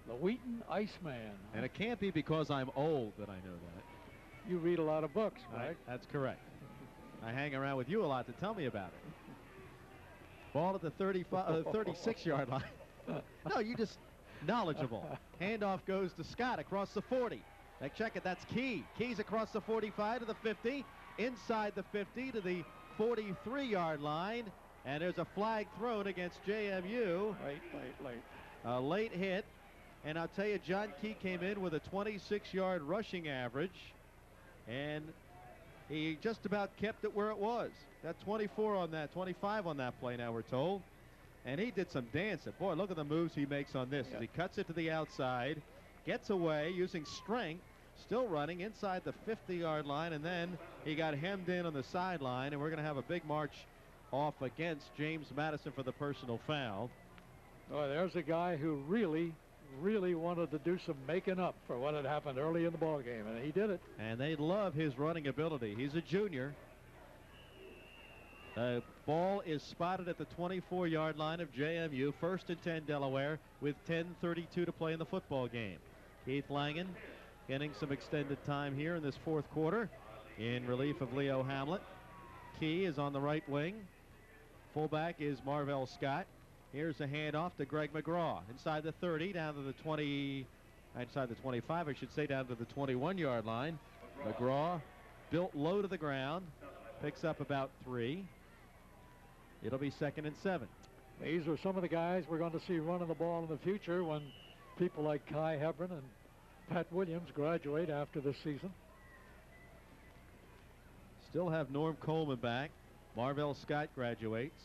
The Wheaton Iceman. And it can't be because I'm old that I know that. You read a lot of books, right? That's correct. I hang around with you a lot to tell me about it. Ball at the 36-yard line. No, you just knowledgeable. Handoff goes to Scott across the 40. Now check it, that's Key. Key's across the 45 to the 50, inside the 50 to the 43-yard line, and there's a flag thrown against JMU. Late. A late hit, and I'll tell you, John Key came in with a 26-yard rushing average, and he just about kept it where it was. Got 24 on that, 25 on that play now, we're told. And he did some dancing. Boy, look at the moves he makes on this. As he cuts it to the outside, gets away using strength, still running inside the 50-yard line, and then he got hemmed in on the sideline, and we're going to have a big march off against James Madison for the personal foul. Oh, there's a guy who really wanted to do some making up for what had happened early in the ball game, and he did it. And they love his running ability. He's a junior. The ball is spotted at the 24-yard line of JMU. 1st and 10 Delaware with 10:32 to play in the football game. Keith Langen getting some extended time here in this fourth quarter in relief of Leo Hamlet. Key is on the right wing. Fullback is Marvell Scott. Here's a handoff to Greg McGraw. Inside the 30, down to the 20, inside the 25, I should say, down to the 21-yard line. McGraw built low to the ground, picks up about 3. It'll be 2nd and 7. These are some of the guys we're going to see running the ball in the future when people like Kai Hebron and Pat Williams graduate after this season. Still have Norm Coleman back. Marvell Scott graduates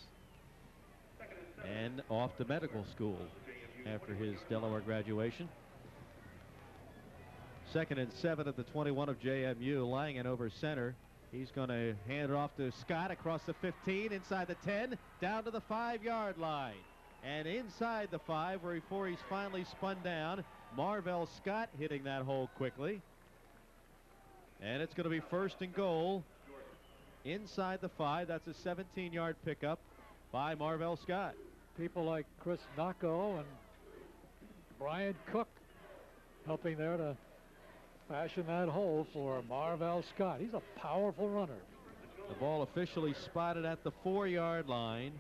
and off to medical school after his Delaware graduation. 2nd and 7 at the 21 of JMU. Langen over center. He's going to hand it off to Scott across the 15, inside the 10, down to the 5-yard line. And inside the 5, before he's finally spun down, Marvell Scott hitting that hole quickly. And it's going to be 1st and goal inside the 5. That's a 17-yard pickup by Marvell Scott. People like Chris Nacco and Brian Cook helping there to fashion that hole for Marvell Scott. He's a powerful runner. The ball officially spotted at the 4-yard line.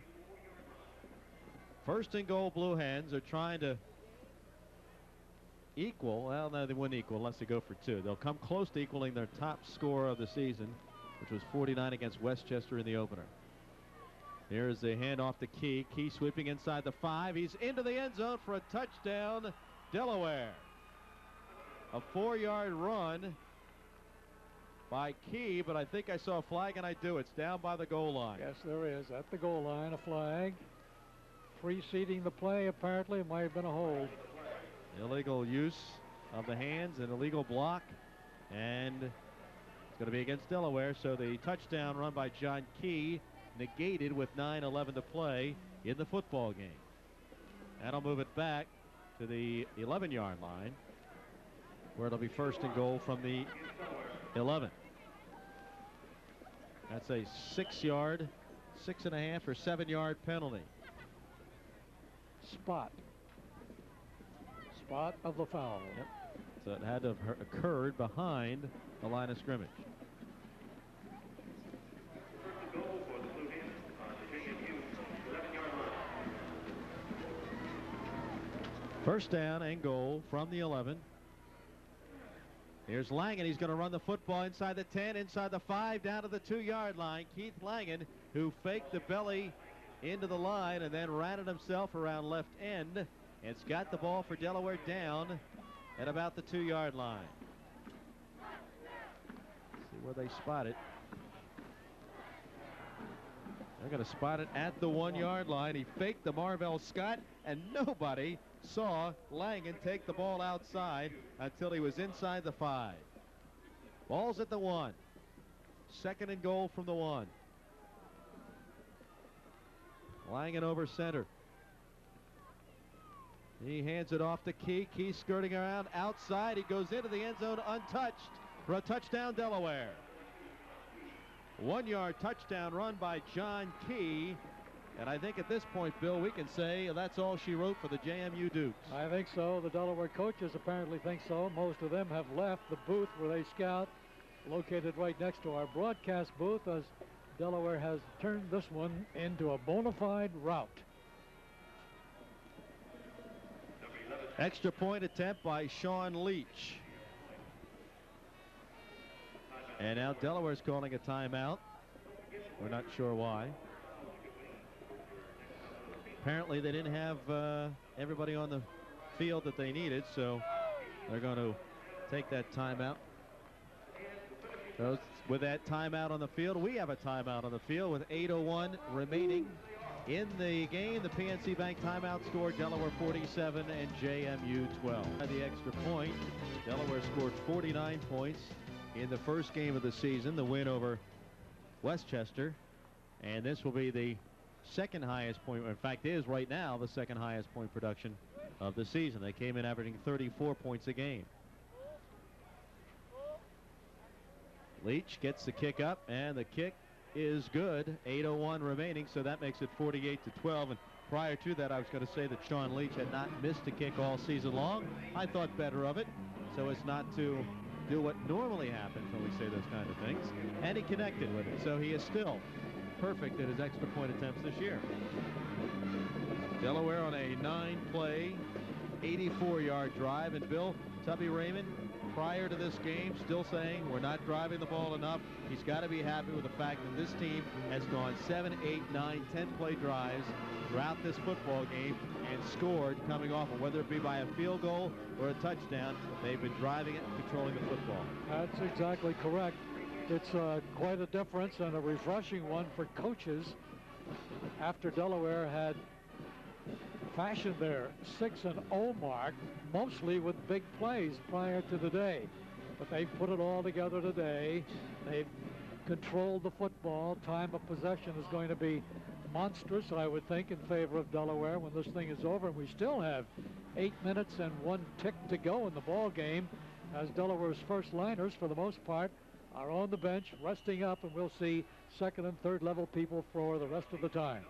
1st and goal. Blue Hens are trying to equal. Well, no, they wouldn't equal unless they go for 2. They'll come close to equaling their top score of the season, which was 49 against Westchester in the opener. Here's the handoff to Key. Key sweeping inside the 5. He's into the end zone for a touchdown, Delaware. A 4-yard run by Key, but I think I saw a flag and I do. It's down by the goal line. Yes, there is. At the goal line, a flag. Preceding the play, apparently, it might have been a hold. Illegal use of the hands, an illegal block, and it's going to be against Delaware. So the touchdown run by John Key negated with 9:11 to play in the football game. That'll move it back to the 11-yard line, where it'll be 1st and goal from the 11. That's a 6-yard, 6.5 or 7-yard penalty. Spot of the foul. Yep. So it had to have occurred behind the line of scrimmage. First down and goal from the 11. Here's Langen. He's going to run the football inside the 10, inside the 5, down to the 2-yard line. Keith Langen, who faked the belly into the line and then ran it himself around left end. It's got the ball for Delaware down at about the 2-yard line. See where they spot it. They're going to spot it at the 1-yard line. He faked the Marvell Scott, and nobody saw Langen take the ball outside until he was inside the 5. Ball's at the 1. 2nd and goal from the 1. Langen over center. He hands it off to Key. Key skirting around outside. He goes into the end zone untouched for a touchdown, Delaware. 1-yard touchdown run by John Key. And I think at this point, Bill, we can say that's all she wrote for the JMU Dukes. I think so. The Delaware coaches apparently think so. Most of them have left the booth where they scout, located right next to our broadcast booth, as Delaware has turned this one into a bona fide rout. Extra point attempt by Sean Leach. And now Delaware's calling a timeout. We're not sure why. Apparently they didn't have everybody on the field that they needed, so they're going to take that timeout. So with that timeout on the field, we have a timeout on the field with 8:01 remaining in the game. The PNC Bank timeout scored Delaware 47 and JMU 12. By the extra point, Delaware scored 49 points in the first game of the season, the win over Westchester. And this will be the second highest point, in fact is right now the second highest point production of the season. They came in averaging 34 points a game. Leach gets the kick up, and the kick is good. 8:01 remaining, so that makes it 48-12. And prior to that, I was going to say that Sean Leach had not missed a kick all season long. I thought better of it, so as not to do what normally happens when we say those kind of things. And he connected with it, so he is still perfect at his extra point attempts this year. Delaware on a 9-play, 84-yard drive. And Bill, Tubby Raymond, prior to this game, still saying we're not driving the ball enough. He's got to be happy with the fact that this team has gone 7, 8, 9, 10-play drives throughout this football game and scored coming off of whether it be by a field goal or a touchdown. They've been driving it and controlling the football. That's exactly correct. It's quite a difference and a refreshing one for coaches after Delaware had fashioned their 6-0 mark mostly with big plays prior to the day. But they've put it all together today. They've controlled the football. Time of possession is going to be monstrous, I would think, in favor of Delaware when this thing is over. And we still have 8 minutes and 1 tick to go in the ball game, as Delaware's first liners, for the most part, are on the bench resting up, and we'll see second and third level people for the rest of the time.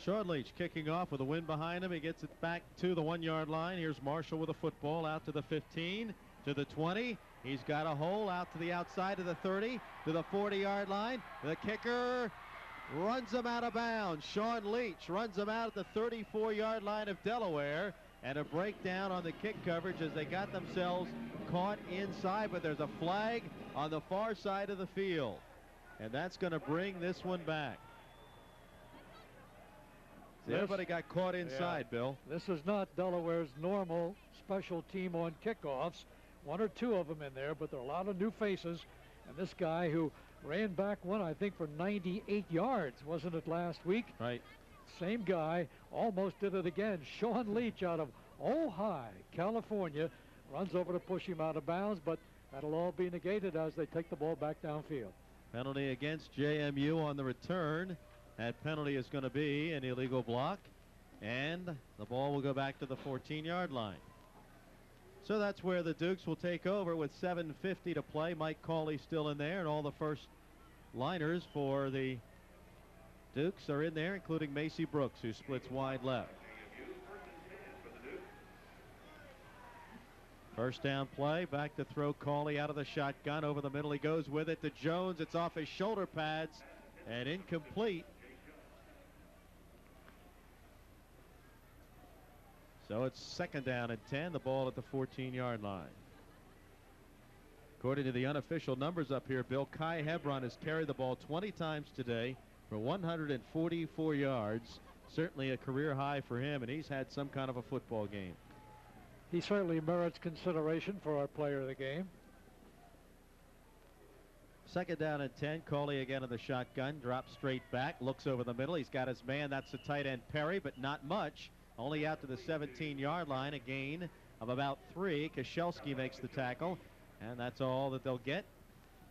Sean Leach kicking off with a wind behind him. He gets it back to the 1-yard line. Here's Marshall with a football out to the 15, to the 20. He's got a hole out to the outside of the 30, to the 40-yard line. The kicker runs him out of bounds. Sean Leach runs him out at the 34-yard line of Delaware. And a breakdown on the kick coverage as they got themselves caught inside. But there's a flag on the far side of the field. And that's going to bring this one back. Everybody got caught inside, yeah. Bill. This is not Delaware's normal special team on kickoffs. 1 or 2 of them in there, but there are a lot of new faces. And this guy who ran back one, I think, for 98 yards, wasn't it, last week? Right. Same guy, almost did it again. Sean Leach out of Ojai, California, runs over to push him out of bounds, but that'll all be negated as they take the ball back downfield. Penalty against JMU on the return. That penalty is going to be an illegal block, and the ball will go back to the 14-yard line. So that's where the Dukes will take over with 7:50 to play. Mike Cawley still in there, and all the first liners for the Dukes are in there, including Macy Brooks, who splits wide left. First down play, back to throw. Cawley out of the shotgun, over the middle he goes with it to Jones. It's off his shoulder pads and incomplete. So it's second down and 10, the ball at the 14-yard line. According to the unofficial numbers up here, Bill, Kai Hebron has carried the ball 20 times today for 144 yards. Certainly a career high for him, and he's had some kind of a football game. He certainly merits consideration for our player of the game. Second down and 10. Cawley again in the shotgun. Drops straight back. Looks over the middle. He's got his man. That's the tight end Perry, but not much. Only out to the 17-yard line. A gain of about 3. Koszelski makes the tackle, and that's all that they'll get.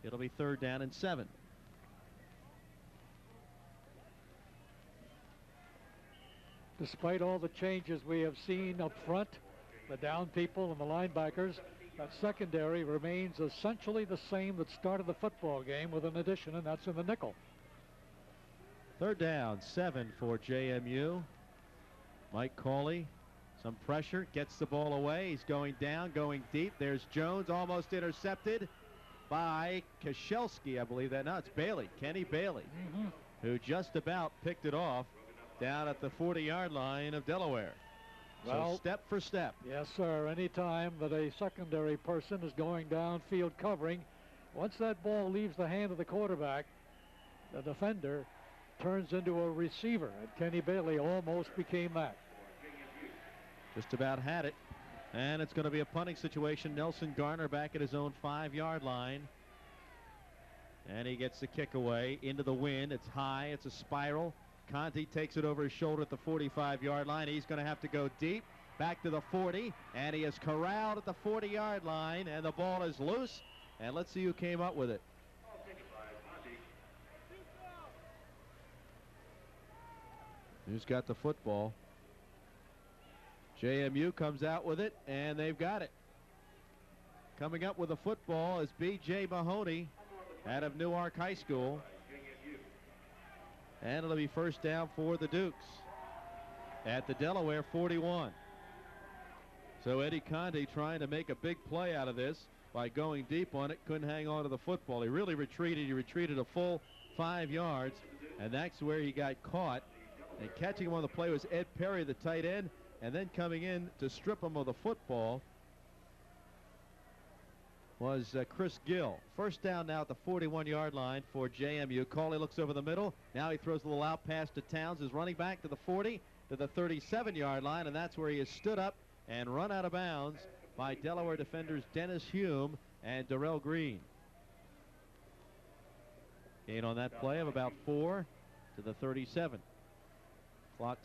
It'll be third down and 7. Despite all the changes we have seen up front, the down people and the linebackers, that secondary remains essentially the same that started the football game, with an addition, and that's in the nickel. Third down, 7 for JMU. Mike Cawley, some pressure, gets the ball away. He's going down, going deep. There's Jones, almost intercepted by Koszelski, I believe that. No, it's Bailey, Kenny Bailey, who just about picked it off down at the 40-yard line of Delaware. Well, so step for step. Yes, sir. Anytime that a secondary person is going downfield covering, once that ball leaves the hand of the quarterback, the defender turns into a receiver, and Kenny Bailey almost became that. Just about had it, and it's going to be a punting situation. Nelson Garner back at his own 5-yard line, and he gets the kick away into the wind. It's high, it's a spiral. Conti takes it over his shoulder at the 45-yard line. He's going to have to go deep, back to the 40, and he is corralled at the 40-yard line, and the ball is loose, and let's see who came up with it. Who's got the football? JMU comes out with it, and they've got it. Coming up with the football is B.J. Mahoney out of Newark High School. And it'll be first down for the Dukes at the Delaware 41. So Eddie Conte trying to make a big play out of this by going deep on it. Couldn't hang on to the football. He really retreated. He retreated a full 5 yards, and that's where he got caught. And catching him on the play was Ed Perry, the tight end, and then coming in to strip him of the football was Chris Gill. First down now at the 41-yard line for JMU. Cawley looks over the middle. Now he throws a little out pass to Towns, his running back, to the 40, to the 37-yard line, and that's where he is stood up and run out of bounds by Delaware defenders Dennis Hume and Darrell Green. Gain on that play of about 4 to the 37. Clock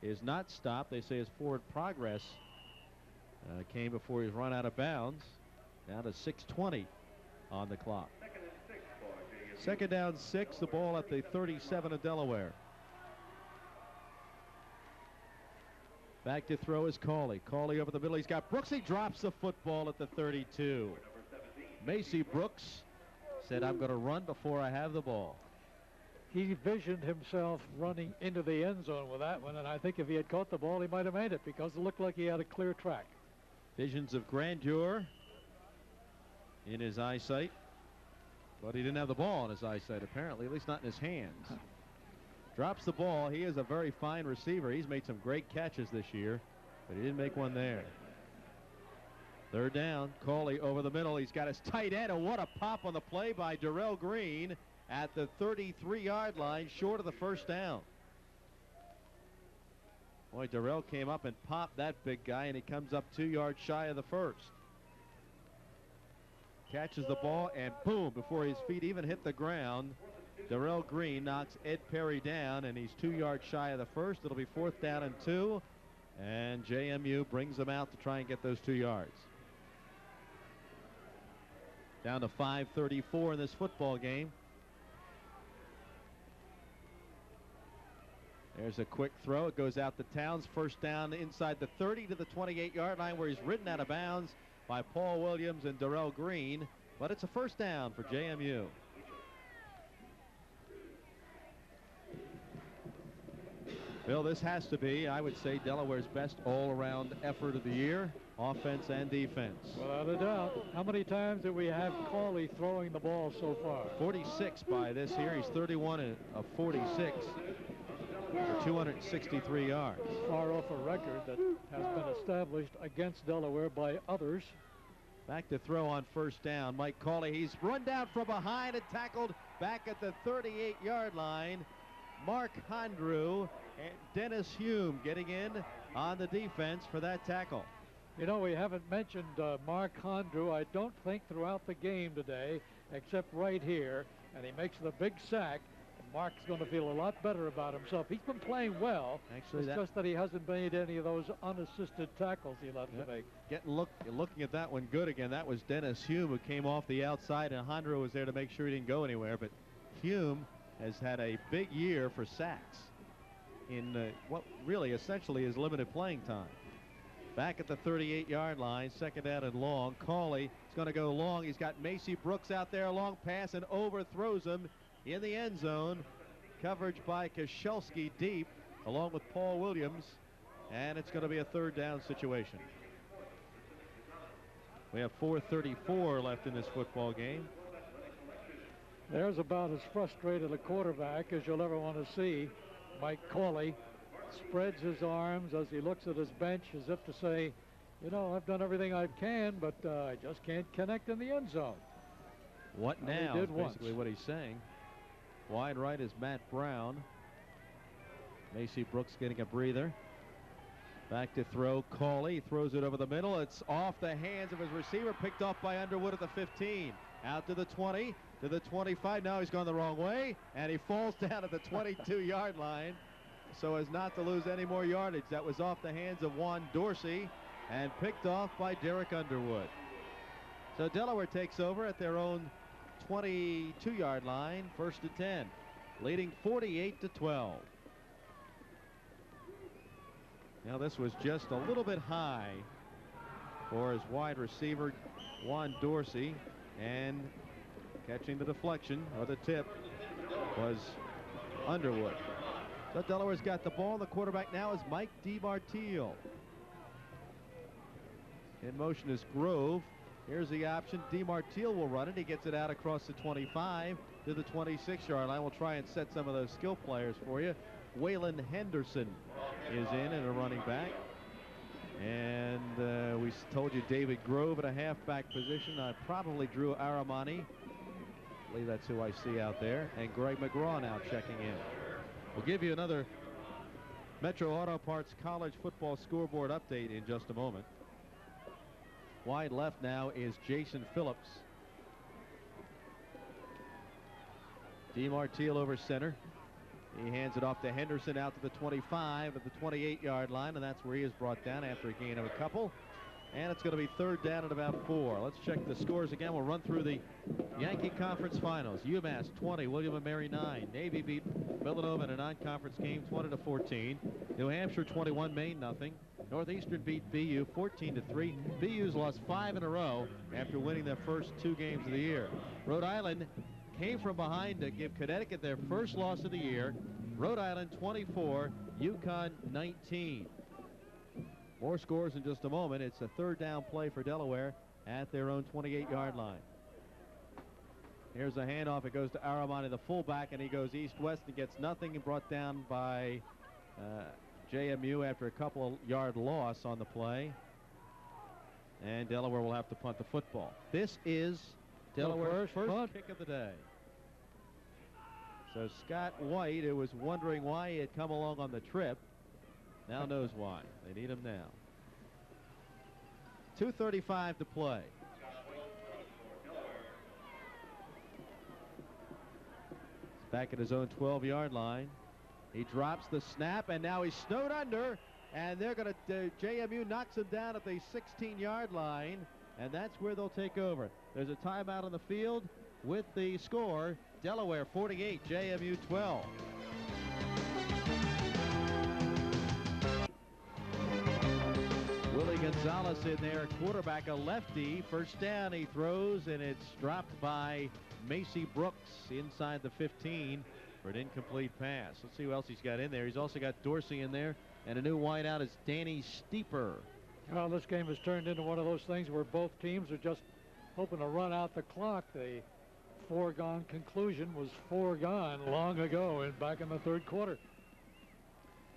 is not stopped. They say his forward progress came before he's run out of bounds. Down to 6:20 on the clock. Second down 6, the ball at the 37 of Delaware. Back to throw is Cawley. Cawley over the middle. He's got Brooks. He drops the football at the 32. Macy Brooks said, "I'm going to run before I have the ball." He visioned himself running into the end zone with that one, and I think if he had caught the ball, he might have made it because it looked like he had a clear track. Visions of grandeur in his eyesight, but he didn't have the ball in his eyesight, apparently, at least not in his hands. Drops the ball. He is a very fine receiver. He's made some great catches this year, but he didn't make one there. Third down, Cawley over the middle. He's got his tight end, and what a pop on the play by Darrell Green at the 33-yard line, short of the first down. Boy, Darrell came up and popped that big guy, and he comes up 2 yards shy of the first. Catches the ball, and boom, before his feet even hit the ground, Darrell Green knocks Ed Perry down, and he's 2 yards shy of the first. It'll be 4th down and 2, and JMU brings them out to try and get those 2 yards. Down to 5:34 in this football game. There's a quick throw. It goes out to Towns. First down inside the 30 to the 28-yard line, where he's ridden out of bounds by Paul Williams and Darrell Green, but it's a first down for JMU. Bill, this has to be, I would say, Delaware's best all-around effort of the year, offense and defense. Without a doubt. How many times did we have Cawley throwing the ball so far? 46 by this here. He's 31 of 46 for 263 yards. Far off a record that has been established against Delaware by others. Back to throw on first down. Mike Cawley, he's run down from behind and tackled back at the 38-yard line. Mark Hondrew and Dennis Hume getting in on the defense for that tackle. You know, we haven't mentioned Mark Hondrew, I don't think, throughout the game today, except right here, and he makes the big sack. Mark's going to feel a lot better about himself. He's been playing well. Actually, it's just that he hasn't made any of those unassisted tackles he loves to make. Looking at that one good again. That was Dennis Hume, who came off the outside, and Hondrew was there to make sure he didn't go anywhere. But Hume has had a big year for sacks in what really essentially is limited playing time. Back at the 38-yard line, second down and long. Cawley is going to go long. He's got Macy Brooks out there, a long pass, and overthrows him in the end zone. Coverage by Koshelski deep, along with Paul Williams, and it's going to be a third down situation. We have 4:34 left in this football game. There's about as frustrated a quarterback as you'll ever want to see. Mike Cawley spreads his arms as he looks at his bench as if to say, you know, I've done everything I can, but I just can't connect in the end zone. What now is basically what he's saying. Wide right is Matt Brown. Macy Brooks getting a breather. Back to throw. Cawley throws it over the middle. It's off the hands of his receiver, picked off by Underwood at the 15. Out to the 20, to the 25. Now he's gone the wrong way, and he falls down at the 22-yard line so as not to lose any more yardage. That was off the hands of Juan Dorsey and picked off by Derek Underwood. So Delaware takes over at their own 22-yard line, 1st and 10, leading 48-12. Now this was just a little bit high for his wide receiver, Juan Dorsey, and catching the deflection or the tip was Underwood. So Delaware's got the ball. The quarterback now is Mike DiMartile. In motion is Grove. Here's the option. DiMartile will run it. He gets it out across the 25 to the 26-yard line. We'll try and set some of those skill players for you. Waylon Henderson is in at a running back. And we told you David Grove at a halfback position. I probably Drew Aramani. I believe that's who I see out there. And Greg McGraw now checking in. We'll give you another Metro Auto Parts College football scoreboard update in just a moment. Wide left now is Jason Phillips. DiMartile over center. He hands it off to Henderson out to the 25 at the 28-yard line, and that's where he is brought down after a gain of a couple. And it's going to be third down at about 4. Let's check the scores again. We'll run through the Yankee Conference Finals. UMass 20, William & Mary 9. Navy beat Villanova in a non-conference game 20-14. New Hampshire 21, Maine nothing. Northeastern beat BU 14-3. BU's lost 5 in a row after winning their first 2 games of the year. Rhode Island came from behind to give Connecticut their first loss of the year. Rhode Island 24, UConn 19. More scores in just a moment. It's a third down play for Delaware at their own 28-yard line. Here's a handoff. It goes to Aramani, the fullback, and he goes east-west and gets nothing, and brought down by JMU after a couple of yard loss on the play. And Delaware will have to punt the football. This is Delaware's first kick of the day. So Scott White, who was wondering why he had come along on the trip, now knows why. They need him now. 2:35 to play. He's back at his own 12-yard line. He drops the snap, and now he's snowed under, and they're going to JMU knocks him down at the 16-yard line, and that's where they'll take over. There's a timeout on the field with the score, Delaware 48, JMU 12. Willie Gonzalez in there, quarterback, a lefty. First down, he throws, and it's dropped by Macy Brooks inside the 15 for an incomplete pass. Let's see who else he's got in there. He's also got Dorsey in there, and a new wideout is Danny Steeper. Well, this game has turned into one of those things where both teams are just hoping to run out the clock. The foregone conclusion was foregone long ago and back in the third quarter.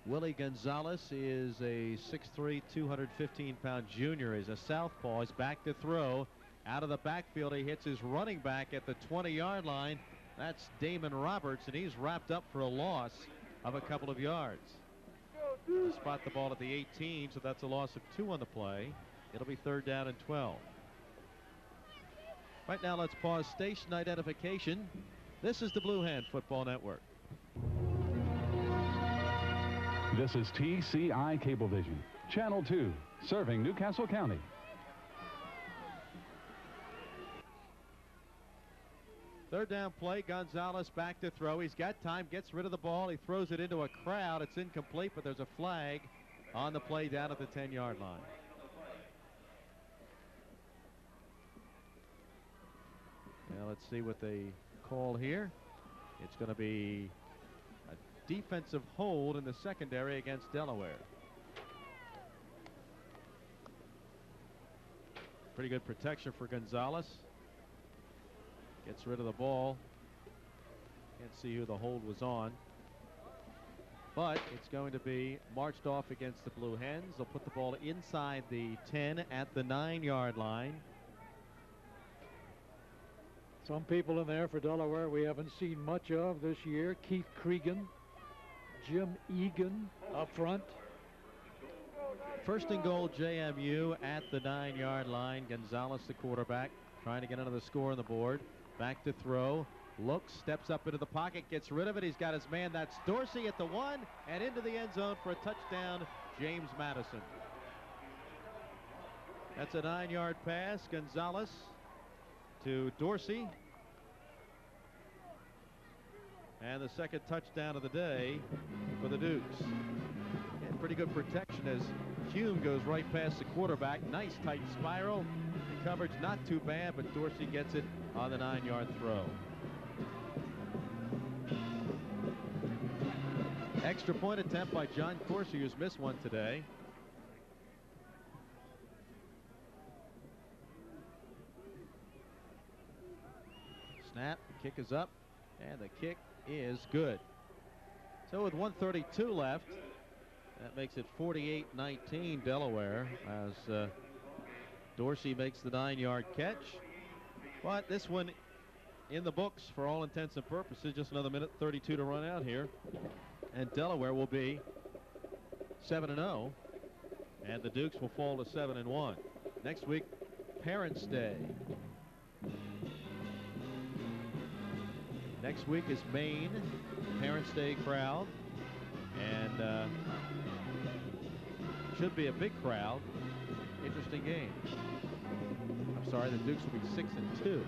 Willie Gonzalez is a 6'3", 215-pound junior. He's a southpaw. He's back to throw. Out of the backfield, he hits his running back at the 20-yard line. That's Damon Roberts, and he's wrapped up for a loss of a couple of yards. He'll spot the ball at the 18, so that's a loss of 2 on the play. It'll be third down and 12. Right now, let's pause station identification. This is the Blue Hand Football Network. This is TCI Cablevision, Channel 2, serving Newcastle County. Third down play, Gonzalez back to throw. He's got time, gets rid of the ball. He throws it into a crowd. It's incomplete, but there's a flag on the play down at the 10-yard line. Now let's see what they call here. It's going to be a defensive hold in the secondary against Delaware. Pretty good protection for Gonzalez. Gets rid of the ball. Can't see who the hold was on. But it's going to be marched off against the Blue Hens. They'll put the ball inside the 10 at the 9-yard line. Some people in there for Delaware we haven't seen much of this year. Keith Cregan, Jim Egan up front. First and goal, JMU at the 9-yard line. Gonzalez, the quarterback, trying to get another score on the board. Back to throw. Looks, steps up into the pocket, gets rid of it. He's got his man. That's Dorsey at the 1 and into the end zone for a touchdown, James Madison. That's a 9-yard pass. Gonzalez to Dorsey. And the second touchdown of the day for the Dukes. And pretty good protection as Hume goes right past the quarterback. Nice tight spiral. The coverage not too bad, but Dorsey gets it on the 9-yard throw. Extra point attempt by John Corsi, who's missed one today. Snap, the kick is up, and the kick is good. So with 1:32 left, that makes it 48-19 Delaware as Dorsey makes the 9-yard catch. But this one in the books for all intents and purposes. Just another minute 32 to run out here. And Delaware will be 7-0. And the Dukes will fall to 7-1. Next week, Parents' Day. Next week is Maine, Parents' Day crowd. And should be a big crowd. Interesting game. I'm sorry, the Dukes will be 6-2.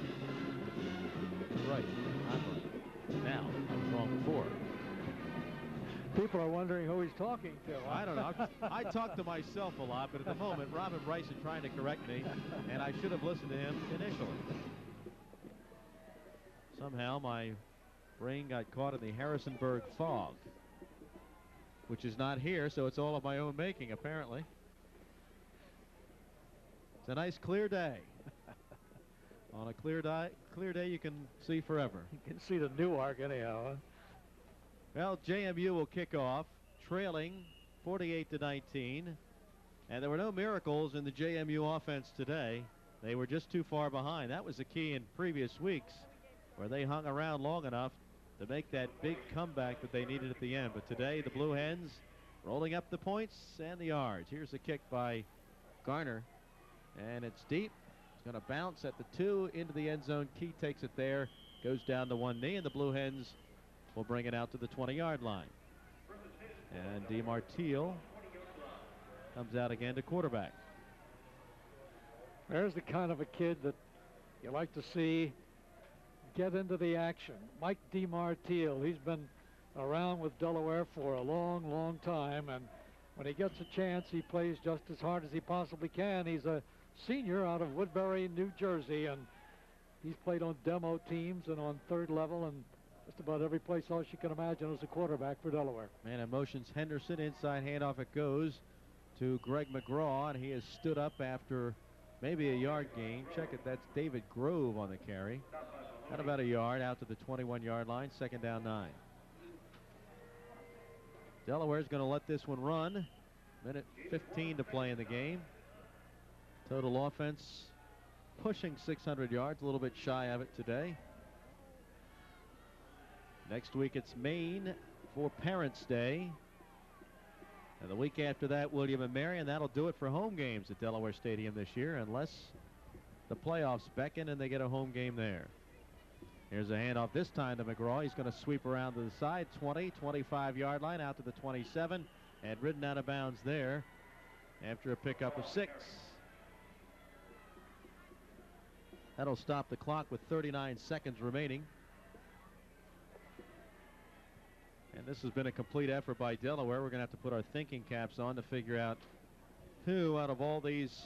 Right. I'm right. Now, I was wrong before. People are wondering who he's talking to. I don't know. I talk to myself a lot, but at the moment, Robin Bryce is trying to correct me, and I should have listened to him initially. Somehow, my brain got caught in the Harrisonburg fog, which is not here, so it's all of my own making, apparently. It's a nice clear day. On a clear day, you can see forever. You can see the Newark anyhow. Huh? Well, JMU will kick off, trailing 48-19. And there were no miracles in the JMU offense today. They were just too far behind. That was the key in previous weeks, where they hung around long enough to make that big comeback that they needed at the end. But today, the Blue Hens rolling up the points and the yards. Here's a kick by Garner, and it's deep. It's going to bounce at the 2 into the end zone. Key takes it there, goes down to one knee, and the Blue Hens will bring it out to the 20-yard line. And DeMartile comes out again to quarterback. There's the kind of a kid that you like to see get into the action. Mike DeMartile, he's been around with Delaware for a long, long time, and when he gets a chance, he plays just as hard as he possibly can. He's a senior out of Woodbury, New Jersey, and he's played on demo teams and on third level and just about every place else you can imagine as a quarterback for Delaware. Man in motions Henderson, inside handoff it goes to Greg McGraw, and he has stood up after maybe a yard gain. Check it, that's David Grove on the carry. At about a yard out to the 21-yard line, 2nd down 9. Delaware's going to let this one run. Minute 15 to play in the game. Total offense pushing 600 yards, a little bit shy of it today. Next week it's Maine for Parents' Day. And the week after that, William and Mary, and that'll do it for home games at Delaware Stadium this year, unless the playoffs beckon and they get a home game there. Here's a handoff this time to McGraw. He's going to sweep around to the side, 20, 25-yard line, out to the 27, and ridden out of bounds there after a pickup of 6. That'll stop the clock with 39 seconds remaining. And this has been a complete effort by Delaware. We're going to have to put our thinking caps on to figure out who out of all these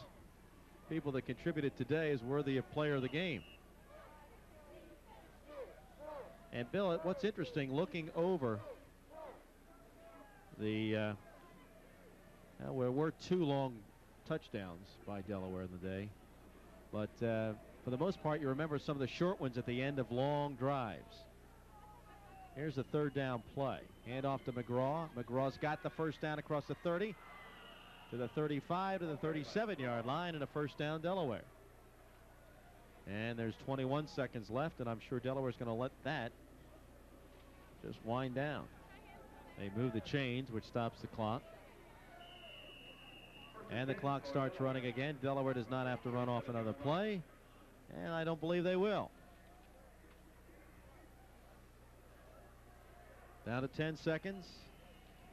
people that contributed today is worthy of player of the game. And Bill, what's interesting, looking over the well, there were 2 long touchdowns by Delaware in the day, but for the most part you remember some of the short ones at the end of long drives. Here's a 3rd down play. Hand off to McGraw. McGraw's got the first down across the 30 to the 35 to the 37-yard line, and a first down Delaware. And there's 21 seconds left, and I'm sure Delaware's going to let that just wind down. They move the chains, which stops the clock. And the clock starts running again. Delaware does not have to run off another play, and I don't believe they will. Down to 10 seconds.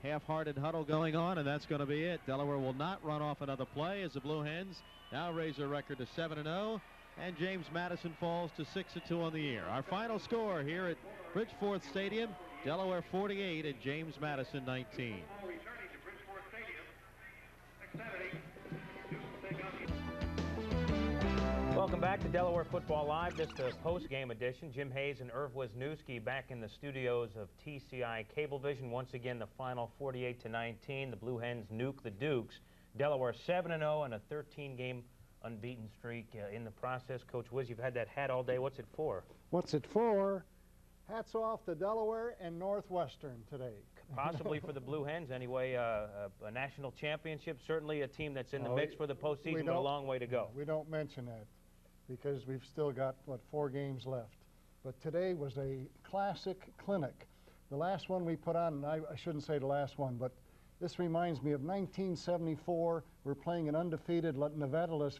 Half-hearted huddle going on, and that's going to be it. Delaware will not run off another play as the Blue Hens now raise their record to 7-0, and James Madison falls to 6-2 on the year. Our final score here at Bridgeforth Stadium, Delaware 48 and James Madison 19. Welcome back to Delaware Football Live. This is the post-game edition. Jim Hayes and Irv Wisniewski back in the studios of TCI Cablevision. Once again, the final 48-19. The Blue Hens nuke the Dukes. Delaware 7-0 and a 13-game unbeaten streak in the process. Coach Wiz, you've had that hat all day. What's it for? What's it for? Hats off to Delaware and Northwestern today. Possibly for the Blue Hens anyway. A national championship, certainly a team that's in the mix for the postseason, but a long way to go. We don't mention that because we've still got, what, 4 games left. But today was a classic clinic. The last one we put on, and I shouldn't say the last one, but this reminds me of 1974. We're playing an undefeated Nevada Las